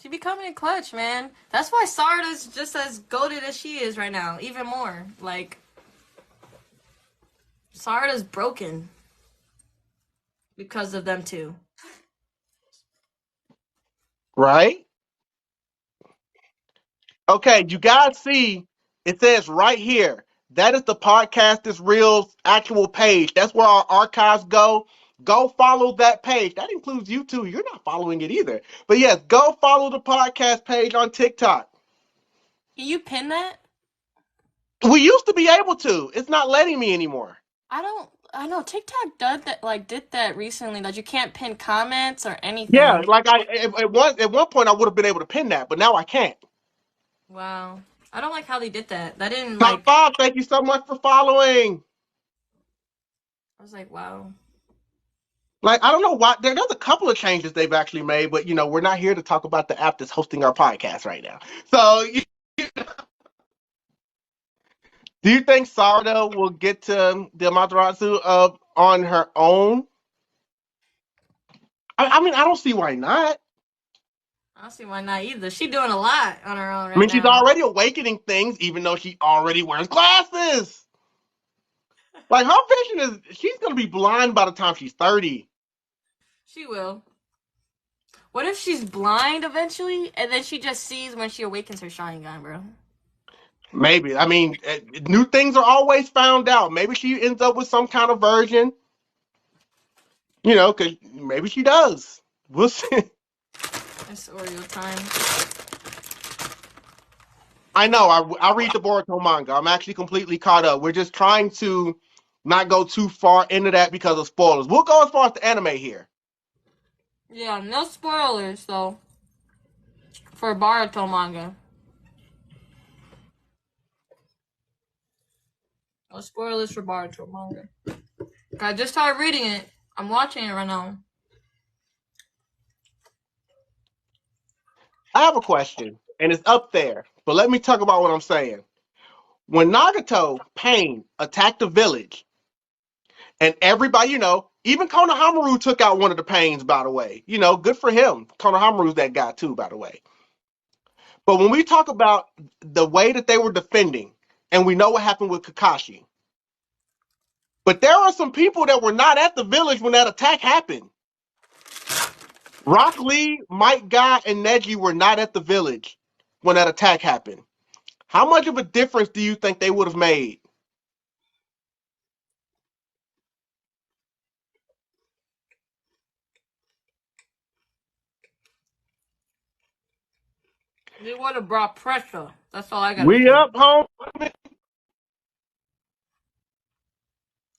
She be coming in clutch, man. That's why Sarda's just as goated as she is right now, even more. Like, Sarda's broken because of them two. Right? Okay, you guys see it says right here. That is the podcast is real's actual page. That's where our archives go. Go follow that page. That includes you too. You're not following it either. But yes, go follow the podcast page on TikTok. Can you pin that? We used to be able to. It's not letting me anymore. I know TikTok did that recently that you can't pin comments or Yeah, anything. like at one point I would have been able to pin that, but now I can't. Wow. I don't like how they did that. That didn't Top like 5, thank you so much for following. I was like, wow. Like, I don't know why. There's a couple of changes they've actually made, but we're not here to talk about the app that's hosting our podcast right now. So, do you think Sarda will get to the Amaterasu on her own? I mean, I don't see why not. I don't see why not either. She doing a lot on her own I right mean, she's now. already awakening things, even though she already wears glasses. Like, her vision she's going to be blind by the time she's 30. She will. What if she's blind eventually, and then she just sees when she awakens her Sharingan, bro? Maybe. I mean, new things are always found out. Maybe she ends up with some kind of version, because maybe she does. We'll see. It's Oreo time. I know. I read the Boruto manga. I'm actually completely caught up. We're just trying to not go too far into that because of spoilers. We'll go as far as the anime here. Yeah, no spoilers though. For Boruto manga. No spoilers for Boruto manga. I just started reading it. I'm watching it right now. I have a question, and it's up there. But let me talk about what I'm saying. When Nagato, Pain, attacked the village, and everybody, even Konohamaru took out one of the Pains, by the way. Good for him. Konohamaru's that guy, too, by the way. But when we talk about the way that they were defending, and we know what happened with Kakashi, but there are some people that were not at the village when that attack happened. Rock Lee, Mike Guy, and Neji were not at the village when that attack happened. How much of a difference do you think they would have made? They would have brought pressure. That's all I gotta We say. up, home.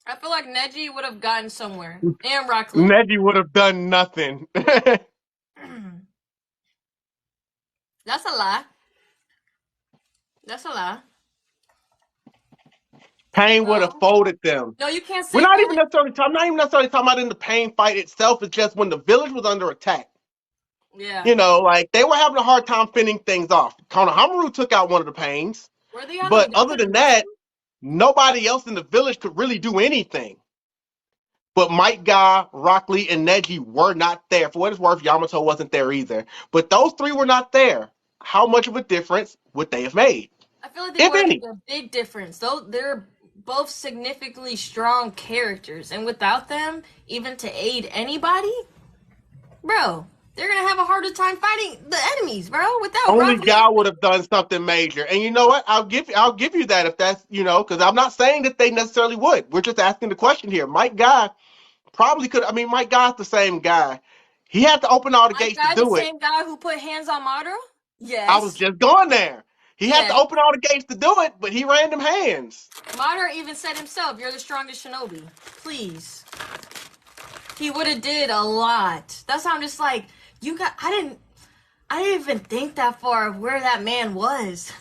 I feel like Neji would have gotten somewhere. And Rock Lee. Neji would have done nothing. That's a lie. That's a lie. Pain would have No. folded them. No, you can't We're say not that. even necessarily talking. I'm not even necessarily talking about in the Pain fight itself. It's just when the village was under attack. Yeah. Like they were having a hard time fending things off. Konohamaru took out one of the Pains, Were they on a but other different than mission? that, nobody else in the village could really do anything. But Might Guy, Rock Lee, and Neji were not there. For what it's worth, Yamato wasn't there either. But those three were not there. How much of a difference would they have made, I feel like they if would have any? made a big difference. Though they're both significantly strong characters, and without them, even to aid anybody, bro, they're gonna have a harder time fighting the enemies, bro. Without Only Rock Guy Lee, would have done something major. And you know what? I'll give you that if that's, because I'm not saying that they necessarily would. We're just asking the question here. Mike Guy probably could. I mean, Mike Guy's the same guy. He had to open all the my gates to guy, the do it. same guy who put hands on Madara. I was Yes, just going there. He had to yes. open all the gates to do it, but he ran them hands. Madara even said himself, "You're the strongest shinobi." Please, he would have did a lot. That's how I'm just like, you got. I didn't even think that far of where that man was.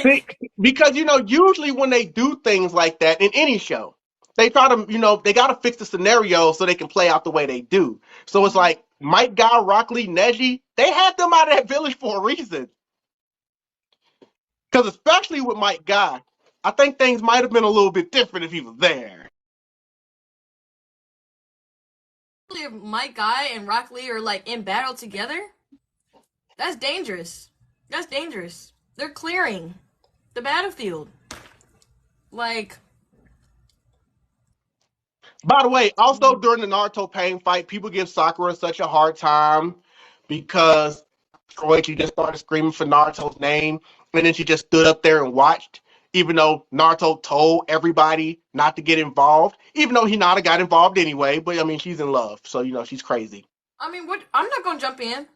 See, Like, because usually when they do things like that in any show, they try to, they got to fix the scenario so they can play out the way they do. So it's like Mike Guy, Rock Lee, Neji, they had them out of that village for a reason. Because especially with Mike Guy, I think things might have been a little bit different if he was there. if my guy and Rock Lee are like in battle together, that's dangerous. That's dangerous. They're clearing the battlefield. Like, By the way, also during the Naruto pain fight, people give Sakura such a hard time because she just started screaming for Naruto's name, and then she just stood up there and watched, even though Naruto told everybody not to get involved, even though Hinata got involved anyway. But I mean, she's in love, so she's crazy. I mean, what? I'm not gonna jump in.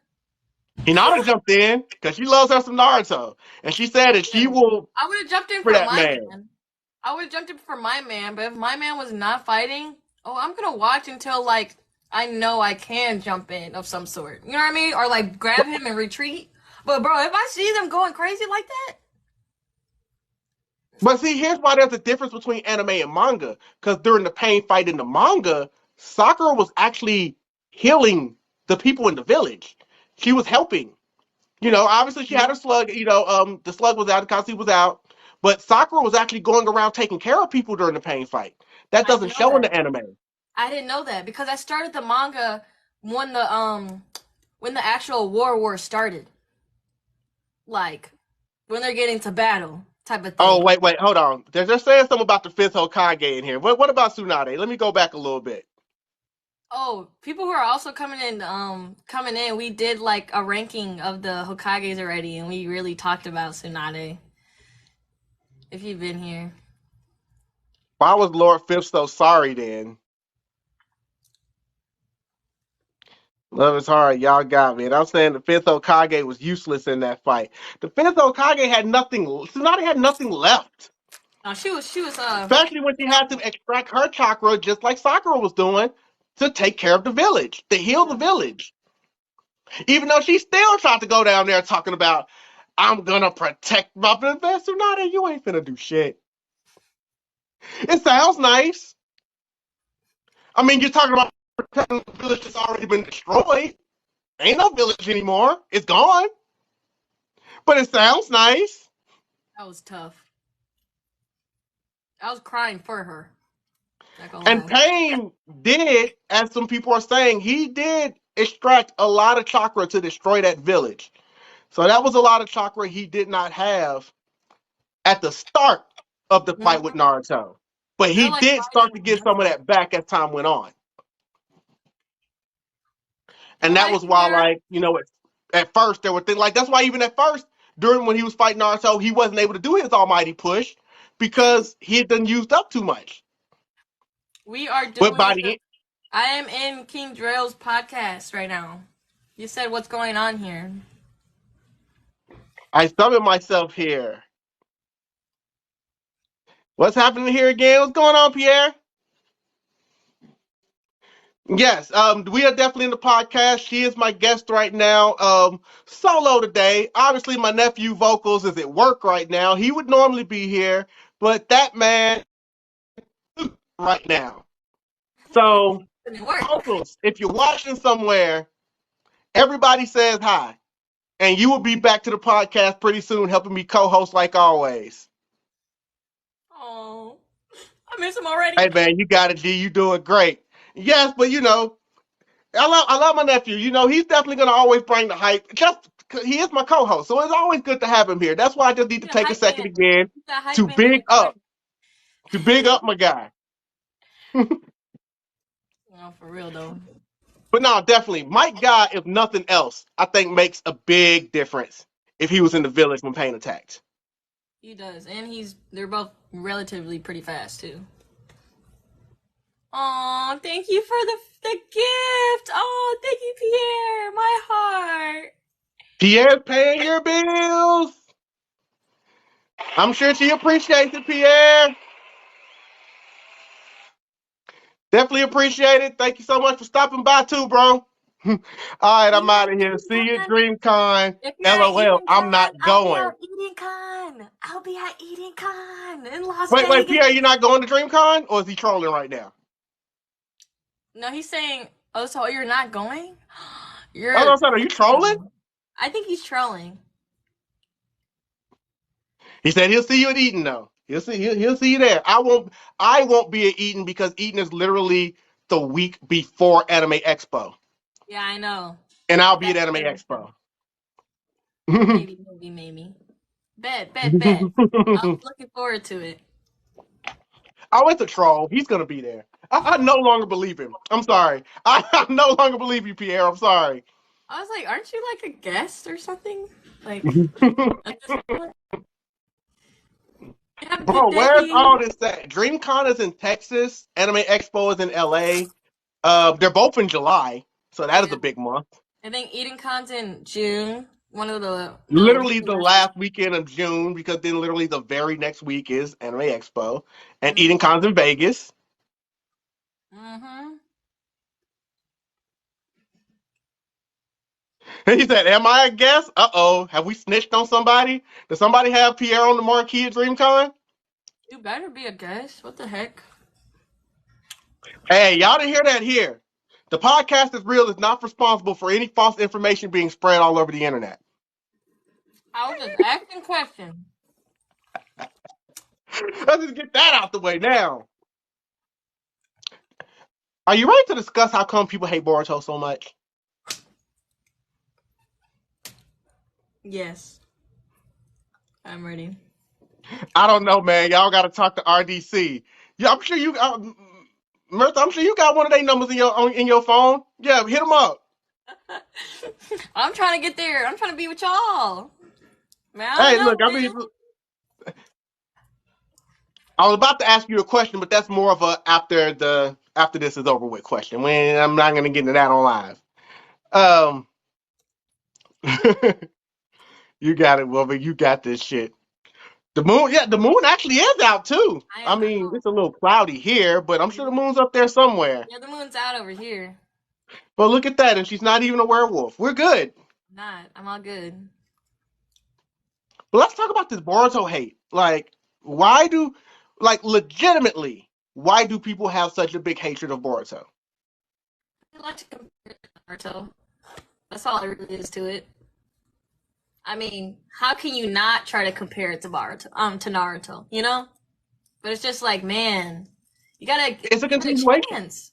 Hinata jumped in because she loves her some Naruto, and she said that she will I would have jumped in for for that my man. man. I would have jumped in for my man, but if my man was not fighting, I'm gonna watch until like I know I can jump in of some sort. You know what I mean? Or like grab him and retreat. But bro, if I see them going crazy like that, But see, here's why there's a difference between anime and manga. Because during the pain fight in the manga, Sakura was actually healing the people in the village. She was helping. Obviously she had a slug. The slug was out, the Kasi was out. But Sakura was actually going around taking care of people during the pain fight. That I doesn't didn't know show in that. the anime. I didn't know that because I started the manga when the actual war started. Like when they're getting to battle type of Oh, thing. wait, hold on. They're saying something about the fifth Hokage in here. What about Tsunade? Let me go back a little bit. Oh, people who are also coming in, we did like a ranking of the Hokages already, and we really talked about Tsunade. If you've been here. Why was Lord Fifth so sorry then? Love is hard. Y'all got me. And I'm saying the fifth Hokage was useless in that fight. The fifth Hokage had nothing. Tsunade had nothing left. No, she was Especially when she had to extract her chakra, just like Sakura was doing, to take care of the village, to heal the village. Even though she still tried to go down there talking about, I'm gonna protect my village. Tsunade, you ain't finna do shit. It sounds nice. I mean, you're talking about protecting the village that's already been destroyed. Ain't no village anymore. It's gone. But it sounds nice. that was tough. I was crying for her. Not gonna And lie. Pain did, as some people are saying, he did extract a lot of chakra to destroy that village. So that was a lot of chakra he did not have at the start of the fight with Naruto. But They're he like did start to fighting. get some of that back as time went on. And that Nobody was why, cared. like, at first there were things like that's why even at first, during when he was fighting Naruto, he wasn't able to do his almighty push because he had done used up too much. We are But by doing. the I am in King Drell's podcast right now. You said what's going on here? I summoned myself here. What's happening here again? What's going on, Pierre? Yes, we are definitely in the podcast. She is my guest right now. Solo today. Obviously, my nephew Vocals is at work right now. He would normally be here, but that man right now. So, Didn't work. Vocals, if you're watching somewhere, everybody says hi. And you will be back to the podcast pretty soon, helping me co-host like always. Oh, I miss him already? Hey man, you got it, G. You doing great. Yes, but I love my nephew. He's definitely gonna always bring the hype. Just 'cause he is my co-host, so it's always good to have him here. That's why I just need to He's a take a hype second man. again He's a hype to man in big his up, way. to big up my guy. No, for real though. But no, definitely, Mike Guy, if nothing else, I think makes a big difference if he was in the village when Pain attacked. He does, and they're both relatively pretty fast too. Oh, thank you for the gift. Oh, thank you, Pierre. My heart. Pierre's paying your bills. I'm sure she appreciates it, Pierre. Definitely appreciate it. Thank you so much for stopping by too, bro. All right, See I'm you out at of here. See you at EdenCon. DreamCon. If you're at LOL. I'm EdenCon, not I'll be going. at EdenCon. I'll be at EdenCon in Las Wait, Vegas. Pierre, you're not going to DreamCon, or is he trolling right now? No, he's saying, "Oh, so you're not going? I You're." was saying, are you trolling? I think he's trolling. He said he'll see you at Eden though. He'll see you there. I won't be at Eden because Eden is literally the week before Anime Expo, Yeah, I know. and I'll be at That's Anime true. Expo. Maybe. Bet. I'm looking forward to it. Oh, it's a troll. He's gonna be there. I no longer believe him. I'm sorry. I no longer believe you, Pierre. I'm sorry. I was like, aren't you like a guest or something? Like, at this point? Have a good Bro, where's day. all this at? DreamCon is in Texas. Anime Expo is in LA. They're both in July, so that is Yeah, a big month. I think EdenCon's in June. One of the Literally weekend the after. last weekend of June, because then literally the very next week is Anime Expo, and Mm-hmm. EdenCon's in Vegas. Mm-hmm. And he said, "Am I a guest? Uh-oh, have we snitched on somebody? Does somebody have Pierre on the marquee at DreamCon?" You better be a guest. What the heck? Hey, y'all didn't hear that here. The podcast is real. Is not responsible for any false information being spread all over the internet. I was just asking questions. Let's just get that out the way now. Are you ready to discuss how come people hate Boruto so much? Yes, I'm ready. I don't know, man. Y'all got to talk to RDC. Yeah, I'm sure you. Mirtha, I'm sure you got one of their numbers in your phone. Yeah, hit them up. I'm trying to get there. I'm trying to be with y'all. Man, I don't Hey, know, look, I was about to ask you a question, but that's more of a after this is over with question. I'm not going to get into that on live. Um, you got it, woman. You got this shit. The moon actually is out too. I I mean, know. it's a little cloudy here, but I'm sure the moon's up there somewhere. Yeah, the moon's out over here. But look at that, and she's not even a werewolf. We're good. I'm not. I'm all good. But let's talk about this Boruto hate. Why do, legitimately, why do people have such a big hatred of Boruto? I like to compare it to Naruto. That's all there really is to it. I mean, how can you not try to compare it to Naruto? You know? But it's just like, man, you gotta It's a give it a continuation. chance.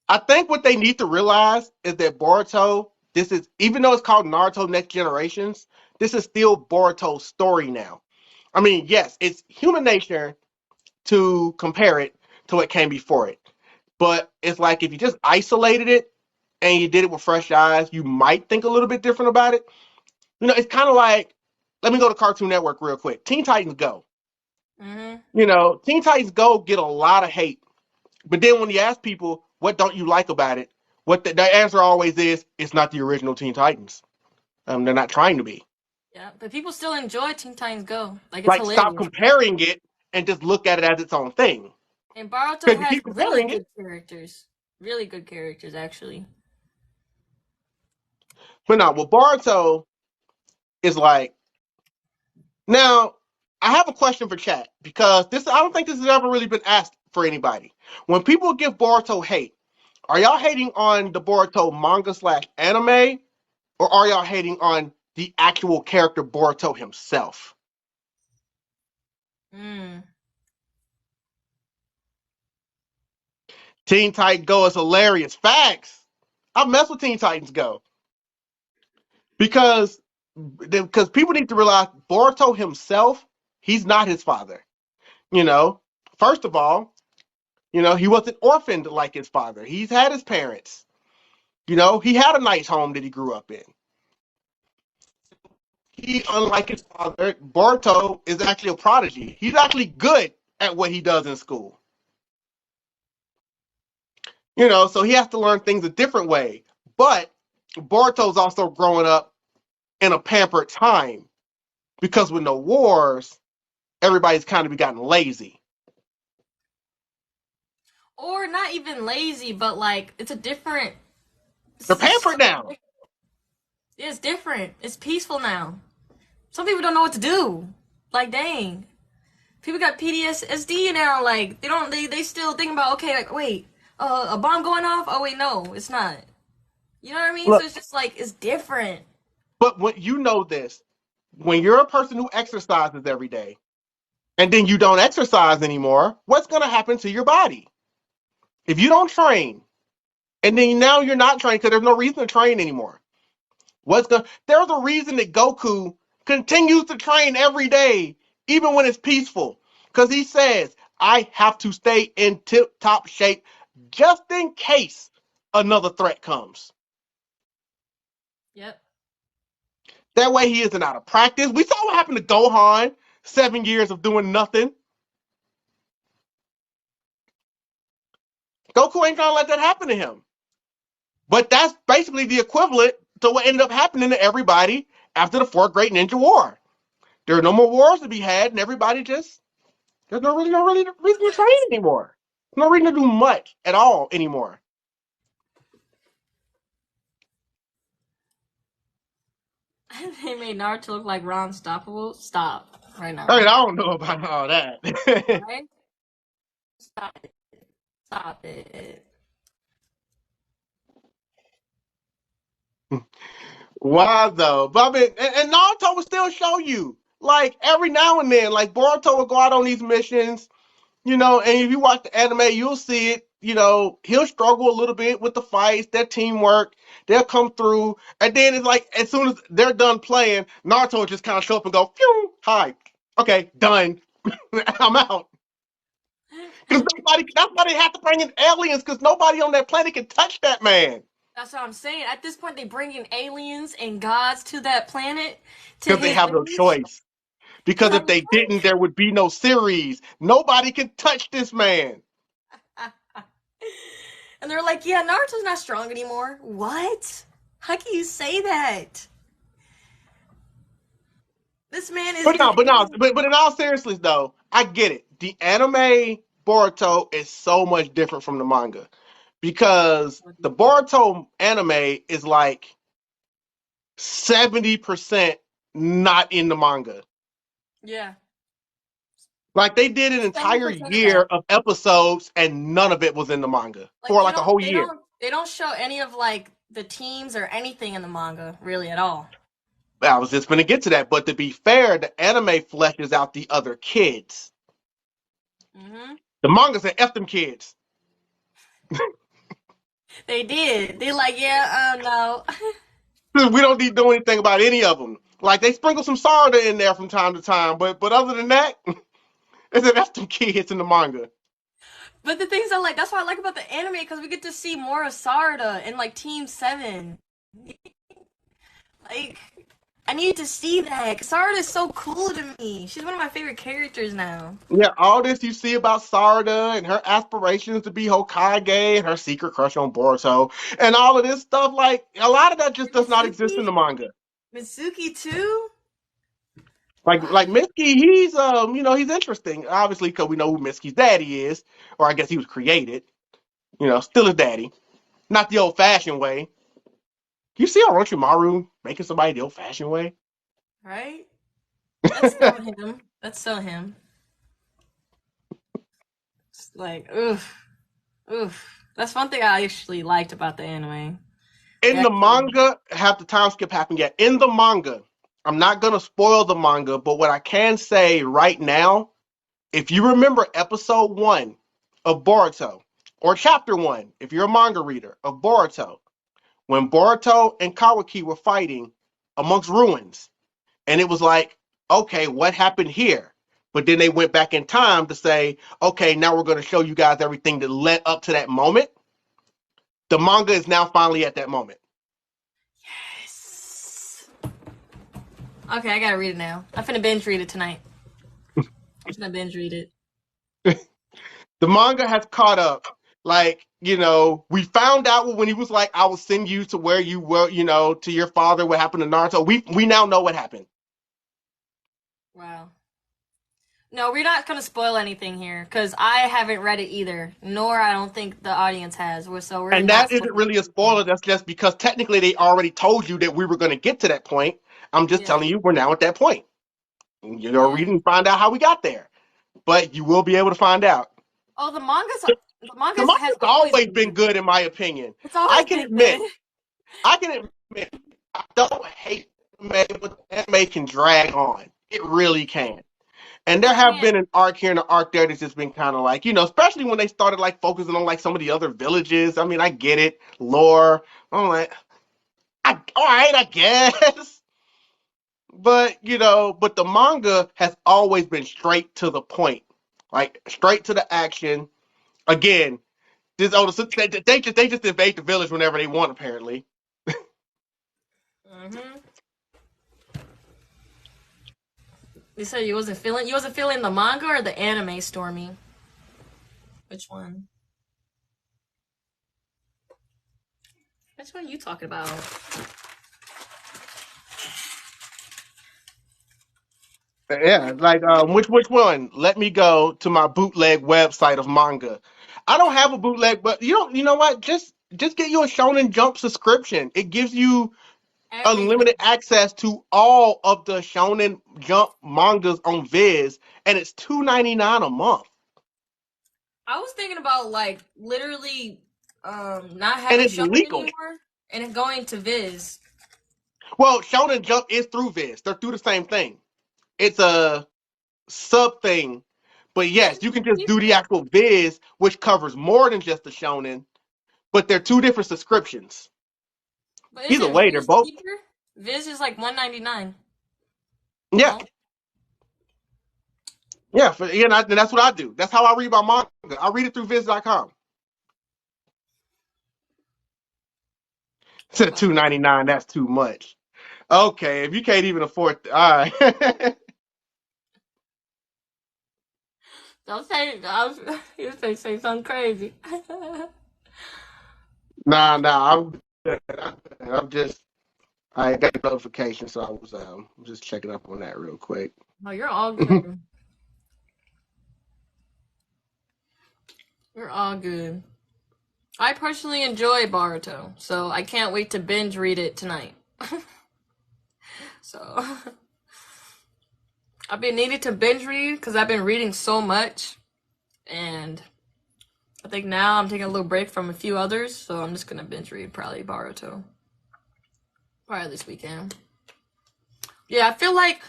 I think what they need to realize is that Boruto, this is, even though it's called Naruto Next Generations, this is still Boruto's story now. I mean, yes, it's human nature to compare it to what came before it. But it's like if you just isolated it and you did it with fresh eyes, you might think a little bit different about it. It's kind of like, let me go to Cartoon Network real quick. Teen Titans Go. Mm-hmm. Teen Titans Go get a lot of hate. But then when you ask people, what don't you like about it? What the answer always is, it's not the original Teen Titans. They're not trying to be. Yeah, but people still enjoy Teen Titans Go. Like, it's Like, stop hilarious. comparing it and just look at it as its own thing. And Boruto Because you has keep really comparing it. good characters. Really good characters, actually. But no, well, Boruto is like, now, I have a question for chat because I don't think this has ever really been asked for anybody. When people give Boruto hate, are y'all hating on the Boruto manga/anime, or are y'all hating on the actual character Boruto himself? Mm. Teen Titan Go is hilarious. Facts. I mess with Teen Titans Go because people need to realize Boruto himself, he's not his father. You know, first of all, he wasn't orphaned like his father. He's had his parents. He had a nice home that he grew up in. He, unlike his father, Boruto is actually a prodigy. He's actually good at what he does in school. So he has to learn things a different way. But Boruto's also growing up in a pampered time because with no wars, everybody's kind of gotten lazy. Or not even lazy, but like it's a different. They're pampered now. It's different. It's peaceful now. Some people don't know what to do. Like, dang. People got PTSD now. Like, they still think about, okay, like, wait, a bomb going off? Oh, wait, no, it's not. You know what I mean? Look, so it's just like, it's different. but when this, when you're a person who exercises every day and then you don't exercise anymore, what's going to happen to your body? If you don't train and then now you're not training because there's no reason to train anymore. There's a reason that Goku continues to train every day, even when it's peaceful. Because he says, I have to stay in tip-top shape just in case another threat comes. Yep. That way he isn't out of practice. We saw what happened to Gohan, 7 years of doing nothing. Goku ain't gonna let that happen to him. But that's basically the equivalent to what ended up happening to everybody after the Fourth Great Ninja War. There are no more wars to be had, and everybody there's no reason to train anymore. There's no reason to do much at all anymore. They made Naruto look like Ron Stoppable. Stop right now. I mean, I don't know about all that. Right? Stop it. Stop it. Why though? But I mean, and Naruto will still show you, like every now and then, like Boruto will go out on these missions, and if you watch the anime, you'll see it. He'll struggle a little bit with the fights, their teamwork. They'll come through, and then it's like as soon as they're done playing, Naruto will just kind of show up and go, "Phew, hi, okay, done, I'm out." Because that's why they have to bring in aliens, because nobody on that planet can touch that man. That's what I'm saying. At this point, they bring in aliens and gods to that planet to Because they his have no image. choice. Because if Like, they didn't, there would be no series. Nobody can touch this man. and they're like, yeah, Naruto's not strong anymore. What? How can you say that? This man is But no, the. but no, but in all seriousness though, I get it. The anime Boruto is so much different from the manga because the Boruto anime is like 70% not in the manga. Yeah. Like they did an Seventy entire percent of year that. of episodes and none of it was in the manga Like for like a whole year. they don't show any of like the teams or anything in the manga really at all. I was just going to get to that, but to be fair, the anime fleshes out the other kids. Hmm. The manga said, F them kids. They did. They like, yeah, no. We don't need to do anything about any of them. Like they sprinkle some Sarda in there from time to time, but other than that, they said, F them kids in the manga. But the things I like, that's what I like about the anime because we get to see more of Sarda and like Team 7. Like, I need to see that. Sarda is so cool to me. She's one of my favorite characters now. Yeah, all this you see about Sarda and her aspirations to be Hokage and her secret crush on Boruto and all of this stuff, like a lot of that just does not exist in the manga. Mitsuki too? Like Mitsuki, he's interesting, obviously, because we know who Mitsuki's daddy is, or I guess he was created. Still his daddy. Not the old fashioned way. You see Orochimaru making somebody the old fashioned way? Right? That's so him. That's so him. It's like, oof. Oof. That's one thing I actually liked about the anime. In Yeah. the manga, have the time skip happened yet? In the manga, I'm not gonna spoil the manga, but what I can say right now if you remember episode 1 of Boruto, or chapter 1, if you're a manga reader of Boruto, when Boruto and Kawaki were fighting amongst ruins, and it was like, okay, what happened here? But then they went back in time to say, okay, now we're going to show you guys everything that led up to that moment. The manga is now finally at that moment. Yes. Okay, I gotta read it now. I'm finna binge read it tonight. I'm finna binge read it. The manga has caught up. Like, we found out when he was like, I will send you to where you were, to your father, what happened to Naruto. We now know what happened. Wow. No, we're not gonna spoil anything here because I haven't read it either, nor I don't think the audience has. So we're And not that isn't really a spoiling spoiler. anything. That's just because technically they already told you that we were going to get to that point. I'm just Yeah. telling you, we're now at that point. Yeah. Read and find out how we got there. But you will be able to find out. Oh, the The mangas has manga's always always been been good. good, in my opinion. It's I always can been good. admit, I don't hate anime, but anime can drag on. It really can. And there It have can. been an arc here and an arc there that's just been kind of like, especially when they started like focusing on like some of the other villages. I mean, I get it, lore. I'm like, all right, I guess. But the manga has always been straight to the point, like straight to the action. Again, they just invade the village whenever they want, apparently. Mm-hmm. You said you wasn't feeling the manga or the anime, Stormy? Which one? Which one are you talking about? Yeah, like which one? Let me go to my bootleg website of manga. I don't have a bootleg, but you know what? Just get you a Shonen Jump subscription. It gives you Everything. unlimited access to all of the Shonen Jump mangas on Viz, and it's $2.99 a month. I was thinking about like literally not And having it's Shonen legal. anymore and it going to Viz. Well, Shonen Jump is through Viz. They're through the same thing. It's a sub thing. But yes, Isn't you can it just do the cheaper? actual Viz, which covers more than just the Shonen, but they're two different subscriptions. But Either isn't way, they're Viz both. cheaper? Viz is like $1.99. Yeah, No? yeah. And that's what I do. That's how I read my manga. I read it through Viz.com. Instead of Wow. $2.99, that's too much. Okay, if you can't even afford, all right. Don't say you say something crazy. Nah. I'm just. I got a notification, so I was just checking up on that real quick. No, you're all good. You're all good. I personally enjoy Baruto, so I can't wait to binge read it tonight. So I've been needing to binge read because I've been reading so much, and I think now I'm taking a little break from a few others, so I'm just gonna binge read probably Baruto, probably this weekend. Yeah, I feel like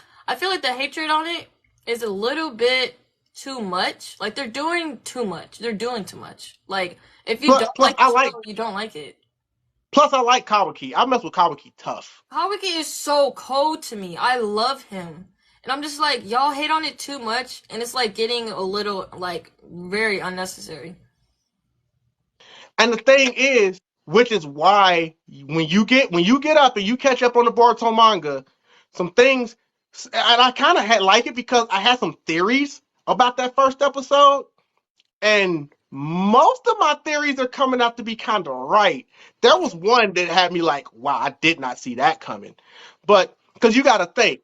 the hatred on it is a little bit too much. Like they're doing too much. They're doing too much. Like if you Plus, don't plus like the I like show, you don't like it. plus I like Kawaki. I mess with Kawaki tough. Haruki is so cold to me. I love him. And I'm just like, y'all hate on it too much, and it's like getting a little like very unnecessary. And the thing is, which is why when you get up and you catch up on the Boruto manga, some things, and I kind of had like it because I had some theories about that first episode, and most of my theories are coming out to be kind of right. There was one that had me like, wow, I did not see that coming. But because you got to think,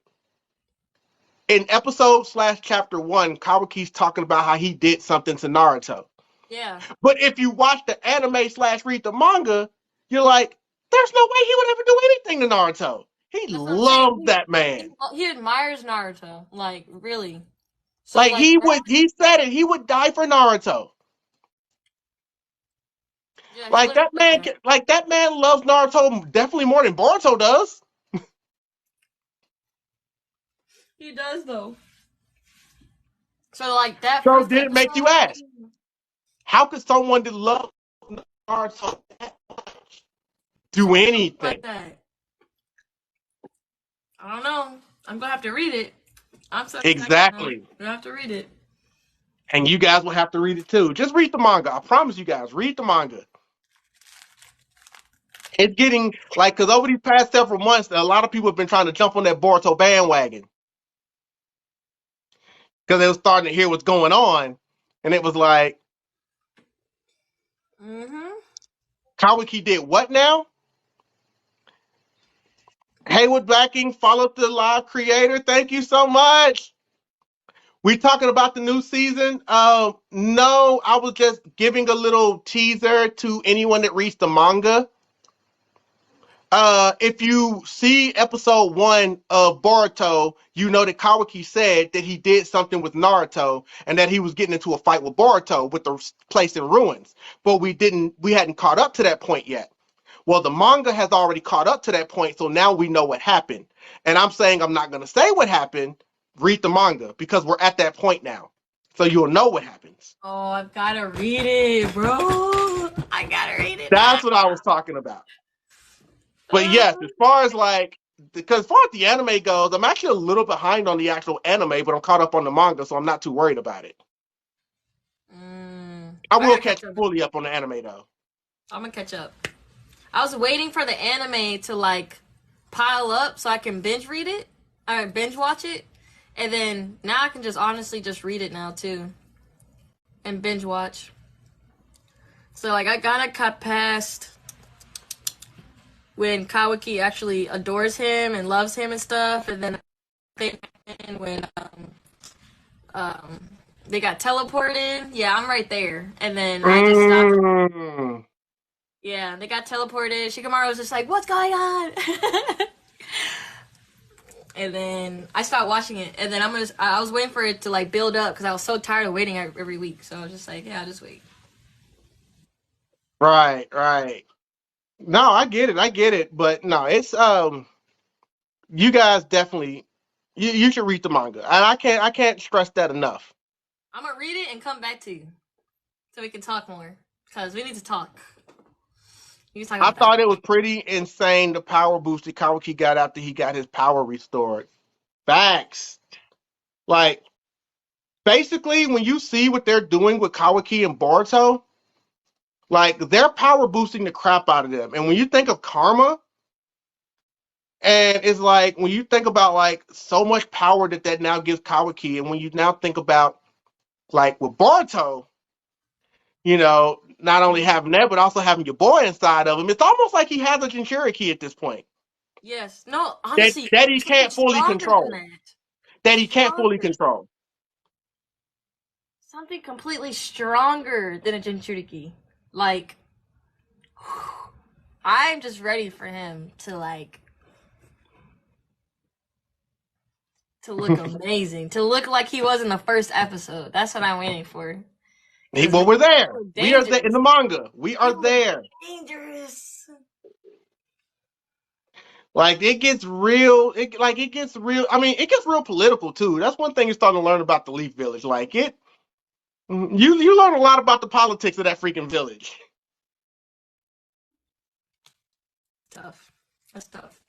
in episode slash chapter 1, Kawaki's talking about how he did something to Naruto. Yeah, But if you watch the anime slash read the manga, you're like, there's no way he would ever do anything to Naruto. He that's what I'm saying. loves that man. He admires Naruto, like really. So Like like that, he said it, he would die for Naruto. yeah, he Like literally that man, does. like that man loves Naruto definitely more than Boruto does. He does though. So like that So first did it make you episode. ask, how could someone that love Naruto do Like anything? that. I don't know. I'm gonna have to read it. I'm so excited now. I'm Exactly. gonna have to read it. And you guys will have to read it too. Just read the manga. I promise you guys, read the manga. It's getting like, because over these past several months, a lot of people have been trying to jump on that Boruto bandwagon because they were starting to hear what's going on. And it was like, Mm-hmm. Kawaki did what now? Haywood backing, follow the live creator. Thank you so much. We talking about the new season? No, I was just giving a little teaser to anyone that reads the manga. If you see episode 1 of Boruto, you know that Kawaki said that he did something with Naruto and that he was getting into a fight with Boruto with the place in ruins. But we hadn't caught up to that point yet. Well, the manga has already caught up to that point, so now we know what happened. And I'm saying I'm not going to say what happened. Read the manga because we're at that point now. So you'll know what happens. Oh, I've gotta read it, bro. I gotta read it. That's what I was talking about. But Uh, yes, as far as like, because as far as the anime goes, I'm actually a little behind on the actual anime, but I'm caught up on the manga, so I'm not too worried about it. I I will gotta catch catch up. fully up on the anime though. I'm gonna catch up. I was waiting for the anime to like pile up so I can binge read it or binge watch it, and then now I can just honestly just read it now too, and binge watch. So like I gotta cut past when Kawaki actually adores him and loves him and stuff, and then when they got teleported, yeah, I'm right there, and then I just stopped. Mm. Yeah, they got teleported. Shikamaru was just like, "What's going on?" And then I stopped watching it, and then I was waiting for it to like build up because I was so tired of waiting every week. So I was just like, yeah, I'll just wait. Right, right. No, I get it. But no, it's you guys definitely you should read the manga. And I can't stress that enough. I'm gonna read it and come back to you so we can talk more because we need to talk. You can talk I about that. thought it was pretty insane the power boost that Kawaki got after he got his power restored. Facts. Like basically when you see what they're doing with Kawaki and Boruto, like they're power boosting the crap out of them. And when you think of karma, and it's like when you think about like so much power that now gives Kawaki, and when you now think about like with Boruto, not only having that, but also having your boy inside of him, it's almost like he has a Jinchuriki at this point Yes. No, that honestly, that he something can't fully stronger than control. that. That he can't fully Stronger. control. Something completely stronger than a Jinchuriki. Like, I'm just ready for him to look amazing, to look like he was in the first episode. That's what I'm waiting for. Because Well, man, we're he there. looked We are there in the dangerous. manga. We He are looked there. dangerous. Like it gets real. It gets real. I mean, it gets real political too. That's one thing you're starting to learn about the Leaf Village. Like it, you learn a lot about the politics of that freaking village. Tough. That's tough.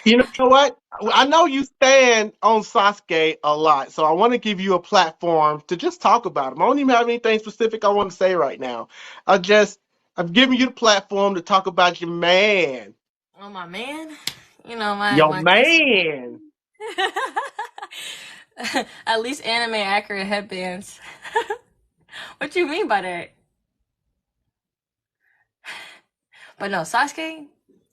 You know what? I know you stand on Sasuke a lot, so I want to give you a platform to just talk about him. I don't even have anything specific I want to say right now. I've given you the platform to talk about your man. Oh, my man. You know, my Your my cousin. man. At least anime accurate headbands. What you mean by that? But no, Sasuke,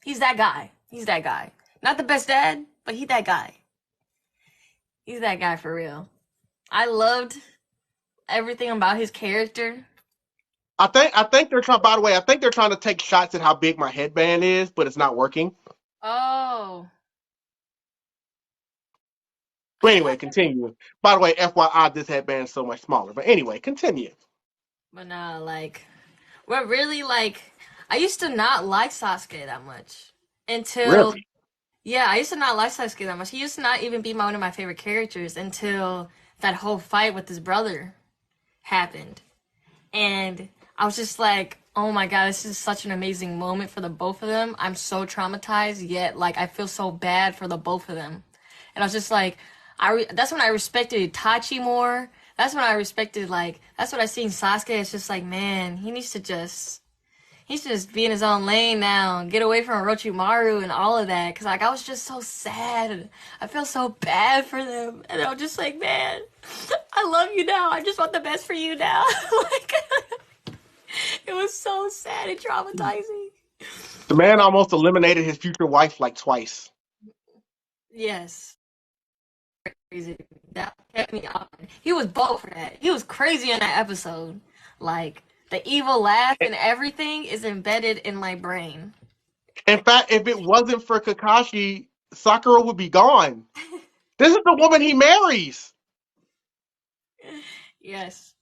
he's that guy. He's that guy. Not the best dad, but he's that guy. He's that guy for real. I loved everything about his character. I think they're trying. By the way, I think they're trying to take shots at how big my headband is, but it's not working. Oh. But anyway, continue. By the way, FYI, this headband is so much smaller. But anyway, continue. But no, like, what really, like, I used to not like Sasuke that much until Really? Yeah, I used to not like Sasuke that much. He used to not even be one of my favorite characters until that whole fight with his brother happened. And I was just like, oh my god, this is such an amazing moment for the both of them. I'm so traumatized, yet like I feel so bad for the both of them. And I was just like, that's when I respected Itachi more. That's when I respected like that's what I seen Sasuke. It's just like, man, he needs to just be in his own lane now and get away from Orochimaru and all of that. Cause like I was just so sad. I feel so bad for them, and I'm just like, man, I love you now. I just want the best for you now. Like it was so sad and traumatizing. The man almost eliminated his future wife like twice. Yes, crazy. That kept me up. He was bold for that. He was crazy in that episode. Like the evil laugh and everything is embedded in my brain. In fact, if it wasn't for Kakashi, Sakura would be gone. This is the woman he marries. Yes,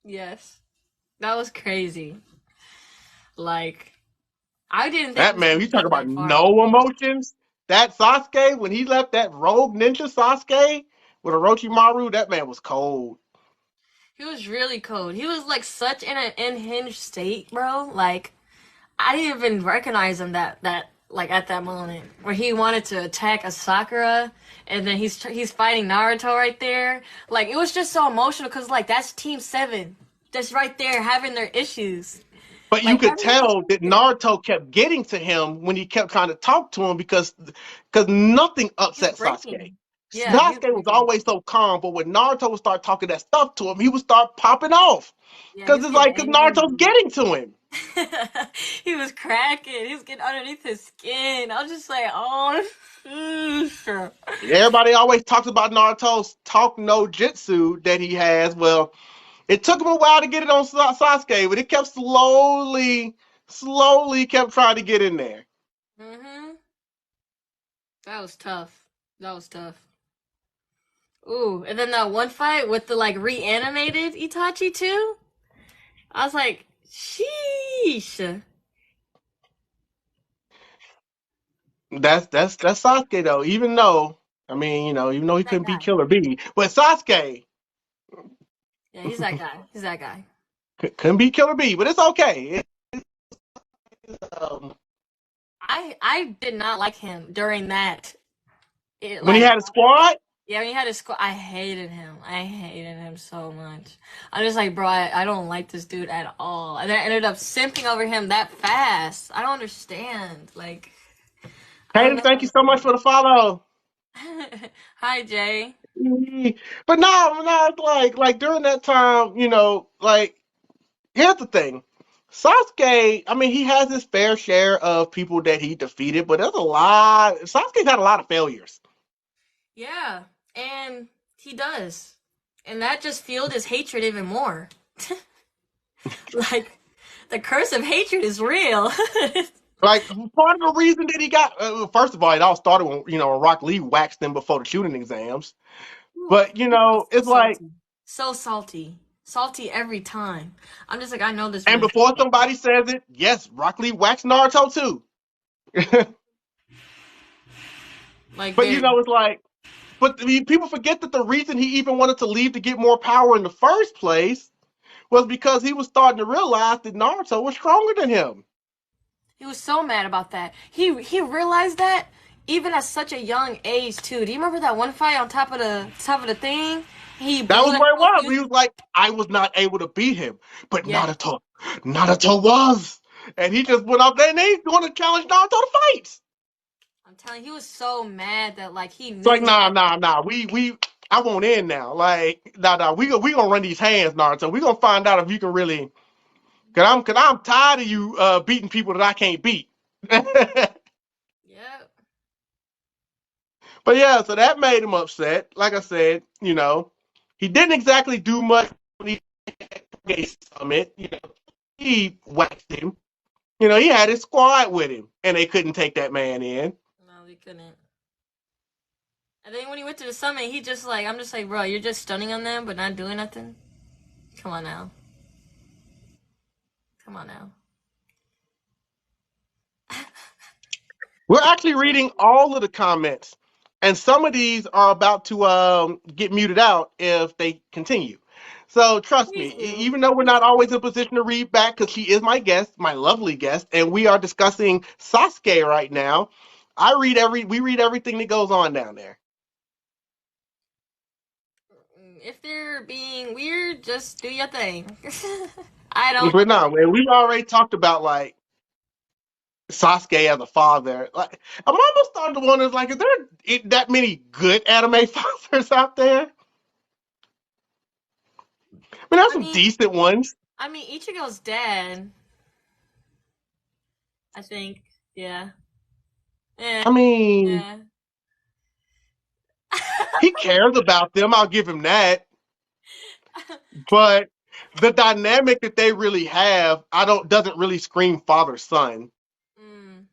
yes, that was crazy. Like I didn't think it That was man, gonna you talk get about that far. no emotions. That Sasuke, when he left that rogue ninja Sasuke with Orochimaru, that man was cold. He was really cold. He was like such in an unhinged state, bro. Like I didn't even recognize him that like at that moment where he wanted to attack a Sakura, and then he's fighting Naruto right there. Like it was just so emotional because like that's Team Seven, just right there having their issues. But you Like could everyone was tell that Naruto kept getting to him when he kept trying to talk to him because nothing he was upset Sasuke. breaking. Yeah, he was Sasuke was breaking. always so calm, but when Naruto would start talking that stuff to him, he would start popping off. Yeah, he Because was it's getting like, because Naruto's angry. getting to him. He was cracking. He was getting underneath his skin. I was just like, oh, sure. Everybody always talks about Naruto's talk no jutsu that he has. Well, it took him a while to get it on Sasuke, but it kept slowly kept trying to get in there. Mhm. That was tough. That was tough. Ooh, and then that one fight with the like reanimated Itachi too. I was like, sheesh. That's Sasuke though. Even though, I mean, even though he That couldn't beat guy. Killer B, but Sasuke Yeah, he's that guy. He's that guy. couldn't beat Killer B. But it's okay. Um, I did not like him during that. when he Like had a squad, yeah, when he had his squad, I hated him. I hated him so much. I was like, bro, I don't like this dude at all. And then I ended up simping over him that fast. I don't understand. Like, I don't Hayden, thank you so much know. for the follow. Hi, Jay. But no, it's like during that time, like here's the thing. Sasuke, I mean, he has his fair share of people that he defeated, but there's a lot. Sasuke's had a lot of failures. Yeah, and he does. And that just fueled his hatred even more. Like, the curse of hatred is real. Like part of the reason that he got, first of all, it all started when Rock Lee waxed him before the shooting exams. Oof, But he was so it's like, salty. So salty. Salty every time. I'm just like, I know this and man. before somebody says it, yes, Rock Lee waxed Naruto too. Like, But very. it's like, but people forget that the reason he even wanted to leave to get more power in the first place was because he was starting to realize that Naruto was stronger than him. He was so mad about that. He realized that even at such a young age too. Do you remember that one fight on top of the thing? He That blew was that where it whole was. fuse. He was like, I was not able to beat him, but Yeah, Naruto was. And he just went up there and he's going to challenge Naruto to fights. I'm telling you, he was so mad that like he It's like, knew nah, that. nah, nah. I won't end now. Like, nah. We gonna run these hands, Naruto. We gonna find out if you can really. Cause I'm tired of you beating people that I can't beat. But Yeah. yeah, so that made him upset. Like I said, he didn't exactly do much when he gave Summit. He waxed him. He had his squad with him, and they couldn't take that man in. No, we couldn't. And then when he went to the summit, he just like I'm just like, bro, you're just stunning on them but not doing nothing. Come on now. Come on now. We're actually reading all of the comments, and some of these are about to get muted out if they continue. So trust me, Please do. even though we're not always in a position to read back, because she is my guest, my lovely guest, and we are discussing Sasuke right now. We read everything that goes on down there. If they're being weird, just do your thing. I don't. But no, man, we've already talked about like Sasuke as a father. Like, I'm almost starting to wonder, like, is there that many good anime fathers out there? I mean, there's I some mean, decent ones. Ichigo's dad. I think. Yeah. Yeah. I mean, Yeah. he cares about them. I'll give him that. But the dynamic that they really have, I don't doesn't really scream father son. Mm.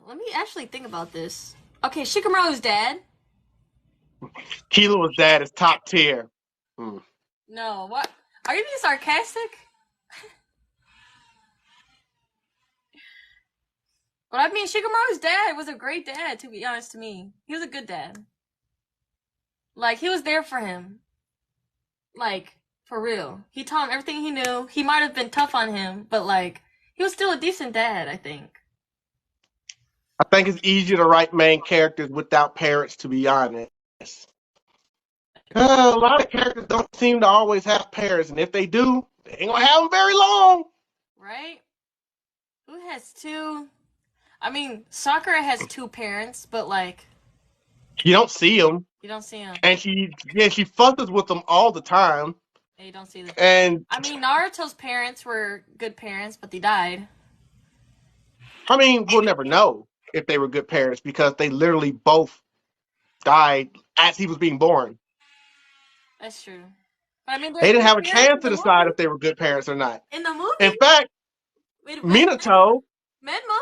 Let me actually think about this. Okay, Shikamaru's dad. Kilo's dad is top tier. Hmm. No, what? Are you being sarcastic? But I mean, Shikamaru's dad was a great dad, to be honest to me. He was a good dad. Like, he was there for him. Like, for real. He taught him everything he knew. He might have been tough on him, but, like, he was still a decent dad, I think. I think it's easier to write main characters without parents, to be honest. A lot of characters don't seem to always have parents, and if they do, they ain't gonna have them very long. Right? Who has two? I mean, Sakura has two parents, but, like, You don't see them, you don't see them. and she fusses with them all the time. Yeah, you don't see them. And I mean, Naruto's parents were good parents, but they died. I mean, we'll never know if they were good parents because they literally both died as he was being born. That's true. But I mean, They they're didn't good have a parents chance in to the decide movie. if they were good parents or not. In the movie? In fact, Wait, Minato. Menma?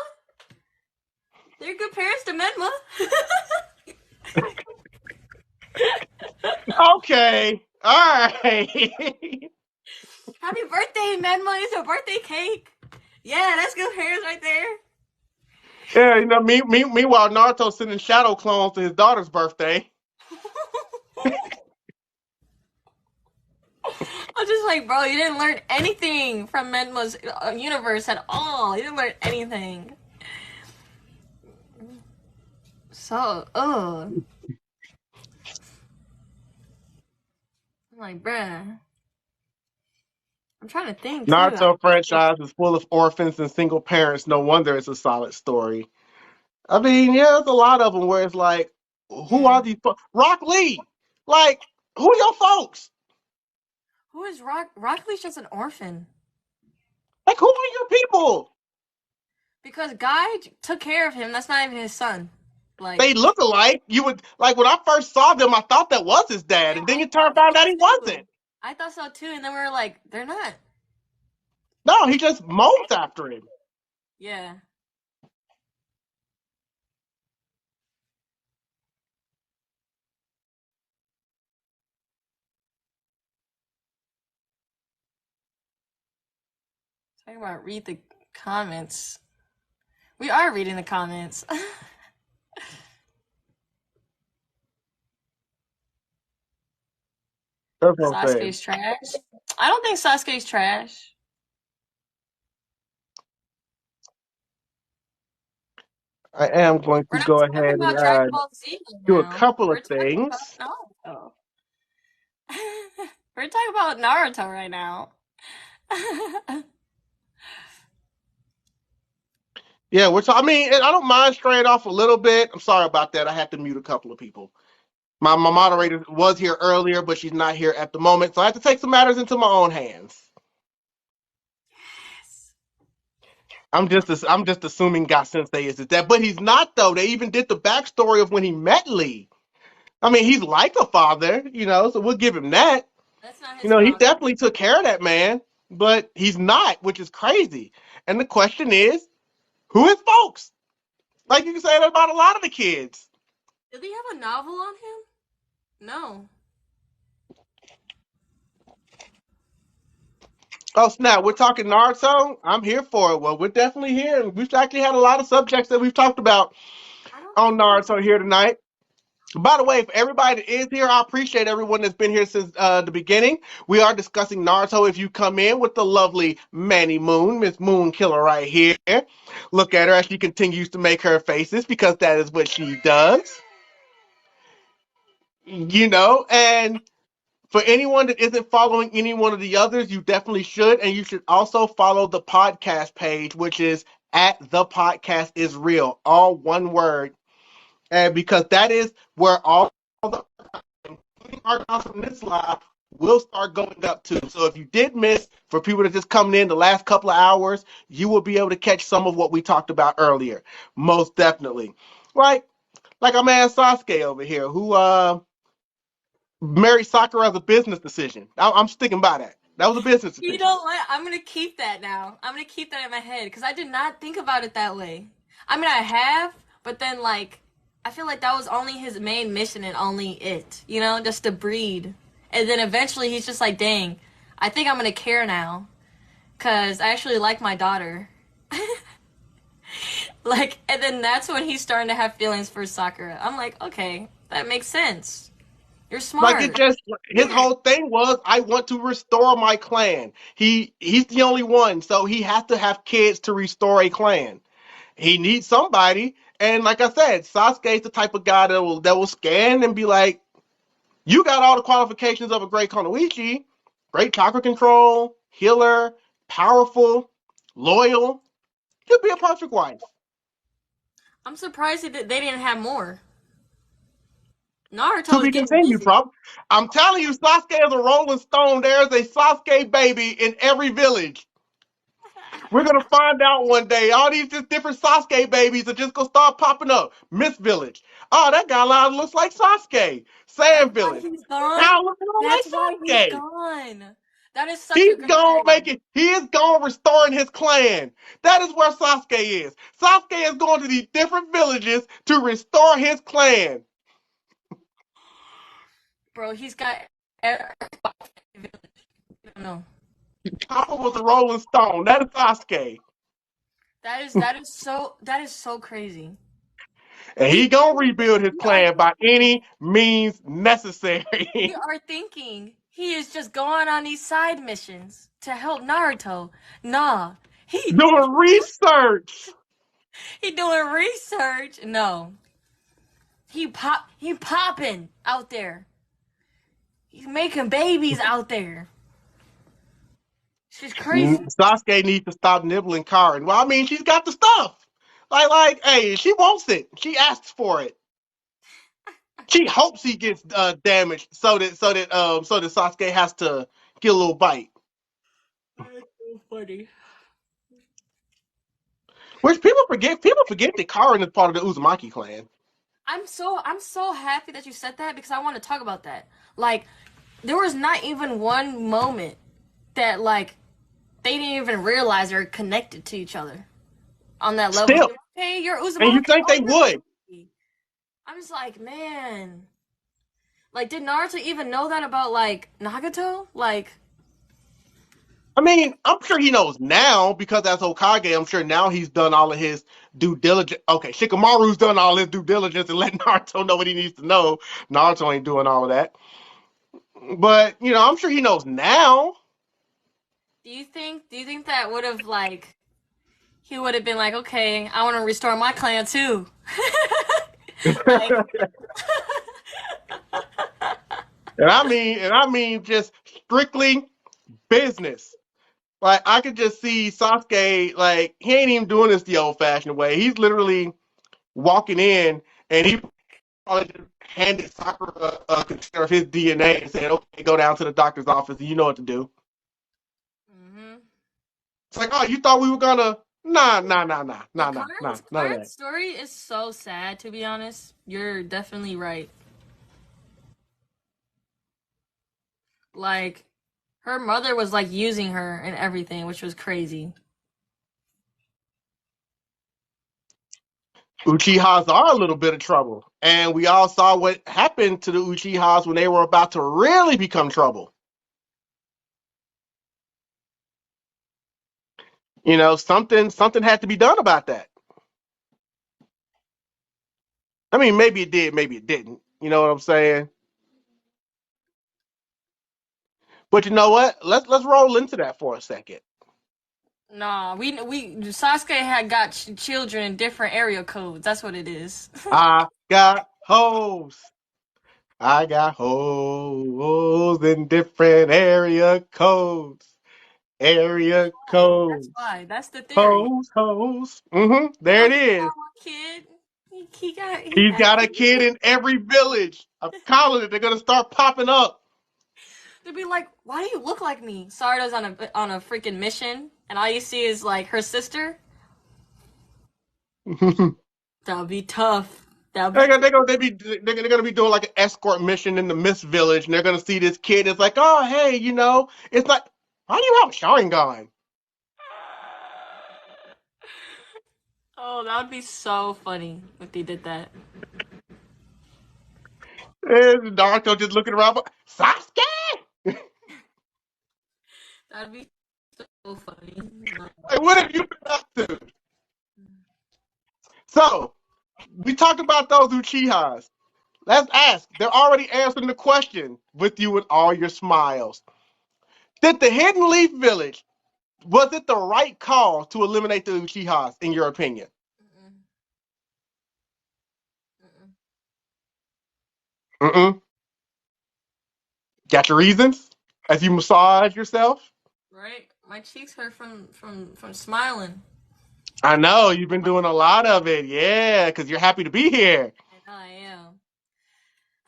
They're good parents to Menma. Okay, all right. Happy birthday, Menma. It's your birthday cake. Yeah, that's good parents right there. Yeah, you know, meanwhile, Naruto sending shadow clones to his daughter's birthday. I'm just like, bro, you didn't learn anything from Menma's universe at all. You didn't learn anything. So, I'm like, bruh. I'm trying to think too. Naruto franchise is full of orphans and single parents. No wonder it's a solid story. I mean, yeah, there's a lot of them where it's like, who Yeah. are these? Rock Lee, like, who are your folks? Who is Rock? Rock Lee's just an orphan. Like, who are your people? Because Guy took care of him. That's not even his son. Like, They look alike. You would like when I first saw them, I thought that was his dad, yeah, and then I you turned thought out so that he too. wasn't. I thought so too, and then we were like, they're not. No, he just molds after him. Yeah. Talking about read the comments. We are reading the comments. That's what I'm saying. Sasuke's trash. I don't think Sasuke's trash. I am going We're to not go talking ahead and about Dragon Ball Z right do a now. couple of We're talking things. about Naruto. We're talking about Naruto right now. Yeah, I mean, I don't mind straying off a little bit. I'm sorry about that. I had to mute a couple of people. My moderator was here earlier, but she's not here at the moment, so I have to take some matters into my own hands. Yes. I'm just assuming God Sensei is that, but he's not though. They even did the backstory of when he met Lee. I mean, he's like a father, so we'll give him that. That's not his He father. definitely took care of that man, but he's not, which is crazy. And the question is, who is folks? Like you can say that about a lot of the kids. Did they have a novel on him? No. Oh snap! We're talking Naruto. I'm here for it. Well, we're definitely here. We've actually had a lot of subjects that we've talked about I don't on think Naruto here tonight. By the way, for everybody that is here, I appreciate everyone that's been here since the beginning. We are discussing Naruto. If you come in with the lovely Manny Moon, Miss Moon Killer right here. Look at her as she continues to make her faces because that is what she does. And for anyone that isn't following any one of the others, you definitely should. And you should also follow the podcast page, which is at the podcast is real, all one word. And because that is where all the including our content from this live will start going up to. So if you did miss, for people that just coming in the last couple of hours, you will be able to catch some of what we talked about earlier. Most definitely. Like our man Sasuke over here, who married Sakura as a business decision. I'm sticking by that. That was a business you decision. know what? I'm gonna keep that now. I'm gonna keep that in my head because I did not think about it that way. I mean, I have, but then like, I feel like that was only his main mission and only it. You know, just to breed. And then eventually he's just like, dang, I think I'm gonna care now because I actually like my daughter. Like, and then that's when he's starting to have feelings for Sakura. I'm like, okay, that makes sense. You're Like it smart. just his whole thing was I want to restore my clan. He's the only one, so he has to have kids to restore a clan. He needs somebody, and like I said, Sasuke's the type of guy that will scan and be like, you got all the qualifications of a great Konoichi, great chakra control, healer, powerful, loyal. You'll be a perfect wife. I'm surprised they didn't have more. Naruto To was be getting continued, busy. prob. I'm telling you, Sasuke is a rolling stone. There's a Sasuke baby in every village. We're gonna find out one day. All these just different Sasuke babies are just gonna start popping up. Miss Village. Oh, that guy looks like Sasuke. That's Sand why Village. he's gone. Now looking That's why like he's Sasuke. gone. That is such a He's good gonna make thing. it. He is gone restoring his clan. That is where Sasuke is. Sasuke is going to these different villages to restore his clan. Bro, he's got. No, Papa was a rolling stone. That is Sasuke. that is so crazy. And We he gonna rebuild his we are clan by thinking any means we necessary. are thinking he is just going on these side missions to help Naruto. Nah, he Doing research. he doing research. No, he popping out there. He's making babies out there. She's crazy. Sasuke needs to stop nibbling Karin. Well, I mean, she's got the stuff. Hey, she wants it. She asks for it. She hopes he gets damaged so that Sasuke has to get a little bite. That's so funny. Which people forget. People forget that Karin is part of the Uzumaki clan. I'm so happy that you said that because I want to talk about that. Like, there was not even one moment that like they didn't even realize they're connected to each other on that level. Still, Hey, you're and you Uzumaki. think Oh, they you're would? Uzumaki. I'm just like, man. Like, did Naruto even know that about like Nagato? Like, I mean, I'm sure he knows now because as Hokage, I'm sure now he's done all of his due diligence. Okay, Shikamaru's done all his due diligence and let Naruto know what he needs to know. Naruto ain't doing all of that. But, I'm sure he knows now. do you think that would have like he would have been like, okay, I want to restore my clan too. Like, and I mean just strictly business. Like I could just see Sasuke, like he ain't even doing this the old fashioned way. He's literally walking in and he probably just handed Sakura a container of his DNA and said, okay, go down to the doctor's office and you know what to do. hmm It's like, oh, you thought we were gonna nah, nah, nah, nah, But nah, nah, nah, none of that. Karen's story is so sad, to be honest. You're definitely right. Like, her mother was like using her and everything, which was crazy. Uchihas are a little bit of trouble. And we all saw what happened to the Uchihas when they were about to really become trouble. Something had to be done about that. I mean, maybe it did, maybe it didn't. You know what I'm saying? But you know what? Let's roll into that for a second. Nah, we Sasuke had got children in different area codes. That's what it is. I got hoes. I got hoes in different area codes. Area That's codes. why. That's the theory. Hoes, hoes. There Oh, it he is. got one kid. He He's got got a kid kids. in every village. I'm calling it. They're gonna start popping up. They'd be like, "Why do you look like me?" Sarada's on a freaking mission, and all you see is like her sister. they're That would be tough. That would be. gonna, they're, gonna, they're gonna be doing like an escort mission in the Mist Village, and they're gonna see this kid. It's like, oh hey, it's like, why do you have a Sharingan? Oh, that would be so funny if they did that. And Naruto just looking around, Sasuke. That'd be so funny. Like, what have you been up to? So we talked about those Uchihas. Let's ask. They're already answering the question with you with all your smiles. Did the Hidden Leaf Village, was it the right call to eliminate the Uchihas, in your opinion? Mm-mm. Mm-mm. Mm-mm. Got your reasons? As you massage yourself? Right? My cheeks hurt from smiling. I know, you've been doing a lot of it. Yeah, because you're happy to be here. I know I am.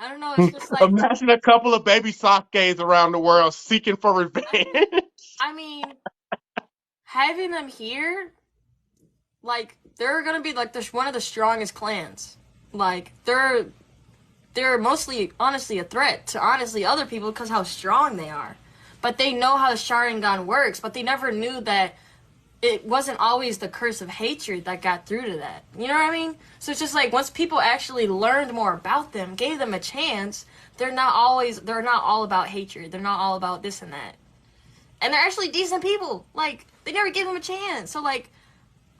I don't know. It's just like Imagine a couple of baby Sakes around the world seeking for revenge. I mean, I mean, having them here, like they're gonna be like one of the strongest clans. Like they're mostly honestly a threat to honestly other people because how strong they are. But they know how the Sharingan works, but they never knew that it wasn't always the curse of hatred that got through to that. You know what I mean? So it's just like once people actually learned more about them, gave them a chance, they're not all about hatred. They're not all about this and that. And they're actually decent people. Like they never gave them a chance. So like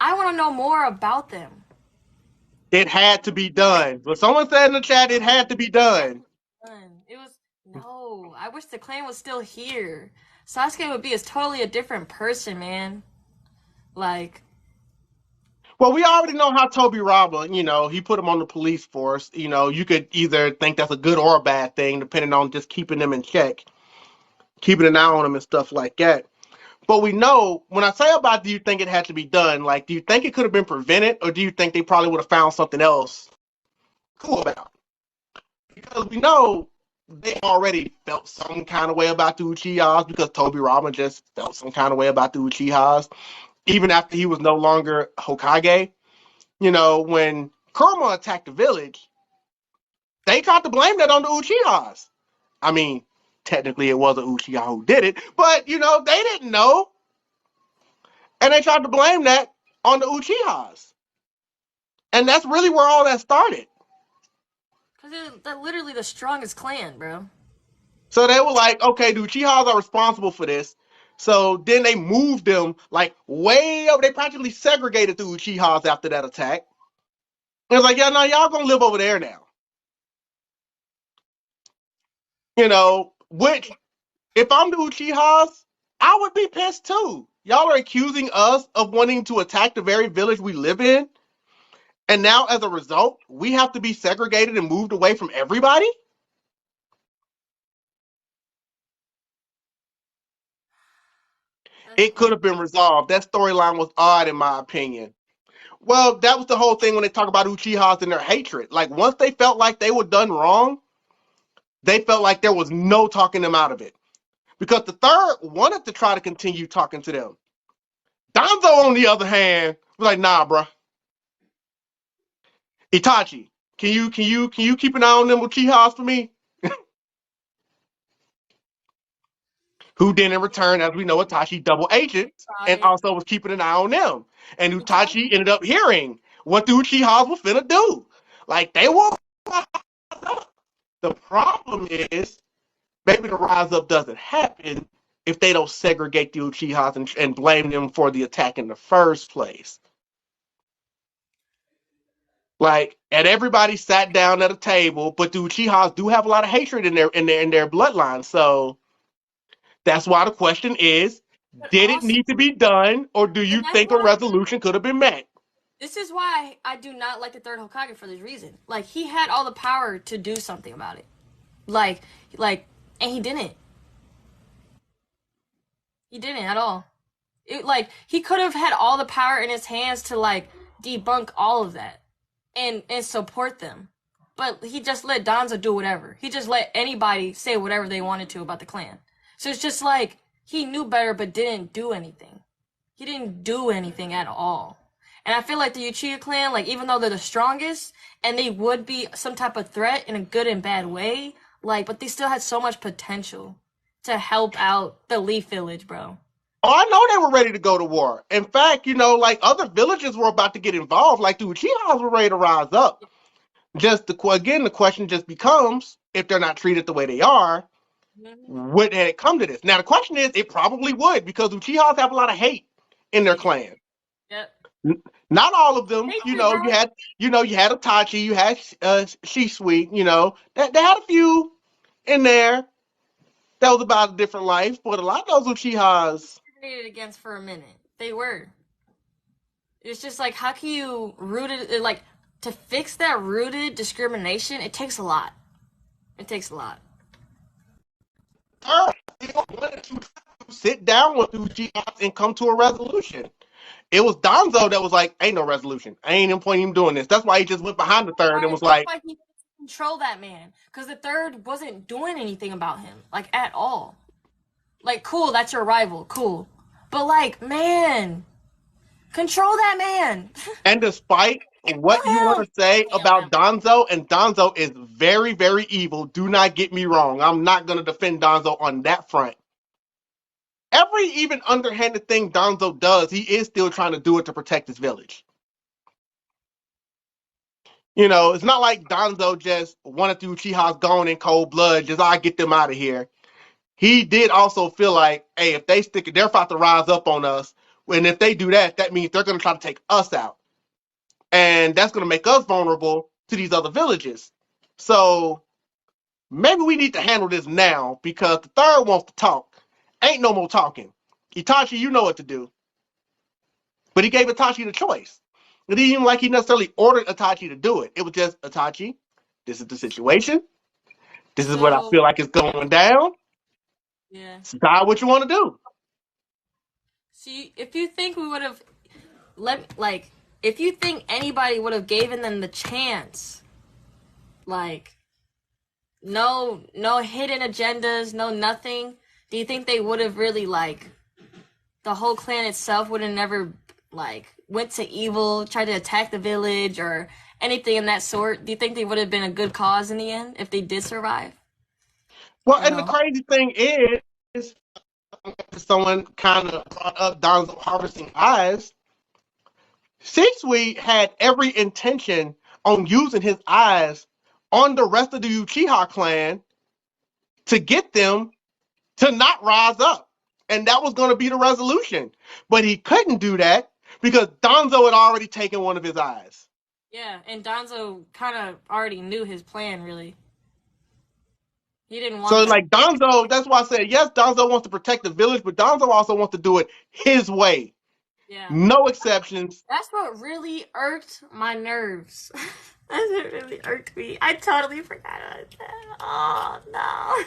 I want to know more about them. It had to be done. But someone said in the chat it had to be done. It was no. I wish the clan was still here. Sasuke would be totally a different person, man. Like, Well, we already know how Tobirama, he put him on the police force. You could either think that's a good or a bad thing, depending on just keeping them in check, keeping an eye on them and stuff like that. But we know, when I say about do you think it had to be done, like, do you think it could have been prevented, or do you think they probably would have found something else cool about it? Because we know they already felt some kind of way about the Uchihas, because Tobirama just felt some kind of way about the Uchihas, even after he was no longer Hokage. When Kurama attacked the village, they tried to blame that on the Uchihas. I mean, technically it was an Uchiha who did it, but, they didn't know. And they tried to blame that on the Uchihas. And that's really where all that started. because they're literally the strongest clan, bro. So they were like, okay, the Uchihas are responsible for this. So then they moved them like way over. They practically segregated the Uchihas after that attack. And it's like, yeah, no, y'all gonna live over there now. Which, if I'm the Uchihas, I would be pissed too. Y'all are accusing us of wanting to attack the very village we live in. And now, as a result, we have to be segregated and moved away from everybody? It could have been resolved. That storyline was odd, in my opinion. Well, that was the whole thing when they talk about Uchihas and their hatred. Like, once they felt like they were done wrong, they felt like there was no talking them out of it. Because the third wanted to try to continue talking to them. Danzo, on the other hand, was like, nah, bruh. Itachi, can you keep an eye on them Uchihas for me? Who then in return, as we know, Itachi double agent and also was keeping an eye on them. And Itachi ended up hearing what the Uchihas were finna do. Like, they were. The problem is, maybe the rise up doesn't happen if they don't segregate the Uchihas and blame them for the attack in the first place. Like, and everybody sat down at a table, but the Uchihas do have a lot of hatred in their bloodline. So that's why the question is, But did it also, need to be done, or do you and that's think a why resolution could have been met? this is why I do not like the third Hokage for this reason. Like he had all the power to do something about it. Like like and he didn't. He didn't at all. It like he could have had all the power in his hands to like debunk all of that and support them. But he just let Danzo do whatever. He just let anybody say whatever they wanted to about the clan. So it's just like he knew better but didn't do anything. He didn't do anything at all. And I feel like the Uchiha clan, like even though they're the strongest and they would be some type of threat in a good and bad way, like but they still had so much potential to help out the Leaf Village, bro. Oh, I know they were ready to go to war. In fact, like other villages were about to get involved. Like the Uchihas were ready to rise up. Just the question just becomes, if they're not treated the way they are, would it come to this? Now the question is, it probably would, because Uchihas have a lot of hate in their clan. Yep. Not all of them. Hatred, bro. You had Itachi, you had Shisui. They had a few in there that was about a different life, but a lot of those Uchihas. Discriminated against for a minute. They were. It's just like how can you root it like to fix that rooted discrimination? It takes a lot. It takes a lot. They wanted to sit down with Uchihas and come to a resolution. It was Danzo that was like, "Ain't no resolution. I ain't no point in doing this." That's why he just went behind the third and was That's like, why he needed to control that man, because the third wasn't doing anything about him, like at all. Like, cool, that's your rival, cool, but like, man, control that man. and despite what you want to say about Danzo, and Danzo is very, very evil. Do not get me wrong. I'm not going to defend Danzo on that front. Every even underhanded thing Danzo does, he is still trying to do it to protect his village. It's not like Danzo just wanted the Uchihas gone in cold blood, just I get them out of here. He did also feel like, hey, if they stick it, they're about to rise up on us. And if they do that, that means they're going to try to take us out. And that's going to make us vulnerable to these other villages. So maybe we need to handle this now, because the third wants to talk. Ain't no more talking. Itachi, you know what to do. But he gave Itachi the choice. It didn't even like he necessarily ordered Itachi to do it. It was just, Itachi, this is the situation. This is what I feel like is going down. Yeah. Decide what you want to do. See, if you think we would have if you think anybody would have given them the chance, like, no hidden agendas, no nothing, do you think they would have really, like, the whole clan itself would have never, like, went to evil, tried to attack the village, or anything in that sort? Do you think they would have been a good cause in the end if they did survive? Well, and the crazy thing is, someone kind of brought up Don's harvesting eyes. Shisui had every intention on using his eyes on the rest of the Uchiha clan to get them to not rise up. And that was going to be the resolution. But he couldn't do that because Danzo had already taken one of his eyes. Yeah, and Danzo kind of already knew his plan, really. He didn't want So, like, Danzo, that's why I said, yes, Danzo wants to protect the village, but Danzo also wants to do it his way. Yeah. No exceptions. That's what really irked my nerves. That's what really irked me. I totally forgot about that. Oh, no.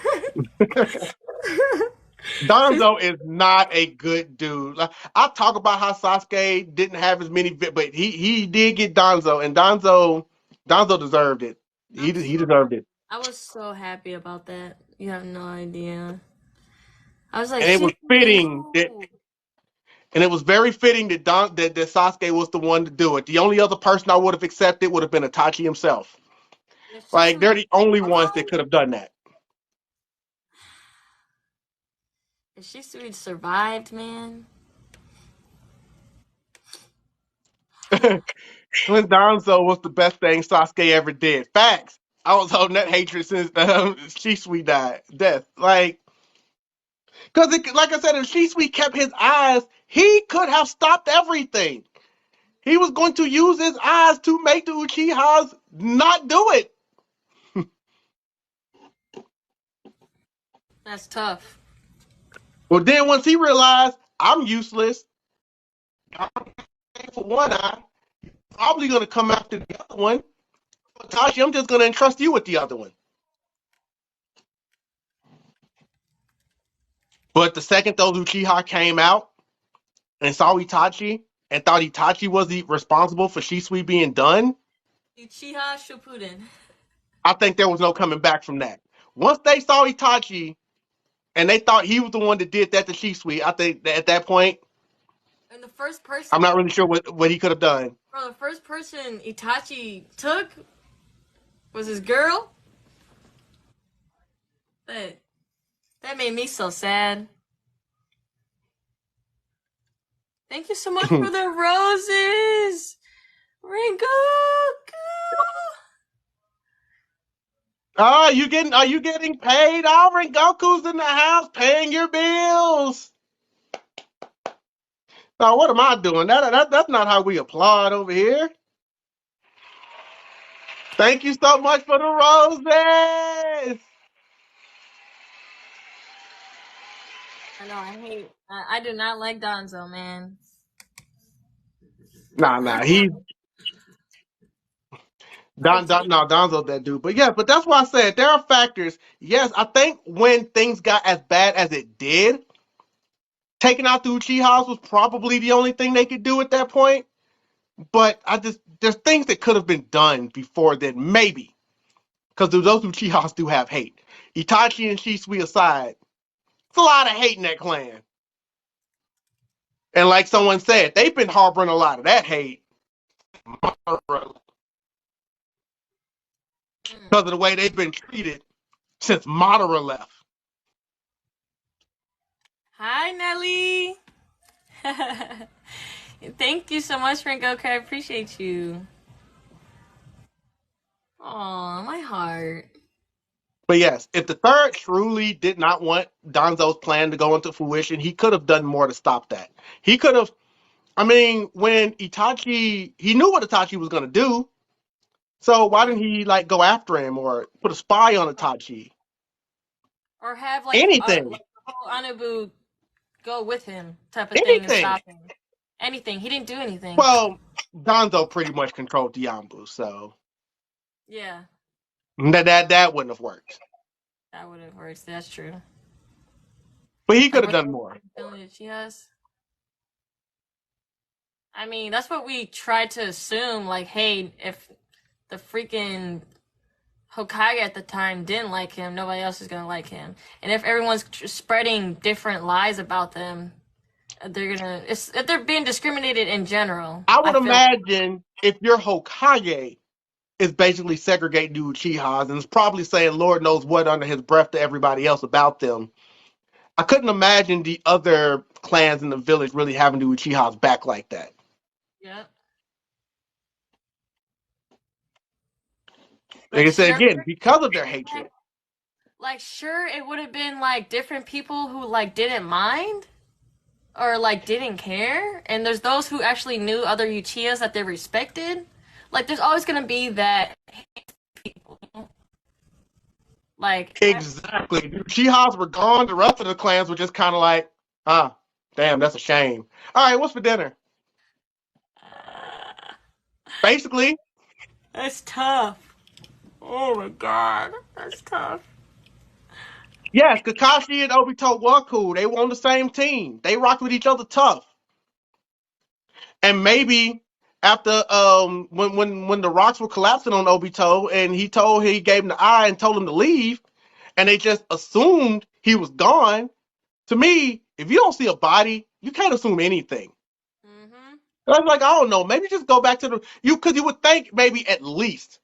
Danzo is not a good dude. Like, I talk about how Sasuke didn't have as many, but he did get Danzo, and Danzo deserved it. He deserved it. I was so happy about that. You have no idea. I was like, and it was fitting that, and it was very fitting that that Sasuke was the one to do it. The only other person I would have accepted would have been Itachi himself. Like, they're the only ones that could have done that. If Shisui survived, man. When Danzo was the best thing Sasuke ever did. Facts. I was holding that hatred since Shisui died. Death. Like, Because, like I said, if Shisui kept his eyes, he could have stopped everything. He was going to use his eyes to make the Uchihas not do it. That's tough. Well, then once he realized, I'm useless, I'm for one eye, probably going to come after the other one. Tashi, I'm just going to entrust you with the other one. But the second those Uchiha came out and saw Itachi and thought Itachi was responsible for Shisui being done, Uchiha Shippuden. I think there was no coming back from that. Once they saw Itachi and they thought he was the one that did that to Shisui, I think that at that point, And the first person, I'm not really sure what he could have done. bro, the first person Itachi took was his girl. That made me so sad. Thank you so much for the roses, Rengoku. Are you getting paid? Rengoku's in the house paying your bills. Now, what am I doing? That's not how we applaud over here. Thank you so much for the roses. I know, I do not like Danzo, man. Nah, he's Donzo's that dude. But yeah, but that's why I said there are factors. Yes, I think when things got as bad as it did, taking out the Uchihas was probably the only thing they could do at that point. But there's things that could have been done before then, maybe. Because those Uchihas do have hate. Itachi and Shisui aside, it's a lot of hate in that clan. And like someone said, they've been harboring a lot of that hate because of the way they've been treated since Madara left. Hi, Nelly. Thank you so much, Rengoku. I appreciate you. Aw, my heart. But yes, if the third truly did not want Danzo's plan to go into fruition, he could have done more to stop that. He could have, I mean, when Itachi, he knew what Itachi was going to do. So why didn't he like go after him or put a spy on Itachi? Or have like Anything. the whole Anabu go with him type of thing and stop him. Anything. He didn't do anything. Well, Danzo pretty much controlled the Yambu, so yeah. That wouldn't have worked. That would have worked. That's true. But he could have done more. She has. I mean, that's what we tried to assume. Like, hey, if the freaking Hokage at the time didn't like him, nobody else is gonna like him. And if everyone's spreading different lies about them, if they're being discriminated in general. I would imagine if your Hokage is basically segregating the Uchihas and is probably saying Lord knows what under his breath to everybody else about them. I couldn't imagine the other clans in the village really having the Uchihas back like that. Yep. Like I said again, because of their hatred. Like, sure, it would have been like different people who like didn't mind or like didn't care, and there's those who actually knew other Uchihas that they respected. Like, there's always gonna be that people. Like, exactly, the Uchihas were gone. The rest of the clans were just kind of like, damn, that's a shame. All right, what's for dinner? Basically, that's tough. Oh my god, that's tough. Yes, Kakashi and Obito were cool. They were on the same team. They rocked with each other tough. And maybe after when the rocks were collapsing on Obito and he gave him the eye and told him to leave, and they just assumed he was gone. To me, if you don't see a body, you can't assume anything. Mm-hmm. I was like, I don't know, maybe just go back to because you would think maybe at least.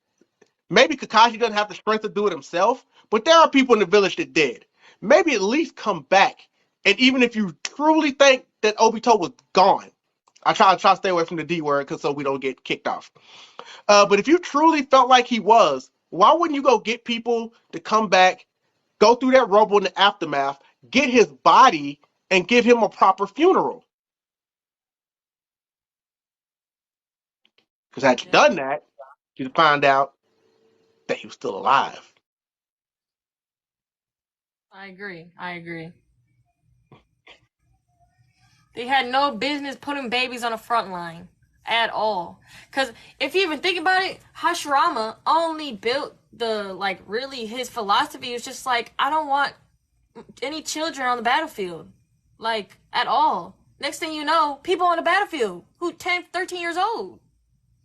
Maybe Kakashi doesn't have the strength to do it himself, but there are people in the village that did. Maybe at least come back. And even if you truly think that Obito was gone, I try to stay away from the D word so we don't get kicked off. But if you truly felt like he was, why wouldn't you go get people to come back, go through that rubble in the aftermath, get his body and give him a proper funeral. Because had you Yeah, done that, you'd find out that he was still alive. I agree. I agree. They had no business putting babies on the front line at all. Because if you even think about it, Hashirama only built the, like, really his philosophy was just like, I don't want any children on the battlefield. Like, at all. Next thing you know, people on the battlefield who 10, 13 years old.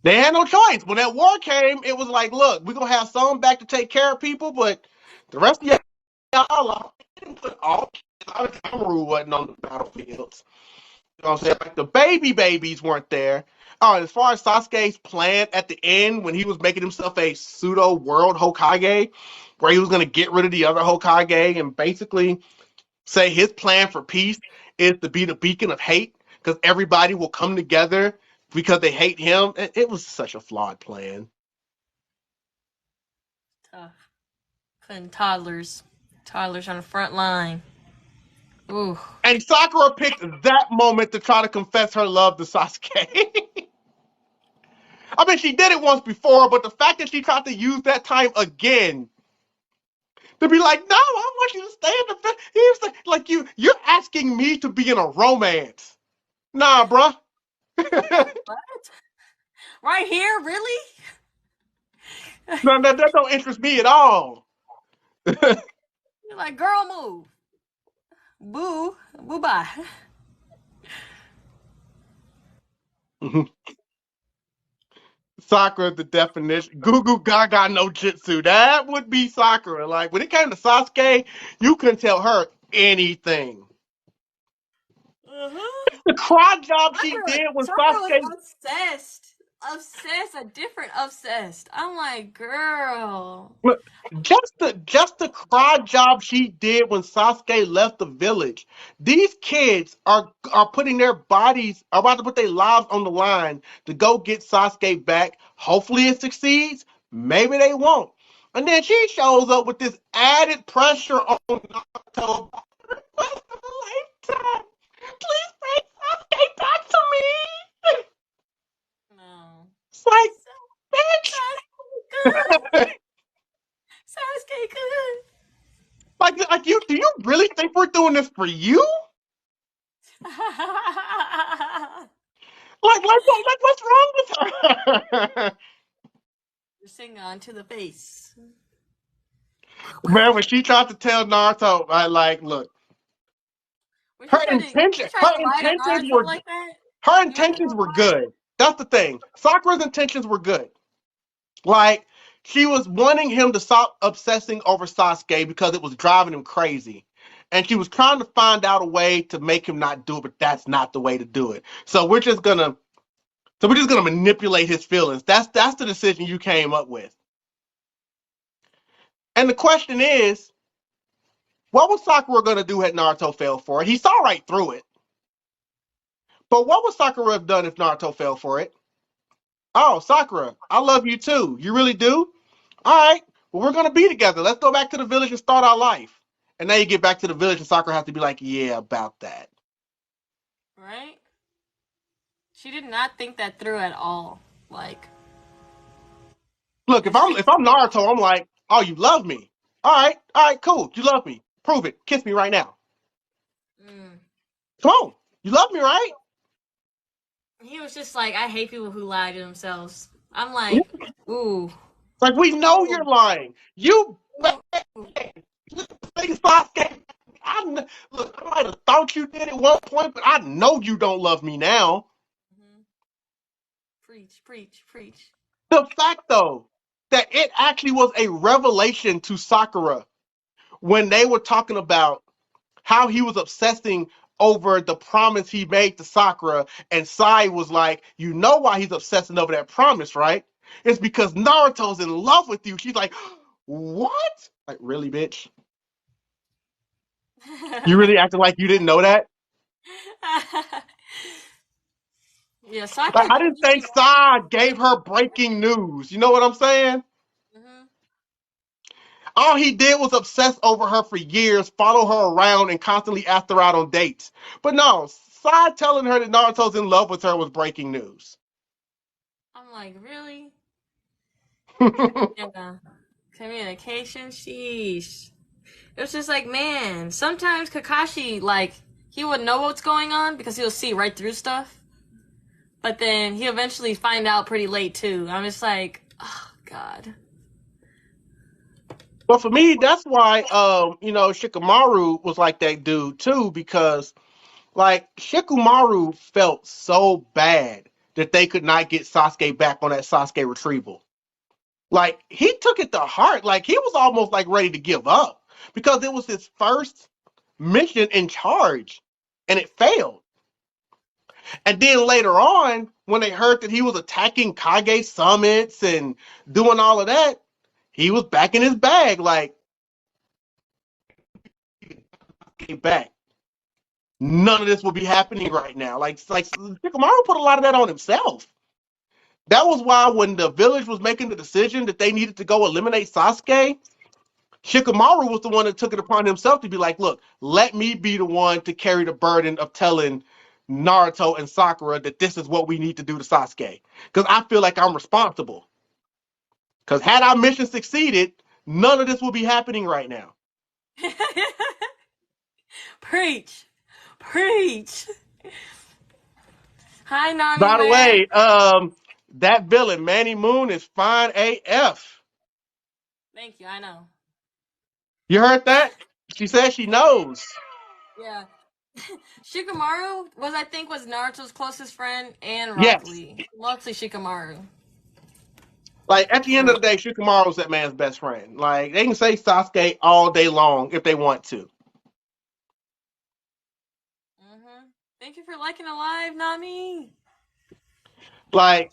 They had no choice. When that war came, it was like, look, we're going to have some back to take care of people, but the rest of y'all, didn't put all kids. Amaru wasn't on the battlefields. You know what I'm saying? Like the babies weren't there. Oh, as far as Sasuke's plan at the end, when he was making himself a pseudo world Hokage, where he was going to get rid of the other Hokage and basically say his plan for peace is to be the beacon of hate because everybody will come together because they hate him. It was such a flawed plan. Tough. Putting toddlers. Toddlers on the front line. Ooh. And Sakura picked that moment to try to confess her love to Sasuke. I mean, she did it once before, but the fact that she tried to use that time again to be like, no, I want you to stay in the. He was like, you're asking me to be in a romance. Nah, bruh. What? Right here? Really? No, that don't interest me at all. You're like, girl, move. Boo. Boo bye. Sakura, the definition. Goo Goo Gaga no Jutsu. That would be Sakura. Like, when it came to Sasuke, you couldn't tell her anything. Uh-huh. The cry job she Sakura, did when Sakura was Sasuke. obsessed. Obsessed, a different obsessed. I'm like, girl. Look, just the cry job she did when Sasuke left the village. These kids are putting their bodies, are about to put their lives on the line to go get Sasuke back. Hopefully it succeeds. Maybe they won't. And then she shows up with this added pressure on Naruto. Request of a lifetime. Please bring Sasuke back to me. No. It's like, Sasuke good. bitch. Sasuke good. Like you, do you really think we're doing this for you? What's wrong with her? Sing on to the face. Man, when she tried to tell Naruto, look, When her intention, she tried to lie to Naruto like that. her You want to intentions know were why? good. That's the thing. Sakura's intentions were good. Like, she was wanting him to stop obsessing over Sasuke because it was driving him crazy. And she was trying to find out a way to make him not do it, but that's not the way to do it. So we're just gonna manipulate his feelings. That's the decision you came up with. And the question is, what was Sakura gonna do had Naruto fell for it? He saw right through it. But what would Sakura have done if Naruto fell for it? Oh, Sakura, I love you too. You really do? All right. Well, we're gonna be together. Let's go back to the village and start our life. And now you get back to the village and Sakura has to be like, yeah, about that. Right? She did not think that through at all. Like, Look, if and she. I'm Naruto, I'm like, oh, you love me. All right, cool. You love me. Prove it. Kiss me right now. Mm. Come on. You love me, right? He was just like, I hate people who lie to themselves. I'm Yeah. like, ooh. It's like, we know you're Ooh. lying. You Ooh. Sasuke. Look, I might have thought you did at one point, but I know you don't love me now. Mm-hmm. Preach, preach, preach. The fact, though, that it actually was a revelation to Sakura when they were talking about how he was obsessing over the promise he made to Sakura, and Sai was like, you know why he's obsessing over that promise, right? It's because Naruto's in love with you. She's like, what? Like, really, bitch? You really acting like you didn't know that? Yeah, Like, Sakura I did didn't really think Sai gave her breaking news. You know what I'm saying? mm-hmm. All he did was obsess over her for years, follow her around, and constantly ask her out on dates. But no, Sai telling her that Naruto's in love with her was breaking news. I'm like, really? Yeah. Communication, sheesh. It was just like, man, sometimes Kakashi, like, he would know what's going on because he'll see right through stuff. But then he eventually find out pretty late too. I'm just like, oh god. But for me, that's why Shikamaru was like that dude too, because like Shikamaru felt so bad that they could not get Sasuke back on that Sasuke retrieval. Like he took it to heart. Like he was almost like ready to give up because it was his first mission in charge and it failed. And then later on, when they heard that he was attacking Kage summits and doing all of that, he was back in his bag, like, get back. None of this will be happening right now. Like Shikamaru put a lot of that on himself. That was why when the village was making the decision that they needed to go eliminate Sasuke, Shikamaru was the one that took it upon himself to be like, look, let me be the one to carry the burden of telling Naruto and Sakura that this is what we need to do to Sasuke. Because I feel like I'm responsible. Because had our mission succeeded, none of this will be happening right now. Preach. Preach. Hi, Nami By the man. way, that villain, Manny Moon, is fine AF. Thank you, I know. You heard that? She said she knows. Yeah. Shikamaru was Naruto's closest friend and Rock Yes. Lee. Mostly Shikamaru. Like at the end For of the day, Shikamaru's that man's best friend. Like they can say Sasuke all day long if they want to. Thank you for liking Alive, Nami. Like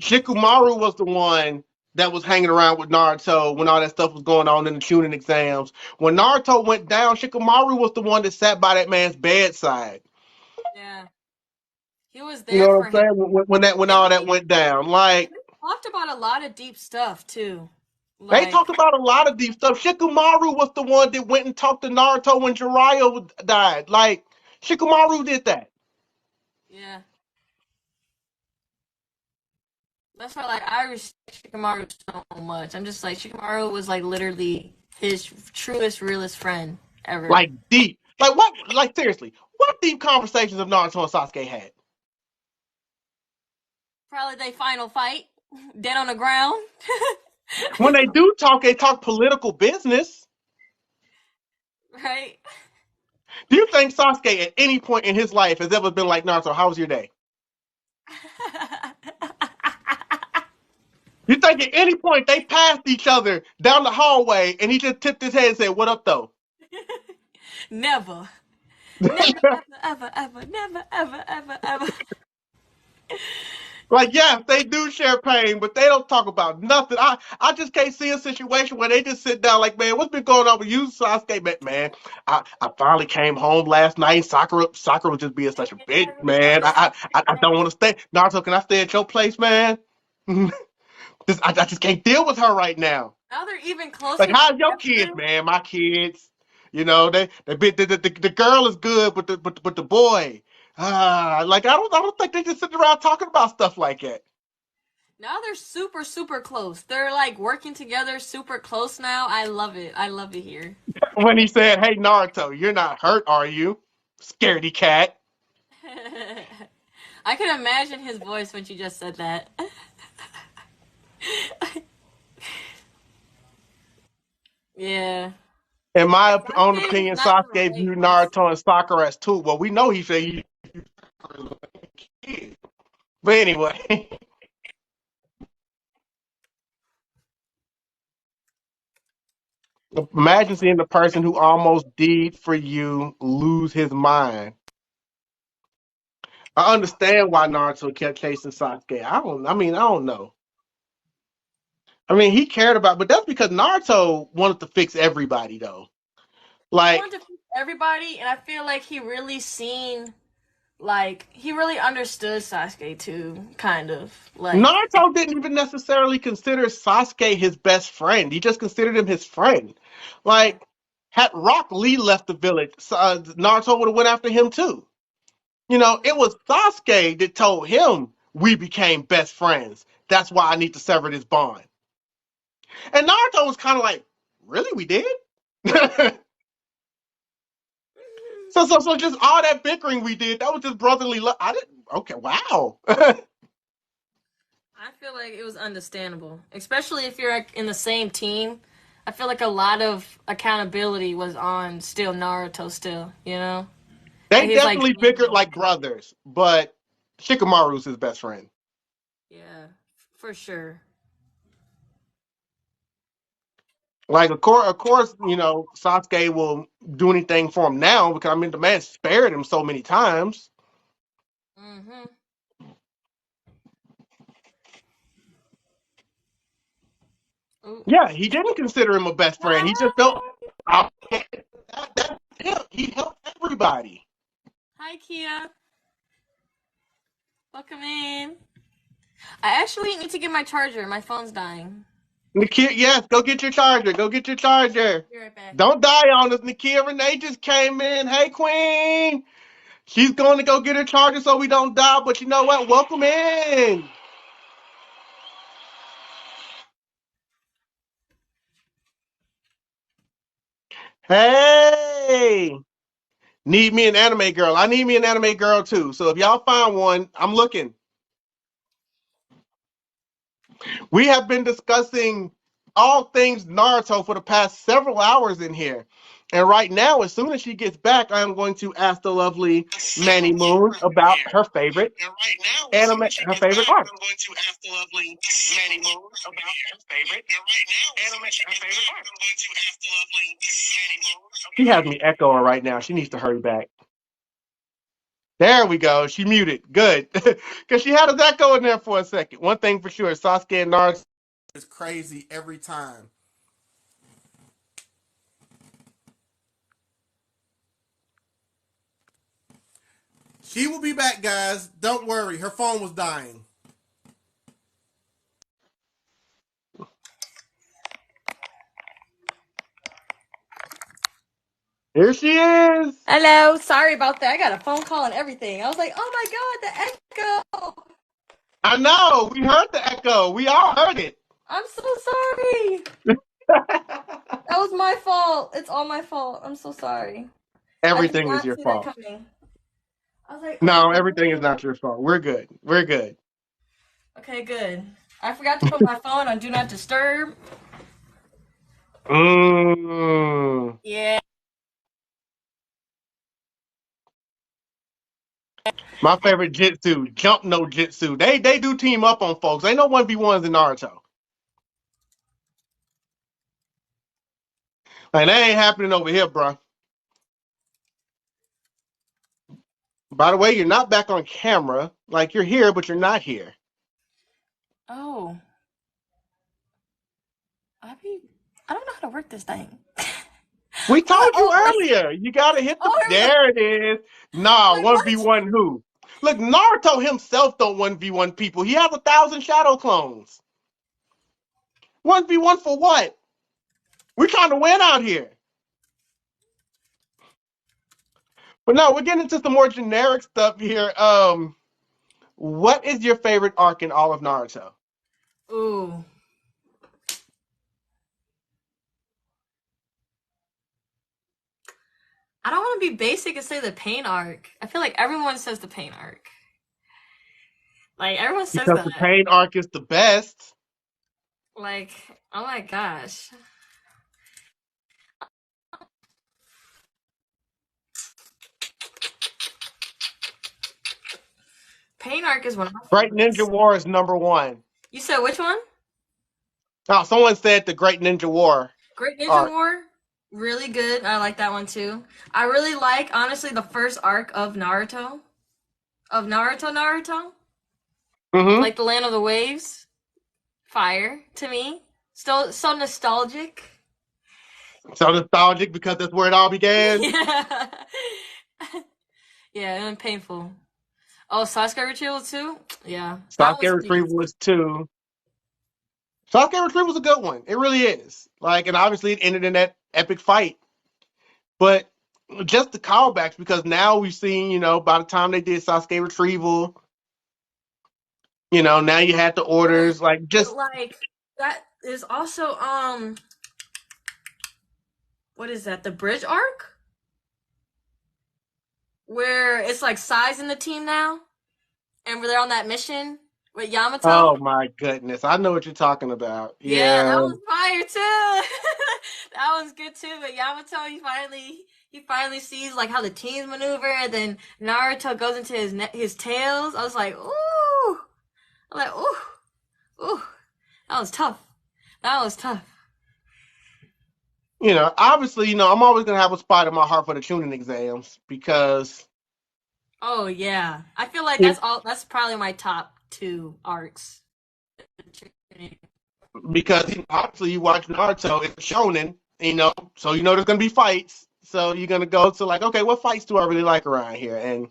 Shikamaru was the one that was hanging around with Naruto when all that stuff was going on in the tuning exams. When Naruto went down, Shikamaru was the one that sat by that man's bedside. Yeah. He was You there know for what him. I'm saying? When And all that went down, like we talked about a lot of deep stuff too. they Like, talked about a lot of deep stuff. Shikamaru was the one that went and talked to Naruto when Jiraiya died. Like Shikamaru did that. yeah. That's why, like, I respect Shikamaru so much. I'm just like, Shikamaru was like literally his truest, realest friend ever. Like deep. Like what? Like seriously, what deep conversations have Naruto and Sasuke had? Probably their final fight, dead on the ground. When they talk political business. Right? Do you think Sasuke at any point in his life has ever been like Naruto? How was your day? You think at any point they passed each other down the hallway and he just tipped his head and said, "What up, though?" Never. Never, ever, ever, ever, never, ever, ever, ever. Like, yeah, they do share pain, but they don't talk about nothing. I just can't see a situation where they just sit down like, man, what's been going on with you, Sasuke? Man, I finally came home last night. Sakura was just being such a bitch, man. I don't want to stay. Naruto, can I stay at your place, man? I just can't deal with her right now. Now they're even Like, closer how's your kids, together. man? My kids, the girl is good, but the boy, like I don't think they just sit around talking about stuff like that. Now they're super, super close. They're like working together super close now. I love it. I love it here. When he said, "Hey Naruto, you're not hurt, are you? Scaredy cat." I can imagine his voice when she just said that. Yeah. In my own Sasuke is opinion, not gonna Sasuke relate viewed once. Naruto and Sakura as two. Well, we know he said he. But anyway, imagine seeing the person who almost did for you lose his mind. I understand why Naruto kept chasing Sasuke. I don't know. I mean, he cared about, but that's because Naruto wanted to fix everybody, though. He Like, wanted to fix everybody, and I feel like he really seen like he really understood Sasuke too, kind of like. Naruto didn't even necessarily consider Sasuke his best friend. He just considered him his friend. Yeah. Like, had Rock Lee left the village, Naruto would have went after him too. It was Sasuke that told him we became best friends. That's why I need to sever this bond. And Naruto was kind of like, really, we did? So just all that bickering we did, that was just brotherly love. I didn't. Okay, wow. I feel like it was understandable, especially if you're like, in the same team. I feel like a lot of accountability was on still Naruto, still, you know. They And he's like, definitely bickered like brothers, but Shikamaru's his best friend. yeah, for sure. Like, of course, Sasuke will do anything for him now because I mean the man spared him so many times. Mm-hmm. Ooh. Yeah, he didn't consider him a best friend. He just felt he helped everybody. Hi, Kia. Welcome in. I actually need to get my charger. My phone's dying. Nakia, yes, go get your charger. Go get your charger. Be right back. Don't die on us. Nakia Renee just came in. Hey, Queen. She's going to go get her charger so we don't die. But you know what? Welcome in. Hey. Need me an anime girl. I need me an anime girl too. So if y'all find one, I'm looking. We have been discussing all things Naruto for the past several hours in here. And right now, as soon as she gets back, I'm going to ask the lovely Manny Moon about her favorite anime, her favorite arc. I'm going to ask the lovely Manny Moon about her favorite anime, her favorite arc. I'm going to ask the lovely Manny Moon. She has me echoing right now. She needs to hurry back. There we go. She muted. Good. Because she had us echo in there for a second. One thing for sure, Sasuke and Naruto is crazy every time. She will be back, guys. Don't worry. Her phone was dying. Here she is. Hello. Sorry about that. I got a phone call and everything. I was like, oh my god, the echo. I know. We heard the echo. We all heard it. I'm so sorry. That was my fault. It's all my fault. I'm so sorry. I did Everything is not your see that fault. coming. I was like, No, oh everything is man. not your fault. We're good. We're good. Okay, good. I forgot to put my phone on Do Not Disturb. Mm. Yeah. My favorite jitsu, jump no jitsu. They do team up on folks. Ain't no 1v1s in Naruto. Like, that ain't happening over here, bro. By the way, you're not back on camera. Like, you're here, but you're not here. Oh. I don't know how to work this thing. We told you Oh, like, earlier. You gotta hit the. oh, There it is. Nah, like what? 1v1 who? Look, Naruto himself don't 1v1 people. He has 1,000 shadow clones. 1v1 for what? We're trying to win out here. But no, we're getting into some more generic stuff here. What is your favorite arc in all of Naruto? Ooh. I don't want to be basic and say the pain arc. I feel like everyone says the pain arc. Like everyone says Because that. the pain arc is the best. Like, oh my gosh. Pain arc is one of my Great Ninja favorites. War is number one. You said which one? Oh, someone said the Great Ninja War Great Ninja arc. War. Really good. I like that one too. I really like, honestly, the first arc of Naruto. Of Naruto. Mm-hmm. Like the Land of the Waves. Fire to me. Still so nostalgic. So nostalgic because that's where it all began. Yeah. Yeah, and painful. Oh, Sasuke Retrieval too? Yeah. That Sasuke was pretty good Retrieval too. was 2. Sasuke Retrieval was a good one. It really is. Like, and obviously it ended in that epic fight. But just the callbacks, because now we've seen, by the time they did Sasuke Retrieval, now you had the But orders, like but just like that is also what is that? The bridge arc? Where it's like Sai's in the team now and they're on that mission with Yamato. oh my goodness, I know what you're talking about. Yeah, Yeah, that was fire too. That was good too. But Yamato, he finally sees like how the teams maneuver, and then Naruto goes into his tails. I was like, ooh, I'm like, ooh, ooh, that was tough. That was tough. obviously, I'm always gonna have a spot in my heart for the tuning exams because Oh yeah, I feel like if, that's all. That's probably my top two arcs. obviously you watch Naruto, it's shonen, so there's gonna be fights. So you're gonna go to like, okay, what fights do I really like around here? And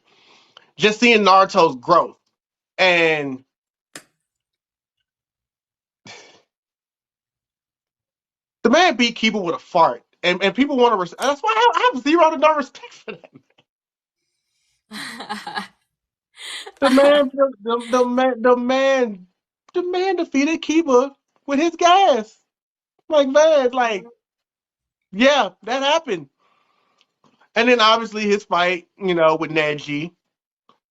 just seeing Naruto's growth and the man beat Kiba with a fart, and people want to. That's why I have zero to no respect for that. The man, the man defeated Kiba with his gas. Like, man, like, yeah, that happened. And then obviously his fight, with Neji.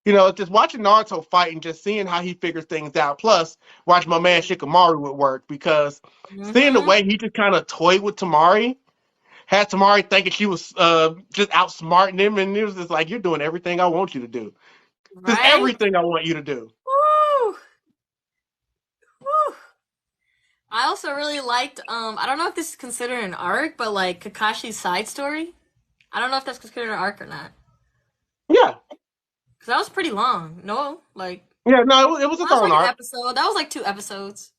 Just watching Naruto fight and just seeing how he figures things out. Plus, watch my man Shikamaru at work, because seeing the Mm-hmm. way he just kind of toyed with Tamari, had Tamari thinking she was just outsmarting him, and it was just like, you're doing everything I want you to do. Just Right? everything I want you to do. Woo! Woo! I also really liked I don't know if this is considered an arc, but like Kakashi's side story. I don't know if that's considered an arc or not. Yeah. Cause that was pretty long. No, like Yeah, no, it was that its was own like an arc. episode. That was like 2 episodes.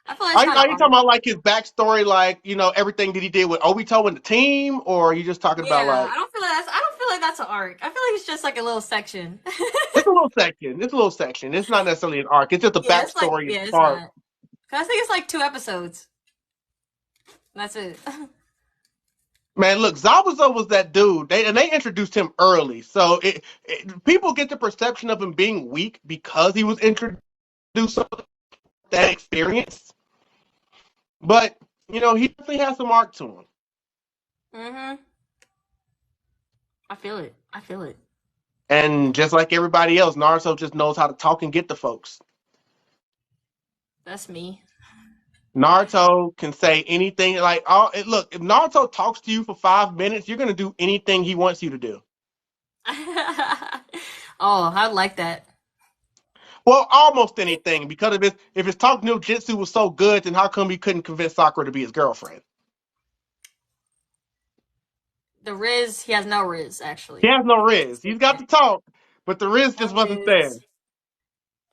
I feel like it's Are, not an are you talking arc. about like his backstory, like, everything that he did with Obito and the team, or are you just talking about Yeah, like I don't feel like that's an arc. I feel like it's just like a little section. it's a little section. It's a little section. It's not necessarily an arc. It's just a backstory It's part. not. Cause I think it's like 2 episodes. That's it. Man, look, Zabuza was that dude. They introduced him early, so people get the perception of him being weak because he was introduced to that experience. But he definitely has some arc to him. Mhm. I feel it. I feel it. And just like everybody else, Naruto just knows how to talk and get the folks. That's me. Naruto can say anything. Like, look, if Naruto talks to you for 5 minutes, you're gonna do anything he wants you to do. Oh, I like that. Well, almost anything, because if his talk no jutsu was so good, then how come he couldn't convince Sakura to be his girlfriend? The Riz, he has no Riz He actually. has no Riz. He's got the talk, but the Riz No just wasn't there. Riz.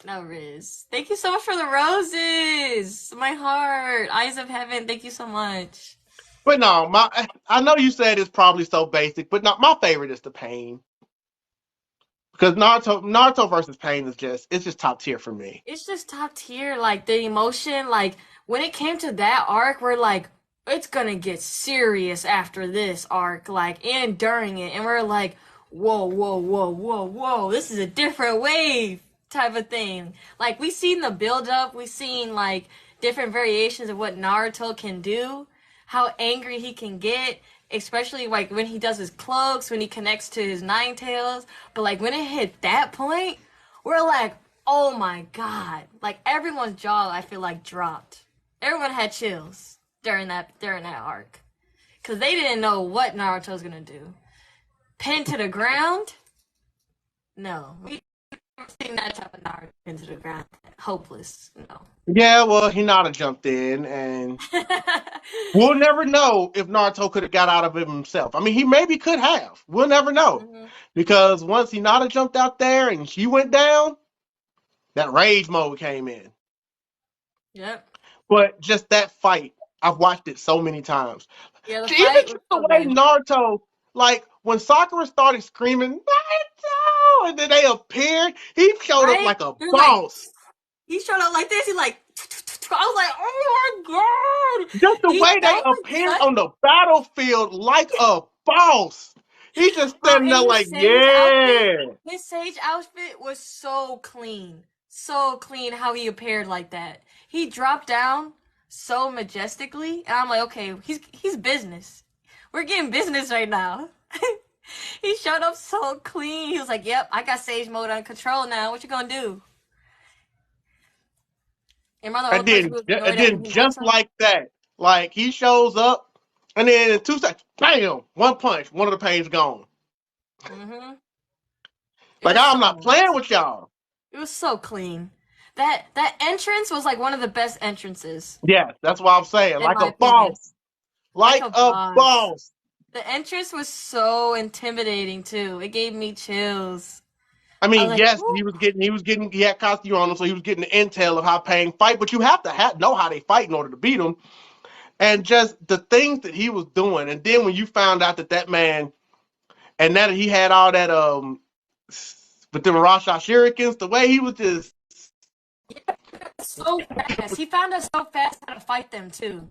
No Riz. Thank you so much for the roses. My heart. Eyes of heaven. Thank you so much. But no, I know you said it's probably so basic, but not my favorite is the Pain, because Naruto versus Pain it's just top tier for me. It's just top tier. Like the emotion, like when it came to that arc, we're like, it's gonna get serious after this arc, like and during it, and we're like, whoa, whoa, whoa, whoa, whoa, this is a different wave type of thing. Like we seen the build up, we seen like different variations of what Naruto can do, how angry he can get, especially like when he does his cloaks, when he connects to his nine tails. But like when it hit that point, we're like, oh my god! Like everyone's jaw, I feel like dropped. Everyone had chills during that arc because they didn't know what Naruto was gonna do. Pinned to the ground? No, we never seen that type of Naruto pinned to the ground. Hopeless. No. Yeah, well, Hinata jumped in, and we'll never know if Naruto could have got out of it himself. I mean, he maybe could have. We'll never know, Mhm. because once Hinata jumped out there and she went down, that rage mode came in. Yep. But just that fight, I've watched it so many times. Yeah, the Even fight just was the so way good. Naruto Like when Sakura started screaming Naruto, and then they appeared, he showed up Right? like a They're like, boss. he showed up like this. He like, I was like, oh my god. Just the way That they was appeared such on the battlefield like a boss. He just bro, standing there and like, yeah. his sage outfit was so clean. So clean how he appeared like that. He dropped down so majestically, and I'm like, okay, he's business. We're getting business right now. He showed up so clean. He was like, yep, I got sage mode under control now. What you gonna do? Am I the only person who was And annoyed at then just Hinata? like that, like he shows up, and then in 2 seconds, bam, one punch, one of the pains gone. Mm-hmm. It Like was I'm so not nice. playing with y'all. It was so clean. That entrance was like one of the best entrances, Yeah, that's what I'm saying. in Like my a opinion. boss. Like Like a a boss. boss. The entrance was so intimidating too. It gave me chills. I I was mean, like, yes, ooh. he had costume on him, so he was getting the intel of how Pain fight, but you have to know how they fight in order to beat them. And just the things that he was doing. And then when you found out that man, and that he had all that, with the Rasha Shurikens, the way he was just, So fast. He found us so fast how to fight them too,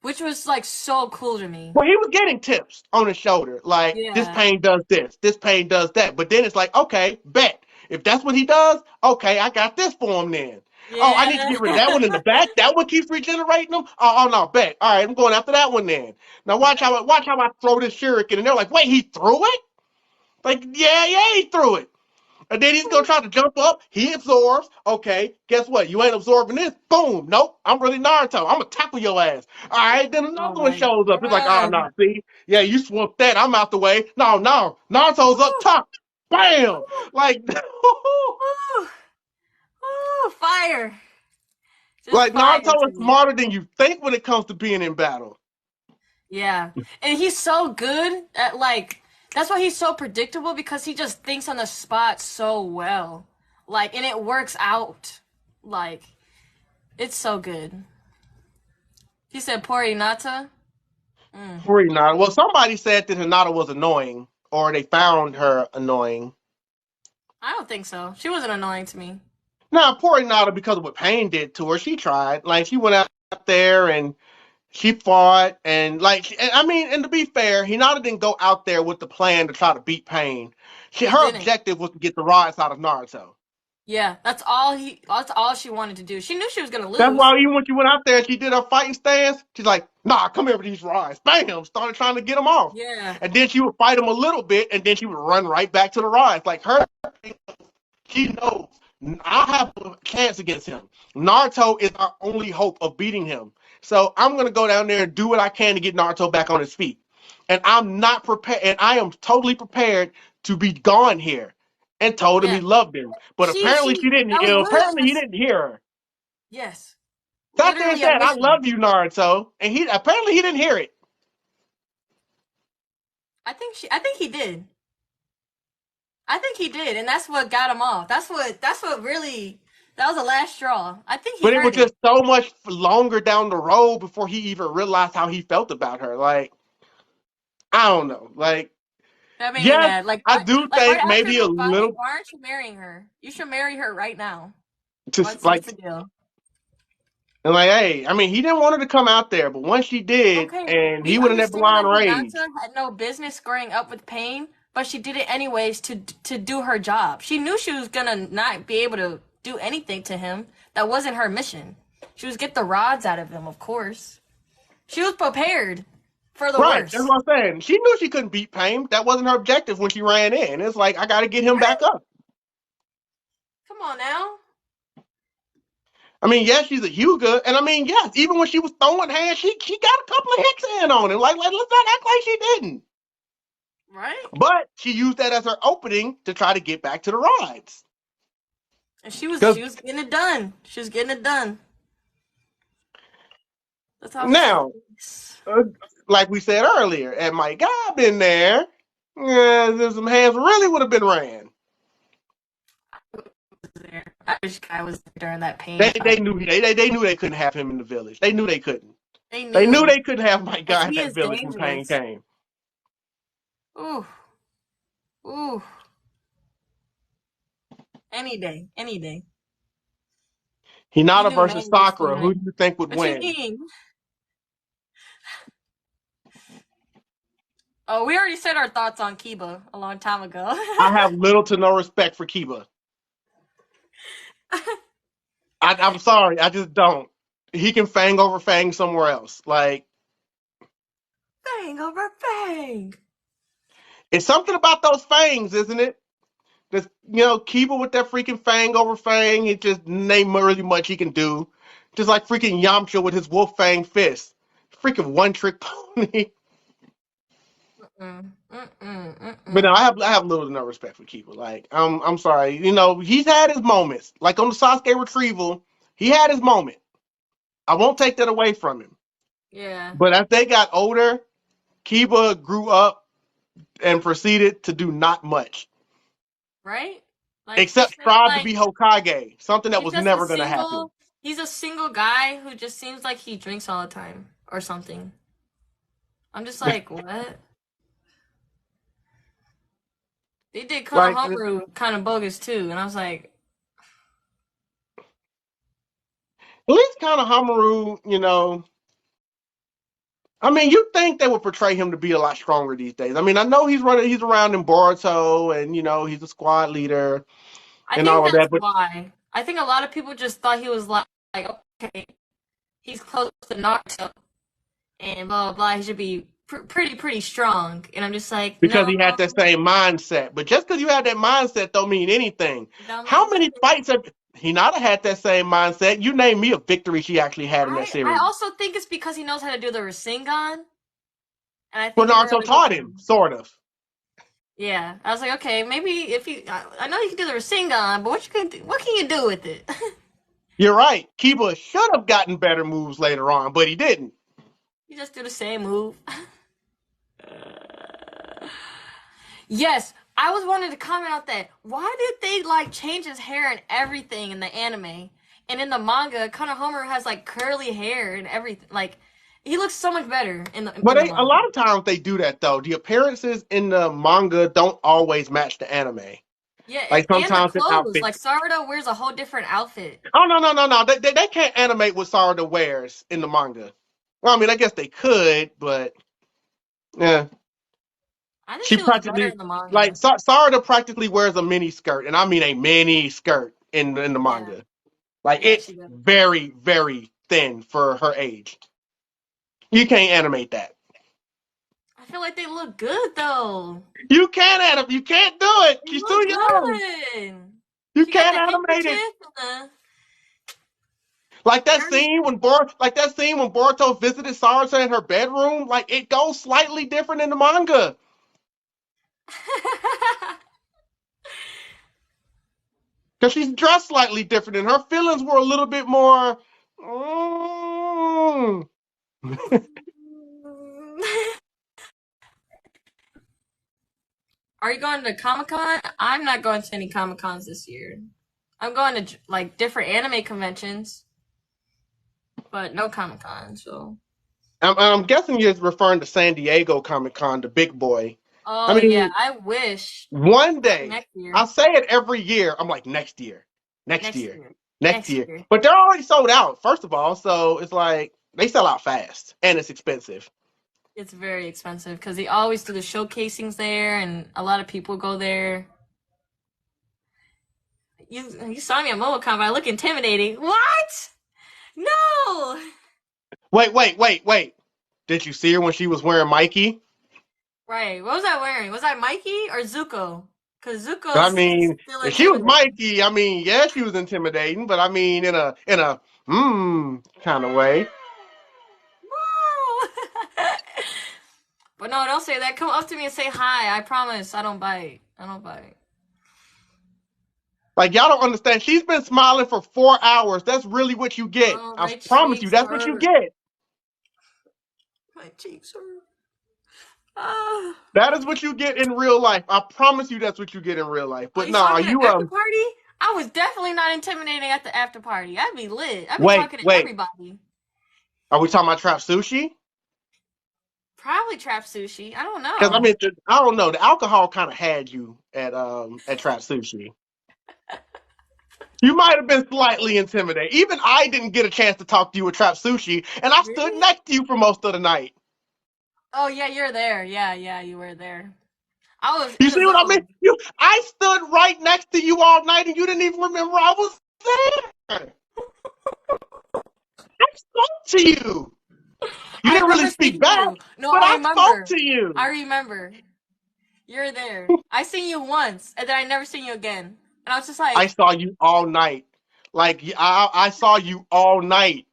which was like so cool to me. well, he was getting tips on his shoulder. Like, this Yeah. Pain does this Pain does that. But then it's like, okay, bet. If that's what he does, okay, I got this for him then. Oh, I need to Yeah. get rid of that one in the back. That one keeps regenerating them. Oh no, bet. All right, I'm going after that one then. Now watch Yeah. how I throw this shuriken, and they're like, wait, he threw it? Like, yeah, he threw it. And then he's gonna try to jump up. He absorbs. Okay, guess what? You ain't absorbing this. Boom. Nope. I'm really Naruto. I'm gonna tackle your ass. All right. Then Oh another one my shows up. It's like, oh god. no, see, yeah, you swooped that. I'm out the way. No. Naruto's up Ooh, top. Bam. ooh, Like, ooh, ooh, fire. Just like fire Naruto to is me. smarter than you think when it comes to being in battle. Yeah. And he's so good at like that's why he's so predictable because he just thinks on the spot so well. Like and it works out. Like it's so good. He said poor Hinata. Poor Hinata. Well, somebody said that Hinata was annoying, or they found her annoying. I don't think so. She wasn't annoying to me. Now, poor Hinata, because of what Pain did to her, she tried. Like, she went out there and she fought, and like, and, I mean, and to be fair, Hinata didn't go out there with the plan to try to beat Pain. He Her didn't. objective was to get the rods out of Naruto. Yeah, that's all she wanted to do. She knew she was gonna That's lose. why even when she went out there and she did her fighting stance, she's like, nah, come here with these rods. Bam! Started trying to get them off. Yeah. And then she would fight them a little bit, and then she would run right back to the rods. Like, she knows I have a chance against him. Naruto is our only hope of beating him. So I'm going to go down there and do what I can to get Naruto back on his feet. And I'm not prepared, and I am totally prepared to be gone here. And told him he Yeah. loved him. But apparently she didn't, That was literally apparently he didn't hear her. yes. Sat there and Literally a said, I mission. love you, Naruto. And he apparently he didn't hear it. I think he did. I think he did, and that's what got him off. That's what really that was the last straw. I think he But it was heard it. just so much longer down the road before he even realized how he felt about her. Like, I don't know. Like, That made me yes, mad. I do Like right think after maybe a the fight, little why aren't you marrying her? You should marry her right now. just like, What's the deal? and like, hey, I mean, he didn't want her to come out there, but once she did, Okay, and he we went in that understand blind that rage. Hinata had no business squaring up with Pain, but she did it anyways to do her job. She knew she was gonna not be able to do anything to him. That wasn't her mission. She was get the rods out of him, of course. She was prepared for the Right, that's worst. what I'm saying. She knew she couldn't beat Pain. That wasn't her objective when she ran in. It's like, I got to get him back Right? up. Come on now. I mean, yes, she's a Hyuga, and I mean, yes, even when she was throwing hands, she got a couple of hits in on him. Like, let's not act like she didn't. Right? But she used that as her opening to try to get back to the rides. And she was getting it done. She was getting it done. That's how I was just like, Now, yes. like we said earlier, had my guy been there, there's some hands really would have been ran. I wish Guy was there during that Pain They fight. knew they knew they couldn't have him in the village. They knew they couldn't. They They knew knew. they couldn't have my Because guy in he that is village when Pain dangerous. came. Ooh, ooh. Any day, any day. Hinata You knew versus Manny was so Sakura. nice. Who do you think would What you win? mean? Oh, we already said our thoughts on Kiba a long time ago. I have little to no respect for Kiba. I'm sorry, I just don't. He can fang over fang somewhere else. Like, Bang over bang. it's something about those fangs, isn't it? Just, Kiba with that freaking fang over fang, it just ain't really much he can do. Just like freaking Yamcha with his wolf fang fist. Freaking one trick pony. Mm-mm, mm-mm, But no, mm-mm. I have little to no respect for Kiba. Like, I'm sorry. He's had his moments. Like on the Sasuke retrieval, he had his moment. I won't take that away from him. Yeah, But as they got older, Kiba grew up and proceeded to do not much. right? Like Except strive to be like Hokage. Something that he's was just a never gonna happen. single he's a single guy who just seems like he drinks all the time or something. I'm just like, what? They did Like at Konohamaru kind of bogus too, and I was like, least kind of Hamaru, I mean, you think they would portray him to be a lot stronger these days. I mean, I know he's around in Boruto, and he's a squad leader I and think all of that's that. But why. I think a lot of people just thought he was like okay, he's close to Naruto and blah blah blah. He should be pretty strong, and I'm just like, because no, he had that same mindset. But just because you have that mindset don't mean anything. don't How mean many nothing. fights have he not had that same mindset? You name me a victory she actually had in that I series. also think it's because he knows how to do the Rasengan, and I Well, think it's Naruto really good taught for him, him. sort of. Yeah, I was like, okay, maybe if you, I know you can do the Rasengan, but what can you do with it? You're right. Kiba should have gotten better moves later on, but he didn't. You just do the same move. Yes, I was wanting to comment on that. Why did they like change his hair and everything in the anime? And in the manga, Konohamaru has like curly hair and everything. Like he looks so much better But in the a manga. lot of times they do that though. The appearances in the manga don't always match the anime. Yeah, Like and the sometimes in clothes. outfits. Like Sarada wears a whole different outfit. Oh no. They can't animate what Sarada wears in the manga. Well, I mean, I guess they could, but yeah, I think she she looks better practically in the manga. like Sarada practically wears a mini skirt, and I mean a mini skirt in the Yeah, manga. Like yeah, it's she does. very thin for her age. You can't animate that. I feel like they look good though. You can't animate. You can't do it. They She's too look young. good. You She got can't the animate it. handkerchief and Like the. that scene when Boruto visited Sarasa in her bedroom, like it goes slightly different in the manga. Because she's dressed slightly different and her feelings were a little bit more mm. Are you going to Comic Con? I'm not going to any Comic Cons this year. I'm going to like different anime conventions, but no Comic Con. So. I'm guessing you're referring to San Diego Comic Con, the big boy. I Oh yeah, mean, I wish. one Maybe day, next year. I say it every year. I'm like, next year, next Next year, year. next Next year. year. But they're already sold out, first of all. So it's like they sell out fast and it's expensive. It's very expensive because they always do the showcasings there, and a lot of people go there. You saw me at MomoCon, but I look intimidating. What? No. Wait. Did you see her when she was wearing Mikey? Right. What was I wearing? Was I Mikey or Zuko? Because I Zuko's mean, still if she was intimidating. Mikey, I mean, yeah, she was intimidating, but I mean, in a kind of way. Woo! But no, don't say that. Come up to me and say hi. I promise. I don't bite. I don't bite. Like y'all don't understand. She's been smiling for 4 hours. That's really what you get. Oh, I my promise you, cheeks that's what you hurt. get. My cheeks hurt. Ah. That is what you get in real life. I promise you, that's what you get in real life. Oh, But you saw no, me at you after party? I was definitely not intimidating at the after party. I'd be lit. I'd be wait, talking to wait. everybody. Are we talking about trap sushi? Probably Trap Sushi. I don't Because I know. mean, I don't know. The alcohol kind of had you at Trap Sushi. You might have been slightly intimidated. Even I didn't get a chance to talk to you at Trap Sushi, and I stood Really? next to you for most of the night. Oh yeah, you're there. Yeah, yeah, you were there. I was You in the see what I mean? zone. I stood right next to you all night, and you didn't even remember I was there. I spoke to you. You I didn't really remember speak speaking to back, you. No, but I I spoke remember. to I you. remember. You're there. I seen you once, and then I never seen you again. And I was just I like, saw you all night. Like I saw you all night.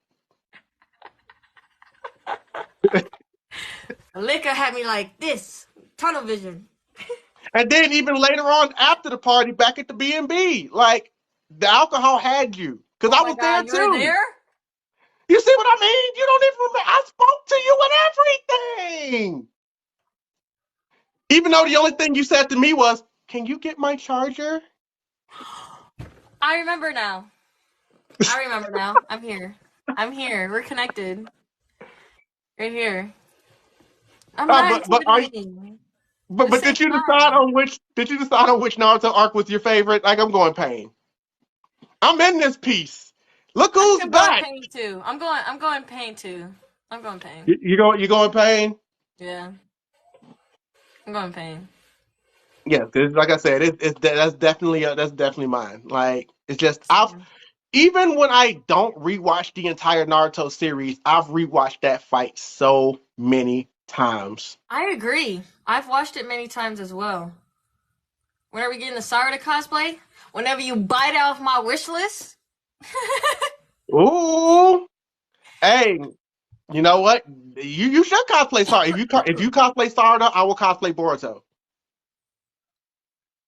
liquor had me like this, tunnel vision. And then even later on after the party, back at the B&B, like the alcohol had you because Oh I my was there God, you were too. there? You see what I mean? You don't even remember. I spoke to you and everything. Even though the only thing you said to me was, "Can you get my charger?" I remember now. I remember now. I'm here. I'm here. We're connected. Right here. I'm not But are you, intimidating. but This did ain't you decide fun. on which Naruto arc was your favorite? Like I'm going pain. I'm in this piece. Look I think who's I'm going back. pain too. I'm going pain too. I'm going pain. You going pain? Yeah. I'm going pain. Yeah, because like I said, that's definitely mine. Like it's just I've Same. even when I don't rewatch the entire Naruto series, I've rewatched that fight so many times. I agree. I've watched it many times as well. Whenever we get in the Sarada cosplay, whenever you bite off my wish list. Ooh, hey, you know what? You should cosplay Sarada. If you cosplay Sarada, I will cosplay Boruto.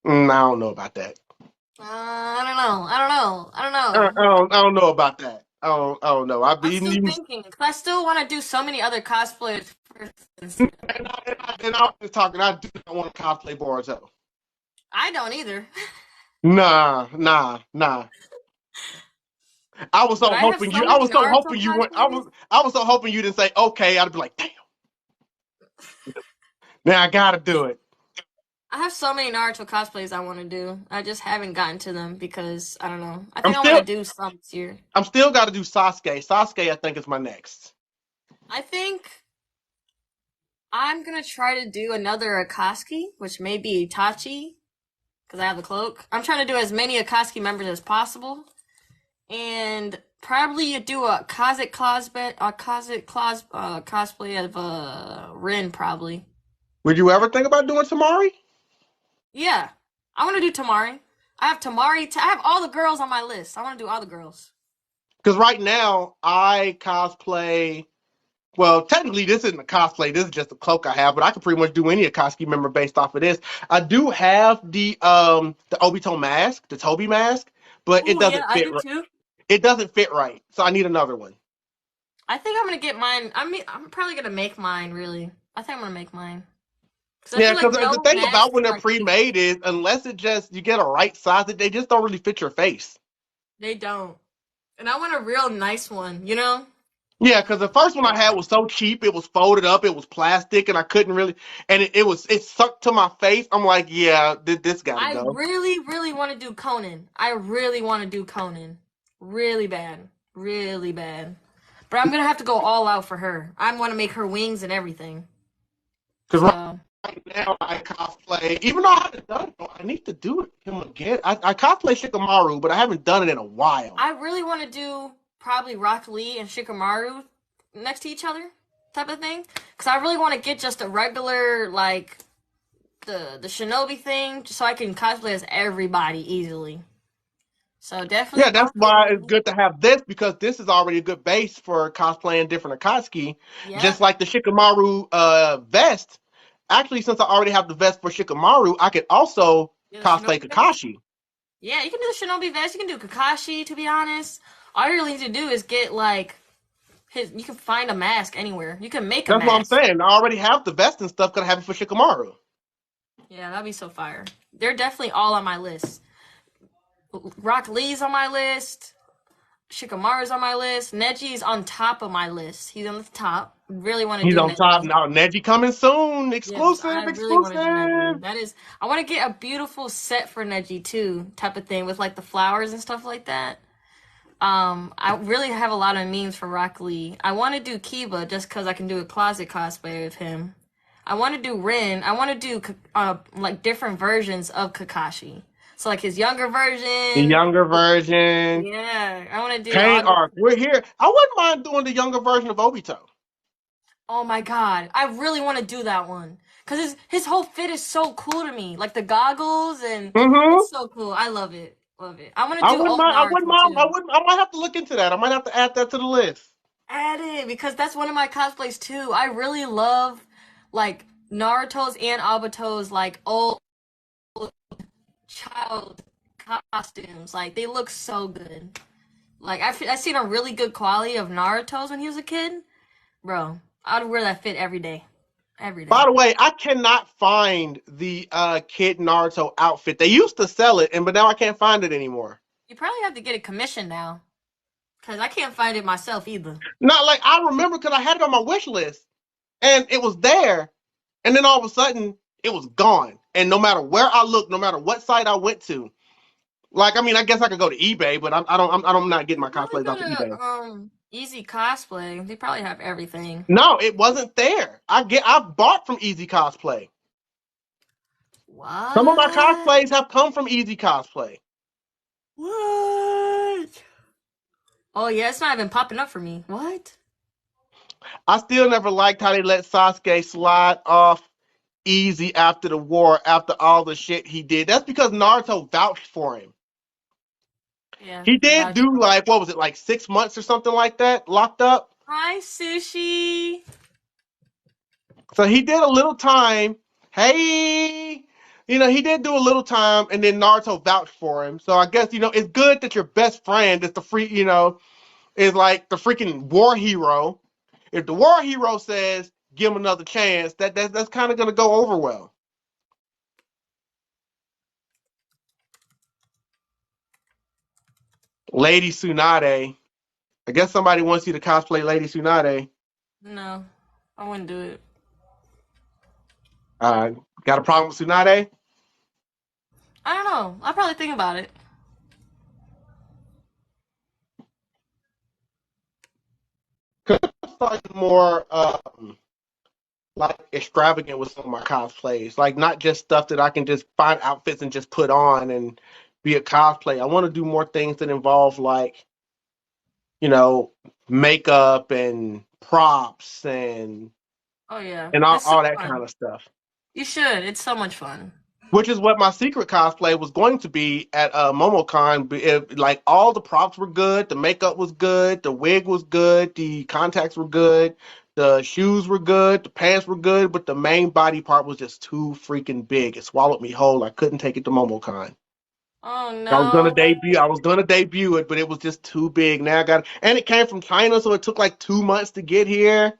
I don't know about that. I don't know. I don't know. I don't know. I don't know about that. I don't know. I'm still thinking because I still want to do so many other cosplays. And I was just talking. I do not want to cosplay Boruto. I don't either, Nah. I was but so I have hoping so you. I many was so Naruto hoping you went. cosplays. I was so hoping you didn't say okay. I'd be like, damn. Now I gotta do it. I have so many Naruto cosplays I want to do. I just haven't gotten to them because I don't know. I I'm think I want still. to do some this year. I'm still got to do Sasuke. Sasuke, I think is my next. I think I'm gonna try to do another Akatsuki, which may be Itachi, because I have the cloak. I'm trying to do as many Akatsuki members as possible, and probably do a cosplay of Rin, probably. Would you ever think about doing Tamari? Yeah, I want to do Tamari. I have Tamari. I have all the girls on my list. I want to do all the girls. Because right now I cosplay. Well, technically, this isn't a cosplay. This is just a cloak I have, but I could pretty much do any Akatsuki member based off of this. I do have the Obito mask, the Toby mask, but Oh yeah, I do too. it doesn't fit right. So I need another one. I think I'm gonna get mine. I'm probably gonna make mine. Really, I think I'm gonna make mine because I Yeah, feel like because the no thing about masks when they're are cute. pre-made is unless it just you get a right size, they just don't really fit your face. They don't, and I want a real nice one. You know? Yeah, because the first one I Like had was so cheap, it was folded up, it was plastic, and I couldn't really, and it sucked to my face. I'm like, yeah, this got to I go. really, really want to do Conan. I really want to do Conan, really bad, really bad. But I'm gonna have to go all out for her. I want to make her wings and everything. Because So right now I cosplay, even though I haven't done it, I need to do him again. I cosplay Shikamaru, but I haven't done it in a while. I really want to do probably Rock Lee and Shikamaru next to each other, type of thing. Because I really want to get just a regular like the shinobi thing, just so I can cosplay as everybody easily. So Yeah, definitely that's Rock why it's Lee. good to have this because this is already a good base for cosplaying different Akatsuki. Just Yep. like the Shikamaru vest. Actually, since I already have the vest for Shikamaru, I could also Yeah, the cosplay shinobi vest. Kakashi. Yeah, you can do the shinobi vest. You can do Kakashi. To be honest, all you really need to do is get like his. You can find a mask anywhere. You can make a That's what I'm mask. saying. I already have the vest and stuff. Gonna have it for Shikamaru. Yeah, that'd be so fire. They're definitely all on my list. Rock Lee's on my list. Shikamaru's on my list. Neji's on top of my list. He's on the top. Really want to He's do on top Neji. now. Neji coming soon. Yes, Exclusive, I really want to do exclusive. Neji. That is, I want to get a beautiful set for Neji too, type of thing with like the flowers and stuff like that. I really have a lot of memes for Rock Lee. I want to do Kiba just because I can do a closet cosplay of him. I want to do Rin. I want to do like different versions of Kakashi. So like his younger The version. younger version. Yeah, I want to do Pain all. arc. We're here. I wouldn't mind doing the younger version of Obito. Oh my god, I really want to do that one because his whole fit is so cool to me. Like the goggles and Mm-hmm. it's so cool. I love it. Love it. I want to I do wouldn't old mind. I wouldn't Naruto mind. I too. wouldn't. I might have to look into that. I might have to add that to the list. Add it because that's one of my cosplays too. I really love like Naruto's and Obito's like old child costumes. Like they look so good. Like I seen a really good quality of Naruto's when he was a kid. Bro, I'd wear that fit every day. Every By day. the way, I cannot find the Kid Naruto outfit. They used to sell it, but now I can't find it anymore. You probably have to get it commissioned now. Cause I can't find it myself either. Not like I remember because I had it on my wish list and it was there, and then all of a sudden it was gone. And no matter where I looked, no matter what site I went to, like I mean, I guess I could go to eBay, but I'm not getting my Probably cosplays go off of eBay. to Easy Cosplay. They probably have everything. No, it wasn't there. I bought from Easy Cosplay. Some of my What? cosplays have come from Easy Cosplay. What? Oh yeah, it's not even popping up for me. What? I still never liked how they let Sasuke slide off easy after the war, after all the shit he did. That's because Naruto vouched for him. Yeah, He did vouch do for it. like what was it, like 6 months or something like that, locked up. Hi, sushi. So he did a little time. Hey, he did do a little time, and then Naruto vouched for him. So I guess it's good that your best friend is the free, is like the freaking war hero. If the war hero says give him another chance, that's kind of gonna go over well. Lady Tsunade. I guess somebody wants you to cosplay Lady Tsunade. No, I wouldn't do it. Uh, got a problem with Tsunade? I don't know. I'll probably think about it. Like more like extravagant with some of my cosplays. Like not just stuff that I can just find outfits and just put on and be a cosplay. I want to do more things that involve like, you know, makeup and props Oh yeah, and all, it's so all that kind fun. of stuff. You should. It's so much fun. Which is what my secret cosplay was going to be at MomoCon. Like all the props were good, the makeup was good, the wig was good, the contacts were good, the shoes were good, the pants were good, but the main body part was just too freaking big. It swallowed me whole. I couldn't take it to MomoCon. Oh I was gonna no. debut. I was gonna debut it, but it was just too big. Now I got, and it came from China, so it took like 2 months to get here.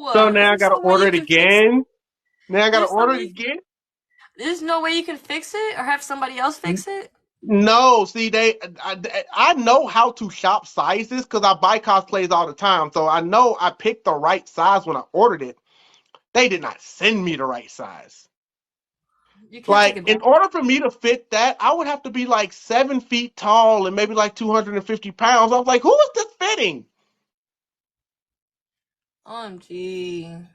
So No. Is now I there gotta some way order you it can fix again. it? Now I Is gotta there some order it way? again. There's no way you can fix it or have somebody else fix it? No, see, I know how to shop sizes because I buy cosplays all the time. So I know I picked the right size when I ordered it. They did not send me the right size. You can't take Like, it in back. order for me to fit that, I would have to be like 7 feet tall and maybe like 250 pounds. I was like, who is this fitting? OMG.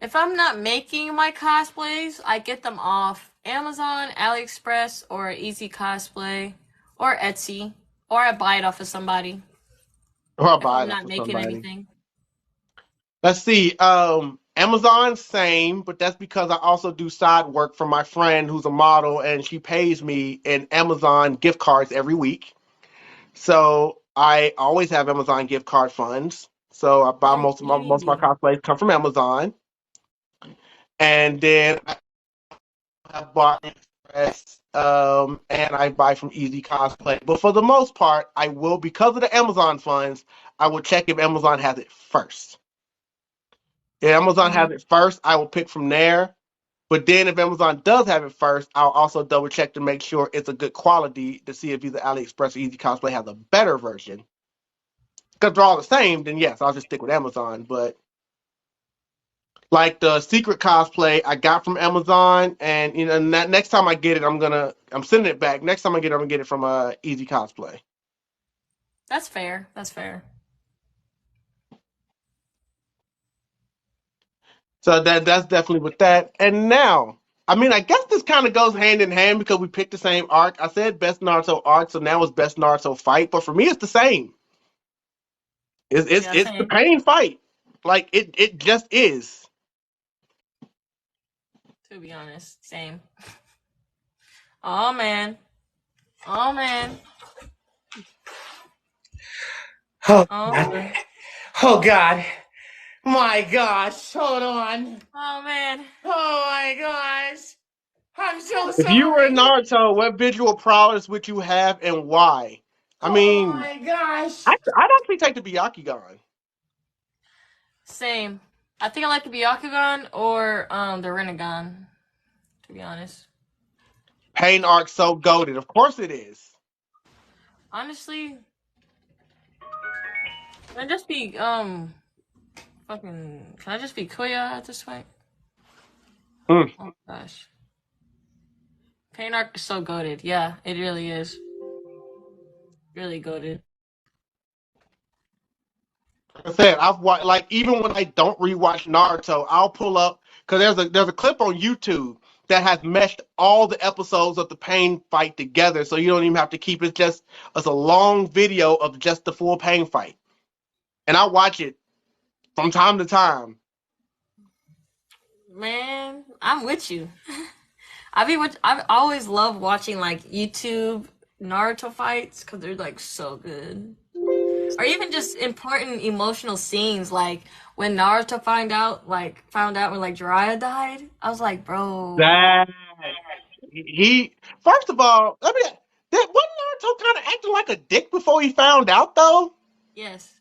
If I'm not making my cosplays, I get them off Amazon, AliExpress, or Easy Cosplay, or Etsy, or I buy it off of somebody Or I'll if buy I'm it off not of making somebody. anything. Let's see. Amazon, same, but that's because I also do side work for my friend who's a model, and she pays me in Amazon gift cards every week. So I always have Amazon gift card funds. So I buy most of my OMG. cosplays come from Amazon, and then I have bought Express, and I buy from Easy Cosplay. But for the most part, I will because of the Amazon funds. I will check if Amazon has it first. If Amazon has Hmm. it first, I will pick from there. But then if Amazon does have it first, I'll also double check to make sure it's a good quality to see if either AliExpress or Easy Cosplay has a better version. because they're all the same, then yes, I'll just stick with Amazon. But like the secret cosplay I got from Amazon, and next time I get it, I'm sending it back. Next time I get it, I'm gonna get it from Easy Cosplay. That's fair. That's fair. So that's definitely with that. And now, I mean, I guess this kind of goes hand in hand because we picked the same arc. I said best Naruto arc, so now it's best Naruto fight. But for me, it's the same. Yeah, It's the same. pain fight. Like it just is. To be honest, same. Oh man. Oh man. Oh, Oh God. man. Oh, God. My gosh. Hold on. Oh man. Oh, my gosh. I'm so If you were in sorry. Naruto, what visual prowess would you have and why? I Oh, mean, my gosh. I'd actually take the Byakugan. Same. I think I like the Byakugan or the Rinnegan, to be honest. Pain arc so goaded. Of course it is. Honestly, can I just be fucking can I just be Kuya at this point? Mm. Oh my gosh. Pain arc is so goaded. Yeah, it really is. Really goaded. Like I said, I've watched, like, even when I don't rewatch Naruto, I'll pull up because there's a clip on YouTube that has meshed all the episodes of the pain fight together, so you don't even have to keep it. It's a long video of just the full pain fight, and I watch it from time to time. Man, I'm with you. I've always loved watching like YouTube Naruto fights because they're like so good. Or even just important emotional scenes like when Naruto found out when like Jiraiya died. I was like, bro. That he first of all, I mean, that wasn't Naruto kind of acting like a dick before he found out though. Yes.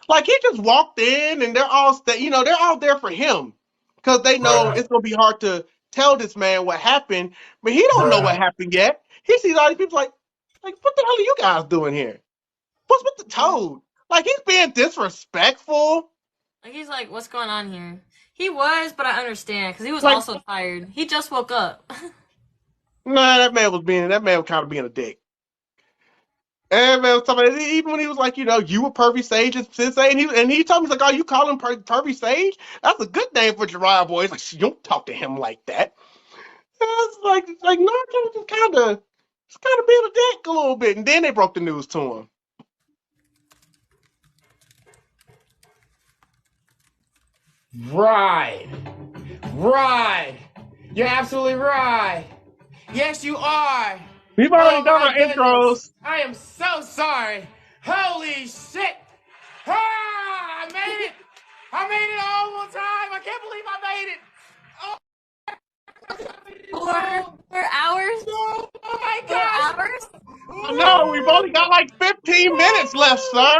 Like he just walked in and they're all there for him because they know Bruh. it's gonna be hard to tell this man what happened, but he don't know what Bruh. happened yet. He sees all these people like what the hell are you guys doing here? What's with the Yeah. toad? Like he's being disrespectful. Like he's like, what's going on here? He was, but I understand because he was Like also tired. He just woke up. nah, that man was kind of being a dick. And man was talking about, even when he was like, you a pervy sage and sensei, and he told me, he's like, oh, you call him pervy sage? That's a good name for Jiraiya boy. He's like, you don't talk to him like that. And it's like Naruto was just kind of being a dick a little bit, and then they broke the news to him. Right. Right. You're absolutely right. Yes, you are. We've Oh already done my our goodness. intros. I am so sorry. Holy shit. Ah, I made it. I made it all one time. I can't believe I made it. Oh, 4 hours? oh my 4 hours? No, we've only got like 15 minutes left, sir.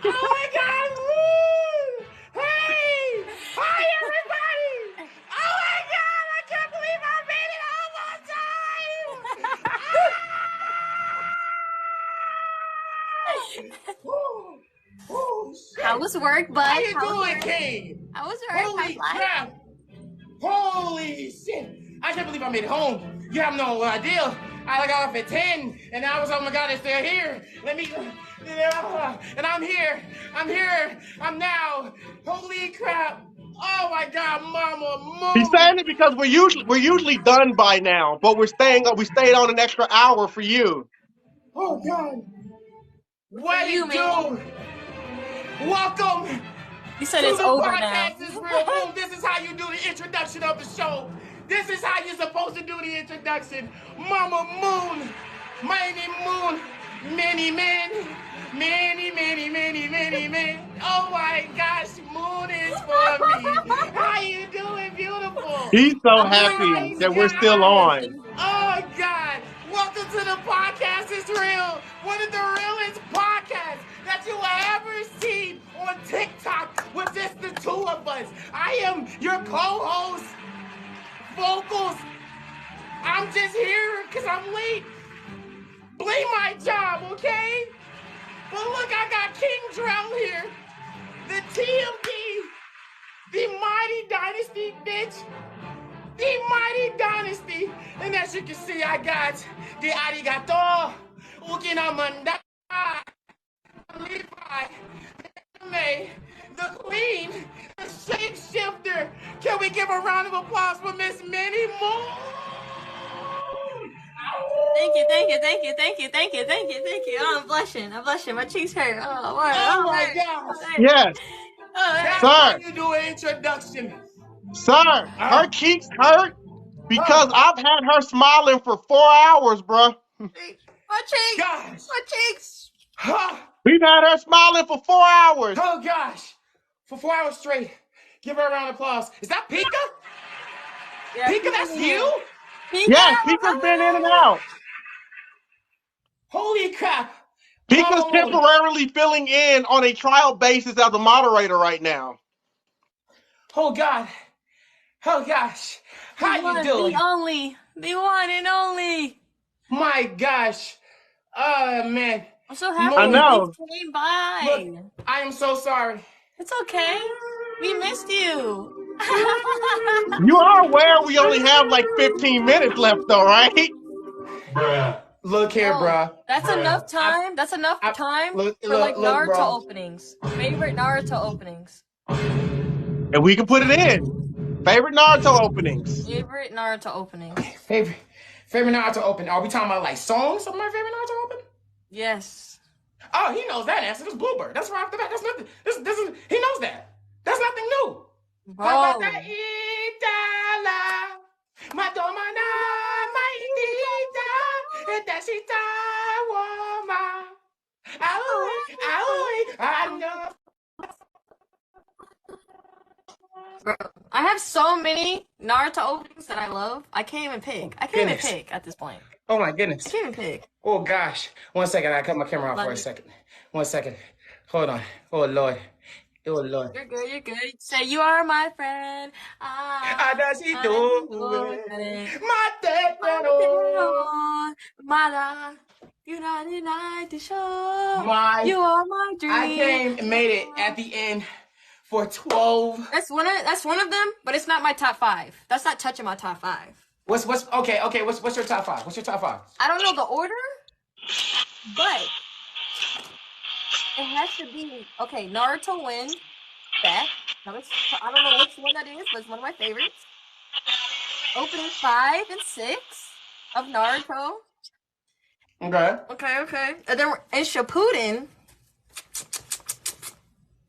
Oh my god! Woo! Hey! Hi everybody! Oh my god! I can't believe I made it all one time! Woo! Woo, shit. How was work, bud? How you How was doing, work? King? How was work? Holy How's life? crap! Holy shit! I can't believe I made it home. You have no idea. I got off at 10, and I was, oh my god, it's still here. Let me, and I'm here. I'm here. I'm now. Holy crap! Oh my god, Mama He's Moon! saying it because we're usually done by now, but we stayed on an extra hour for you. Oh god! For What you, it man. do? Welcome He said to it's the over now. podcast is real boom. This is how you do the introduction of the show. This is how you're supposed to do the introduction. Mama Moon, Manny Moon, many men, many men. Oh my gosh, Moon is for me. How you doing, beautiful? He's so I'm doing happy Oh amazing. that we're I'm still doing God. on. amazing. Oh God! Welcome to the podcast. It's real. One of the realest podcasts that you will ever see on TikTok with just the two of us. I am your co-host, Vocals. I'm just here because I'm late. Blame my job, okay? But look, I got King Drell here. The TMD. The Mighty Dynasty, bitch. The Mighty Dynasty. And as you can see, I got the Arigato. Ukinamanda. Levi. May. The Queen. The Shapeshifter. Can we give a round of applause for Miss Manny Moon? Thank you, thank you, thank you, thank you, thank you, thank you, thank you. Oh, I'm blushing. My cheeks hurt. Oh, what? Oh my gosh. Yes, That's sir. how you do an introduction. Sir, her cheeks hurt because I've had her smiling for 4 hours, bro. My cheeks. Gosh. My cheeks. Huh. We've had her smiling for 4 hours. Oh gosh. For 4 hours straight. Give her a round of applause. Is that Pika? Yeah, Pika, that's you? Pika. Yes, Pika's been in and out. Holy crap. Pika's Oh. temporarily filling in on a trial basis as a moderator right now. Oh God. Oh gosh. How you doing? The only. The one and only. My gosh. Oh man. I'm so happy I know. you came by. Look, I am so sorry. It's okay. We missed you. You are aware we only have like 15 minutes left though, right? Look here, bruh. That's enough time. That's enough time for like Naruto bro. openings. Favorite Naruto openings. And we can put it in. Favorite Naruto openings. Favorite Naruto openings. Favorite Naruto open. Are we talking about like songs of my favorite Naruto open? Yes. Oh, he knows that answer. This Bluebird. That's right off the bat. That's nothing. This is, he knows that. That's nothing new. Bro. Bro, I have so many Naruto openings that I love. I can't even pick. I can't even pick at this point. Oh my goodness. I can't even pick. Oh gosh. 1 second. I cut my camera off for a second. 1 second. Hold on. Oh Lord. Oh Lord. You're good. You're good. Say you are my friend. You are my dream. I came and made it at the end for 12. That's one of them, but it's not my top 5. That's not touching my top 5. What's okay, what's your top 5? What's your top 5? I don't know the order, but it has to be okay. Naruto win. That I don't know which one that is, but it's one of my favorites. Opening 5 and 6 of Naruto. Okay. And then in Shippuden,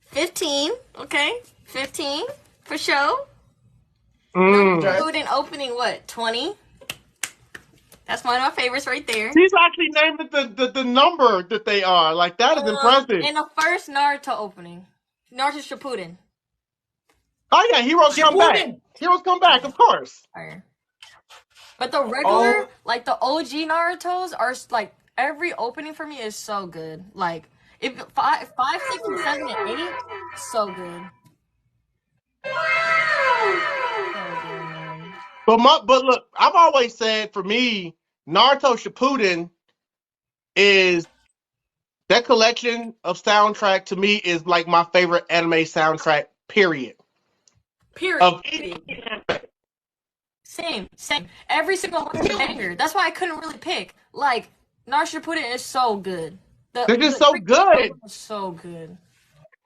15. Okay, 15 for sure. Shippuden opening what? 20. That's one of my favorites right there. He's actually named it the number that they are. Like, that is impressive. And the first Naruto opening. Naruto Shippuden. Oh, yeah, heroes come back. Heroes come back, of course. But the regular, like the OG Narutos are like, every opening for me is so good. Like, if 5, 6, and 7, and 8, so good. But look, I've always said for me, Naruto Shippuden is that collection of soundtrack to me is like my favorite anime soundtrack. Period. Same. Every single one is a banger. That's why I couldn't really pick. Like, Naruto Shippuden is so good. They're just so good. So good.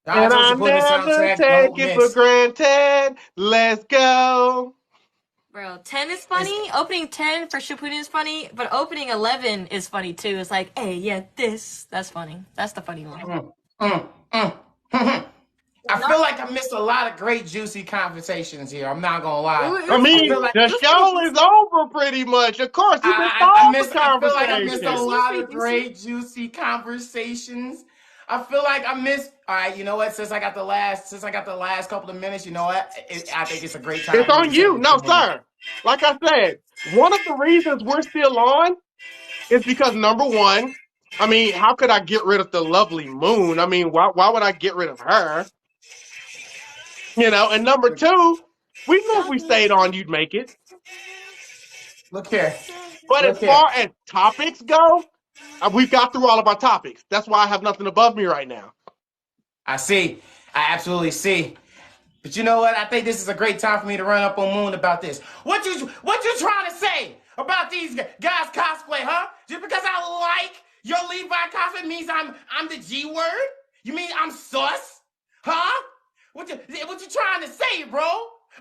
And I never take it for granted. Let's go. Bro, 10 is funny. Opening 10 for Shippuden is funny, but opening 11 is funny too. It's like, hey, yeah, that's funny. That's the funny one. I feel like I missed a lot of great, juicy conversations here. I'm not gonna lie. I mean, the show is over pretty much. Of course, you I feel like I missed a lot of great, juicy conversations. I feel like I missed. All right, you know what? Since I got the last couple of minutes, you know what? I think it's a great time. It's on you, no, sir. Like I said, one of the reasons we're still on is because number one, I mean, how could I get rid of the lovely Moon? I mean, why would I get rid of her? You know, and number two, we knew if we stayed on, you'd make it. Look here. But as far as topics go, We got through all of our topics. That's why I have nothing above me right now. I see. I absolutely see. But you know what? I think this is a great time for me to run up on Moon about this. What you trying to say about these guys cosplay, huh? Just because I like your Levi cosplay means I'm the G word? You mean I'm sus? Huh? What you trying to say, bro?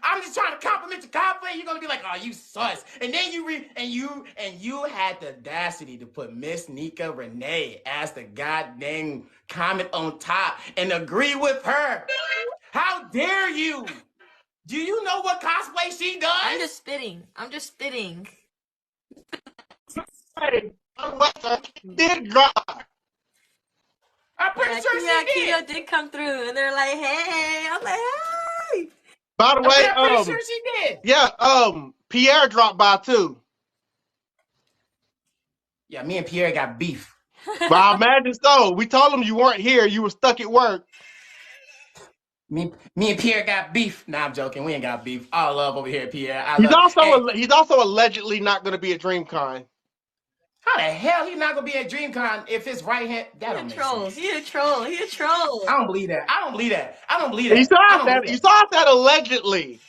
I'm just trying to compliment your cosplay. You're gonna be like, oh, you sus. And then you had the audacity to put Miss Nika Renee as the goddamn comment on top and agree with her. How dare you? Do you know what cosplay she does? I'm just spitting. Hey, did drop. I'm pretty sure she did. Keto did come through, and they're like, "Hey," I'm like, "Hey." By the way, I'm pretty sure she did. Yeah, Pierre dropped by too. Yeah, me and Pierre got beef. But I imagine so. We told him you weren't here. You were stuck at work. Me and Pierre got beef. Nah, I'm joking. We ain't got beef. All love over here, Pierre. He's also allegedly not going to be at DreamCon. How the hell he not gonna be at DreamCon if his right hand? That don't make sense. He a troll. I don't believe that. You saw that allegedly.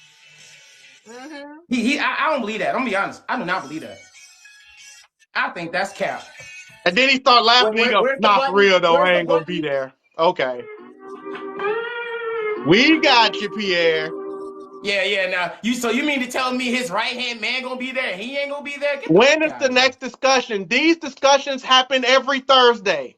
Mm-hmm. I don't believe that. I'm gonna be honest. I do not believe that. I think that's cap. And then he started laughing. He goes, "Nah, for real though, I ain't gonna be there." Okay. We got you, Pierre. Yeah. Now you mean to tell me his right hand man gonna be there? He ain't gonna be there. When is the next discussion? These discussions happen every Thursday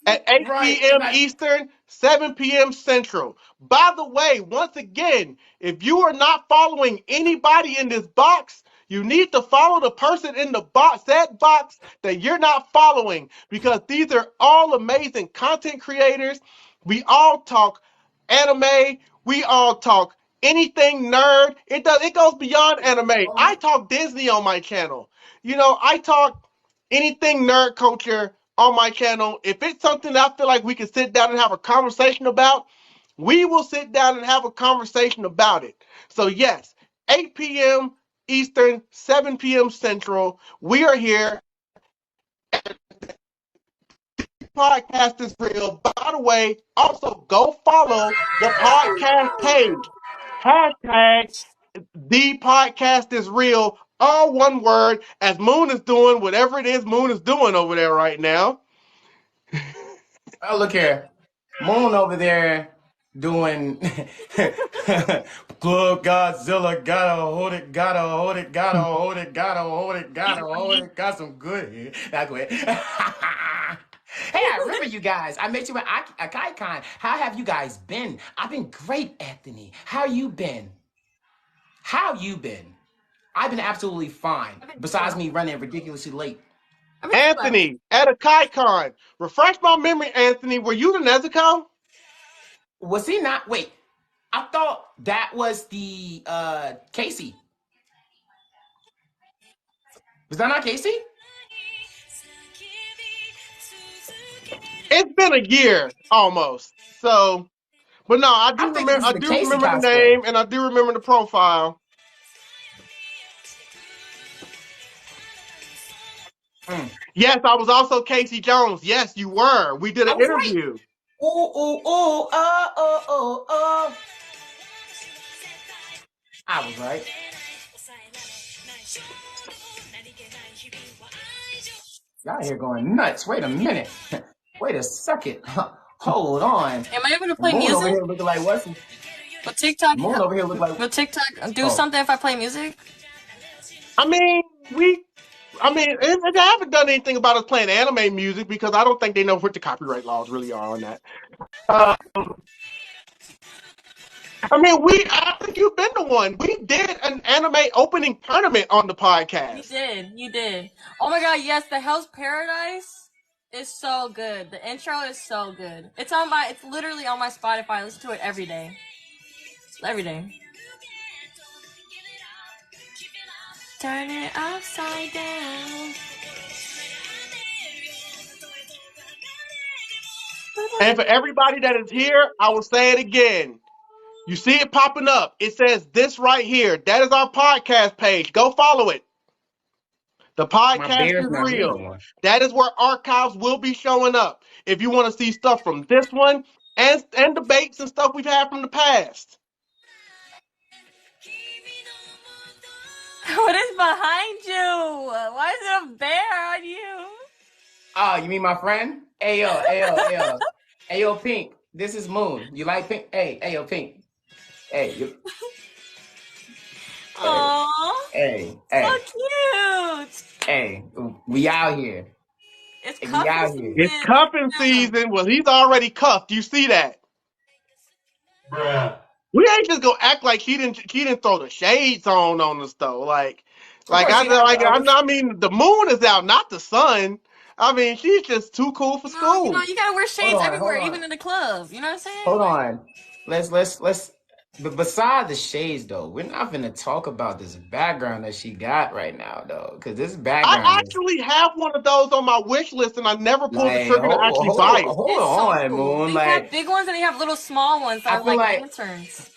at 8 p.m. Eastern, 7 p.m. Central. By the way, once again, if you are not following anybody in this box, you need to follow the person in the box, that box that you're not following, because these are all amazing content creators. We all talk anime. We all talk anything nerd. It goes beyond anime. I talk Disney on my channel. I talk anything nerd culture on my channel. If it's something that I feel like we can sit down and have a conversation about, we will sit down and have a conversation about it. So yes, 8 p.m. Eastern, 7 p.m. Central, we are here. Podcast is real. By the way, also go follow the podcast page. Hashtag the podcast is real. All one word, as Moon is doing whatever it is Moon is doing over there right now. Oh, look here. Moon over there doing Club Godzilla, gotta hold it, got some good here. That's good. Hey, I remember you guys. I met you at KaiCon. How have you guys been? I've been great, Anthony. How you been? I've been absolutely fine. Besides me running ridiculously late. Anthony, at a KaiCon. Refresh my memory, Anthony. Were you the Nezuko? Was he not? Wait. I thought that was the Casey. Was that not Casey? It's been a year almost. So, but no, I do remember the name and I do remember the profile. Yes, I was also Casey Jones. Yes, you were. We did an interview. Right. Oh. I was right. Y'all here going nuts. Wait a minute. Wait a second. Hold on. Am I able to play music? Over here looking like what's it? But TikTok. Moon over here look like. Will TikTok do something if I play music? I mean, they haven't done anything about us playing anime music because I don't think they know what the copyright laws really are on that. I think you've been the one. We did an anime opening tournament on the podcast. You did. Oh my god, yes, the Hell's Paradise is so good. The intro is so good. It's literally on my Spotify. I listen to it every day. Turn it upside down. And for everybody that is here, I will say it again. You see it popping up. It says this right here. That is our podcast page. Go follow it. The My podcast beard's is not here no real. more. That is where archives will be showing up. If you want to see stuff from this one and debates and stuff we've had from the past. What is behind you? Why is it a bear on you? Oh, you mean my friend? Ayo. Ayo, Pink. This is Moon. You like Pink? Hey, Ayo, Pink. Hey, you. Aww. Hey, So cute. hey. We out here. It's We cuffing out here. It's season. cuffing season. Well, he's already cuffed. You see that? Bruh. We ain't just gonna act like she didn't throw the shades on us though. Of course, she has. I mean the moon is out, not the sun. I mean she's just too cool for school. You gotta wear shades Hold everywhere, on. even in the club. You know what I'm saying? Hold on. Let's. But beside the shades, though, we're not gonna talk about this background that she got right now, though, because this background I is actually have one of those on my wish list, and I never pulled the like, trigger to actually buy it. hold It's so on, cool. Moon. They have Like, big ones and they have little small ones that I are feel like like lanterns.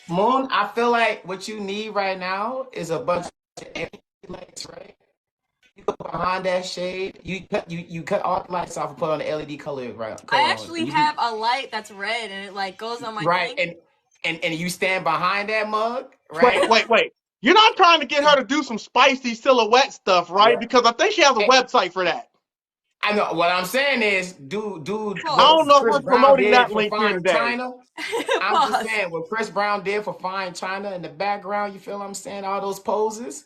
Moon. I feel like what you need right now is a bunch of LED lights, right? You go behind that shade. You cut all the lights off and put on the LED color, right? I actually have a light that's red and it like goes on my right, thing. and you stand behind that mug, right? Wait. You're not trying to get her to do some spicy silhouette stuff, right? Right. Because I think she has a website for that. I know. What I'm saying is, dude, I don't what know if Chris we're Brown promoting did that for link here Fine today. China. I'm just saying what Chris Brown did for Fine China in the background. You feel what I'm saying? All those poses.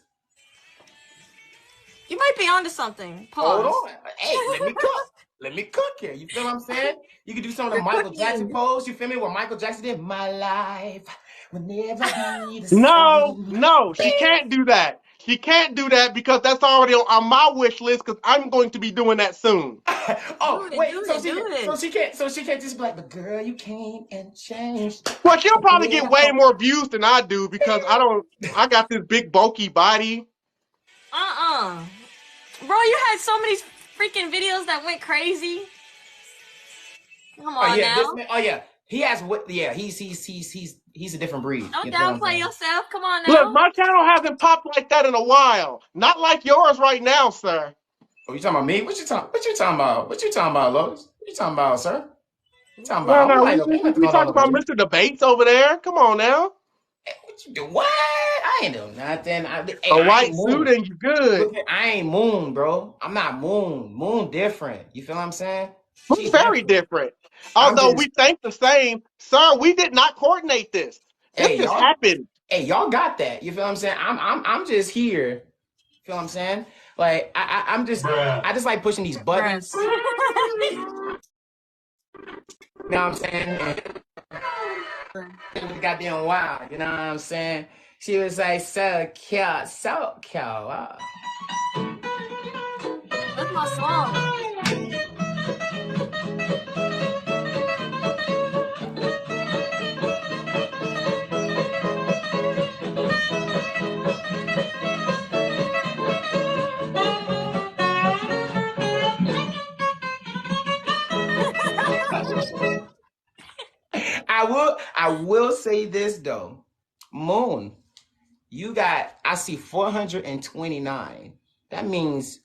You might be onto something. Hold Pause. on. Hey, let me cook. Let me cook here. You feel what I'm saying? You can do some of the You're Michael cooking. Jackson pose. You feel me? What Michael Jackson did? My life will never be the No, same. she can't do that. She can't do that because that's already on my wish list because I'm going to be doing that soon. Oh, Do wait. it. So she can't just be like, but girl, you came and changed. Well, she'll probably get way more views than I do because I got this big bulky body. Bro, you had so many freaking videos that went crazy. Come on now. This man. Oh yeah, he has what? Yeah, he's a different breed. Don't You know what I'm downplay saying? yourself. Come on now. Look, my channel hasn't popped like that in a while. Not like yours right now, sir. Oh, you talking about me? What you talking about? What you talking about, Lois? What you talking about, sir? What you talking about? No, Ain't nothing we going on talked over about here. Mr. Debates over there. Come on now. What you do? What? I ain't doing nothing. A I white ain't suit Moon. and you good. Look, I ain't Moon, bro. I'm not Moon. Moon different. You feel what I'm saying? We're She's very different. different. I'm Although just, we think the same, sir, we did not coordinate this. This hey, just y'all. happened. Hey, y'all got that. You feel what I'm saying? I'm just here. You feel what I'm saying? Like I'm just Bruh. I just like pushing these buttons. You know what I'm saying? It was goddamn wild. You know what I'm saying? She was like so cute, so cute. Wow. That's my song. I will say this though, Moon, I see 429. That means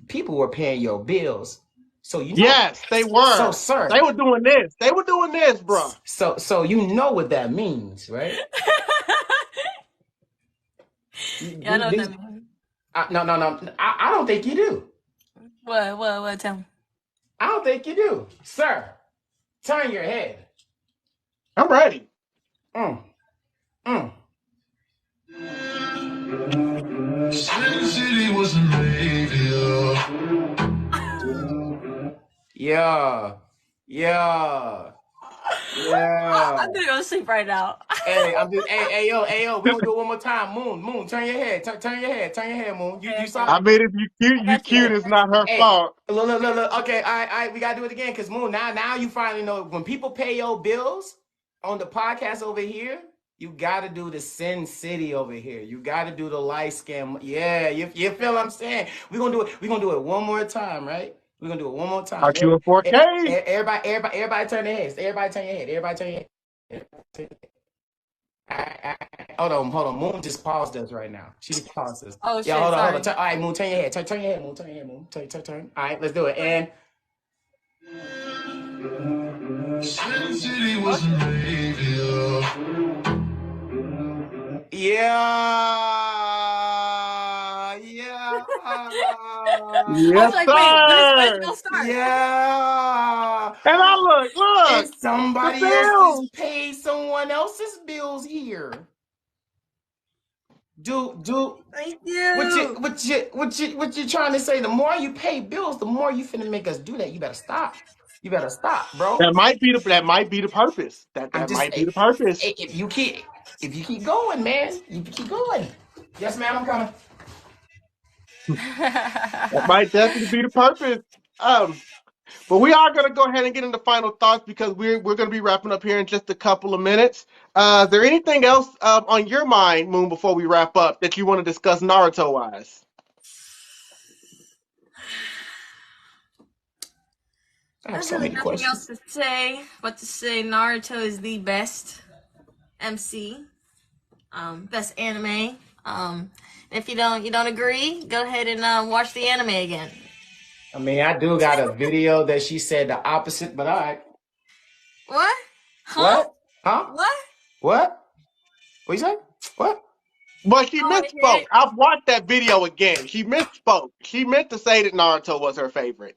people were paying your bills. So you know. Yes, they were. So sir, They were doing this. They were doing this, bruh. So you know what that means, right? Yeah, I know what that means. No. I don't think you do. What? Tell me. I don't think you do, sir. Turn your head. I'm ready. Sin City was an savior. Yeah. I'm gonna go to sleep right now. Hey, hey, yo, we gonna do it one more time. Moon, turn your head, turn your head, Moon. You saw. I mean, if you cute, you cute. It's not her fault. Look. Okay, all right, we gotta do it again, cause Moon, now you finally know when people pay your bills on the podcast over here, you gotta do the Sin City over here. You gotta do the light skin. Yeah, you feel what I'm saying? We're gonna do it one more time, right? We're gonna do it one more time. Aren't you in 4K? Everybody turn their heads. Everybody turn your head. Everybody turn your head. Hold on. Moon just paused us right now. She just paused us. Oh Yeah, shit, hold sorry. on. All right, Moon, turn your head. Turn your head, Moon. Turn your head, Moon. Turn. All right, let's do it. And Sin City was Okay. made, yeah. yeah. I was Yes, like, wait, when is it sir. gonna start? Yeah. And I look, And the somebody else bills. just paid someone else's bills here. Do Thank what you you. what you trying to say? The more you pay bills, the more you finna make us do that. You better stop. You better stop, bro. That might be the purpose. That I'm that just might be the purpose. if you keep going, man, you keep going. Yes, ma'am, I'm coming. That might definitely be the purpose. But we are gonna go ahead and get into final thoughts because we're gonna be wrapping up here in just a couple of minutes. Is there anything else on your mind, Moon, before we wrap up that you want to discuss Naruto wise? I have There's so really many nothing else questions. to say but to say Naruto is the best MC, best anime. If you don't agree, go ahead and watch the anime again. I mean, I do got a video that she said the opposite, but all right. What? Huh? What? Huh? What? What? What you say? What? But she Go on ahead. misspoke. I've watched that video again. She misspoke. She meant to say that Naruto was her favorite.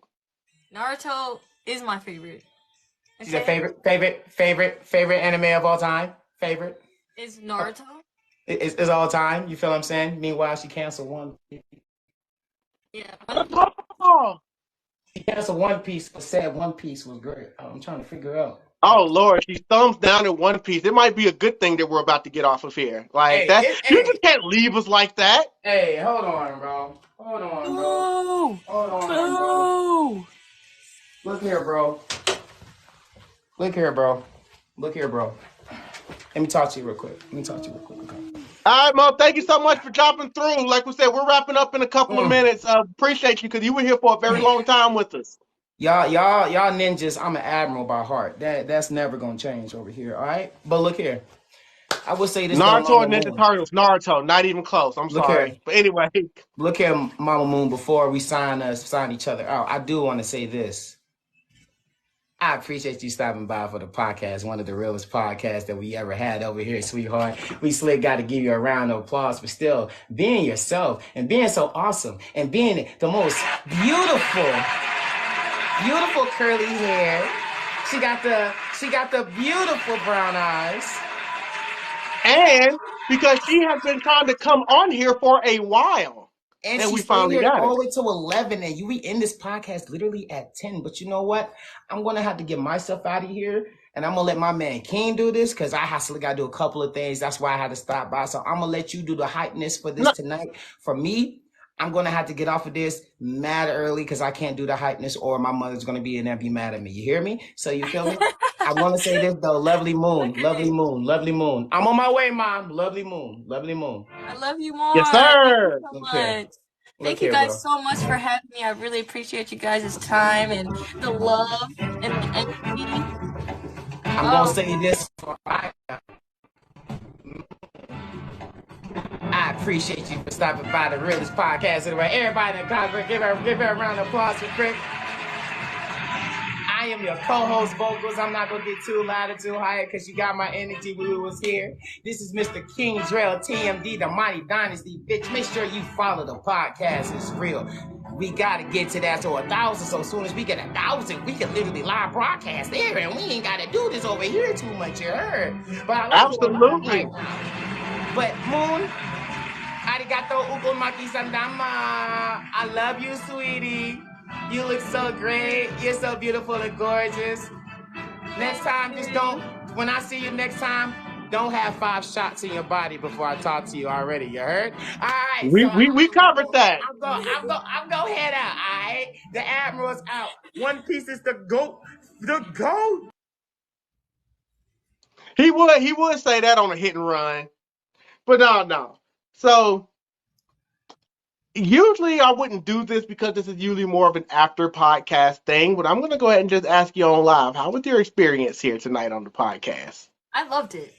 Naruto is my favorite. She's a Okay? favorite anime of all time. Favorite. Is Naruto? It's all time. You feel what I'm saying? Meanwhile, she canceled one. Yeah. Oh, She canceled One Piece, but said One Piece was great. I'm trying to figure out. oh Lord, she's thumbs down in One Piece. It might be a good thing that we're about to get off of here. Like that, you Hey, just can't leave us like that. hey, hold on, bro. Hold on, bro. Boo! Hold on, bro. Boo! Look here, bro. Look here, bro. Look here, bro. Let me talk to you real quick. Okay? All right, Mo. Thank you so much for dropping through. Like we said, we're wrapping up in a couple of Mm. minutes. Appreciate you because you were here for a very long time with us. Y'all ninjas, I'm an admiral by heart. That's never gonna change over here, all right? But look here. I would say this though, Naruto Mama and Ninja Moon. Turtles. Naruto, not even close. I'm Look here. sorry, but anyway. Look here, Mama Moon, before we sign each other out, I do want to say this. I appreciate you stopping by for the podcast, one of the realest podcasts that we ever had over here, sweetheart. We slick got to give you a round of applause for still being yourself and being so awesome and being the most beautiful curly hair. She got the beautiful brown eyes. And because she has been trying to come on here for a while, And and she we stayed finally here got all her. the way till 11, and we end this podcast literally at 10. But you know what? I'm going to have to get myself out of here, and I'm going to let my man King do this because I still got to do a couple of things. That's why I had to stop by. So I'm going to let you do the hypeness for this No, tonight. For me, I'm going to have to get off of this mad early because I can't do the hypeness or my mother's going to be in there and be mad at me. You hear me? So you feel me? I want to say this, though. Lovely moon, lovely Okay. moon, lovely moon. I'm on my way, Mom. Lovely moon, lovely moon. I love you yes, more. Thank you sir. so Look here. much. Look Thank you here, guys bro. so much for having me. I really appreciate you guys' time and the love and the energy. I'm gonna Oh, say this. I appreciate you for stopping by the realest podcast anyway. Everybody in the Congress, give her a round of applause for Crick. I am your co-host vocals. I'm not gonna get too loud or too high because you got my energy when we was here. This is Mr. King Drell, TMD, the Mighty Dynasty. Bitch, make sure you follow the podcast. It's real. We gotta get to that to 1,000. So as soon as we get 1,000, we can literally live broadcast there, and we ain't gotta do this over here too much. You heard? But I like it live right Absolutely. now. But Moon, arigato ukomaki sandama. I love you, sweetie. You look so great. You're so beautiful and gorgeous. Next time, just don't, when I see you next time, don't have 5 shots in your body before I talk to you already. You heard? All right, so We covered that. I'm go head out. All right, the Admiral's out. One Piece is the GOAT. The GOAT. He would say that on a hit and run, but no. So usually I wouldn't do this because this is usually more of an after podcast thing. But I'm gonna go ahead and just ask you on live. How was your experience here tonight on the podcast? I loved it.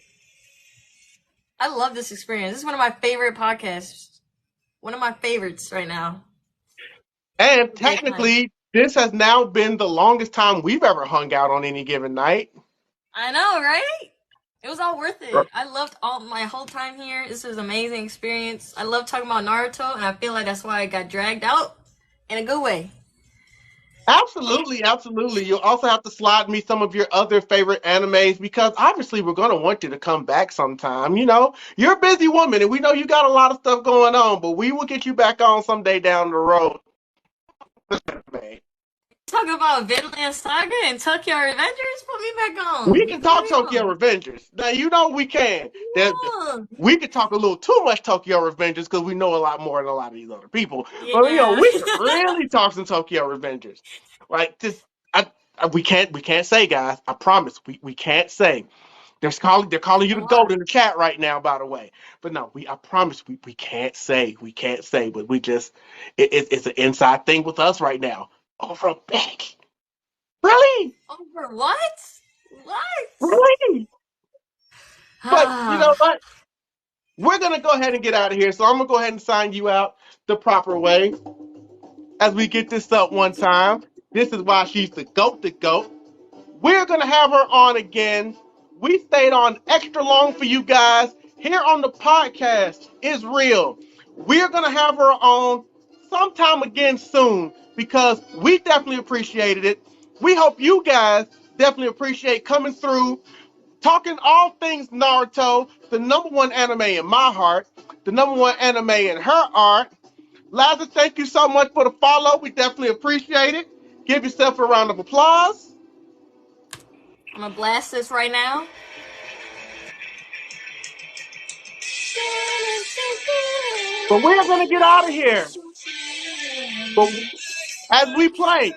I love this experience. This is one of my favorite podcasts. One of my favorites right now. And Big time. technically, this has now been the longest time we've ever hung out on any given night. I know, right? It was all worth it. I loved all my whole time here. This was an amazing experience. I love talking about Naruto, and I feel like that's why I got dragged out in a good way. Absolutely, absolutely. You'll also have to slide me some of your other favorite animes because obviously we're going to want you to come back sometime. You know, you're a busy woman and we know you got a lot of stuff going on, but we will get you back on someday down the road. Talk about Vinland Saga and Tokyo Revengers. Put me back on. We can Put talk me Tokyo on. Revengers. Now, you know we can. Yeah. We could talk a little too much Tokyo Revengers because we know a lot more than a lot of these other people. But, you know, Yeah. we can really talk some Tokyo Revengers. Like, we can't say, guys. I promise, we can't say. They're calling you A the goat in lot. the chat right now, by the way. But no, I promise we can't say. We can't say, but we just it's an inside thing with us right now. Over a Beck. Really? Over what? What? Really? But you know Ah. what? We're gonna go ahead and get out of here. So I'm gonna go ahead and sign you out the proper way as we get this up one time. This is why she's the goat, the goat. We're going to have her on again. We stayed on extra long for you guys here on the podcast. Is real. We're going to have her on sometime again soon because we definitely appreciated it. We hope you guys definitely appreciate coming through, talking all things Naruto, the number one anime in my heart, the number one anime in her art. Liza, thank you so much for the follow. We definitely appreciate it. Give yourself a round of applause. I'm gonna blast this right now. But we're going to get out of here. But as we play,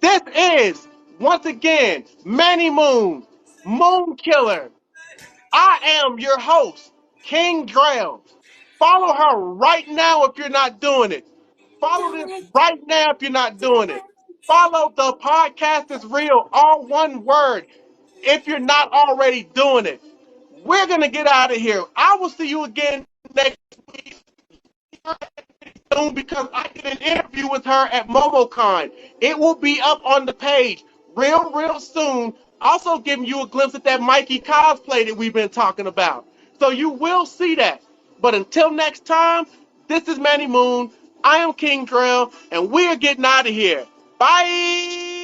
this is, once again, Manny Moon, Moon Killer. I am your host, King Drell. Follow her right now if you're not doing it. Follow this right now if you're not doing it. Follow the podcast is real, all one word, if you're not already doing it. We're going to get out of here. I will see you again next week soon because I did an interview with her at MomoCon. It will be up on the page real soon. Also giving you a glimpse at that Mikey cosplay that we've been talking about. So you will see that. But until next time, this is Manny Moon. I am King Drell, and we are getting out of here. Bye!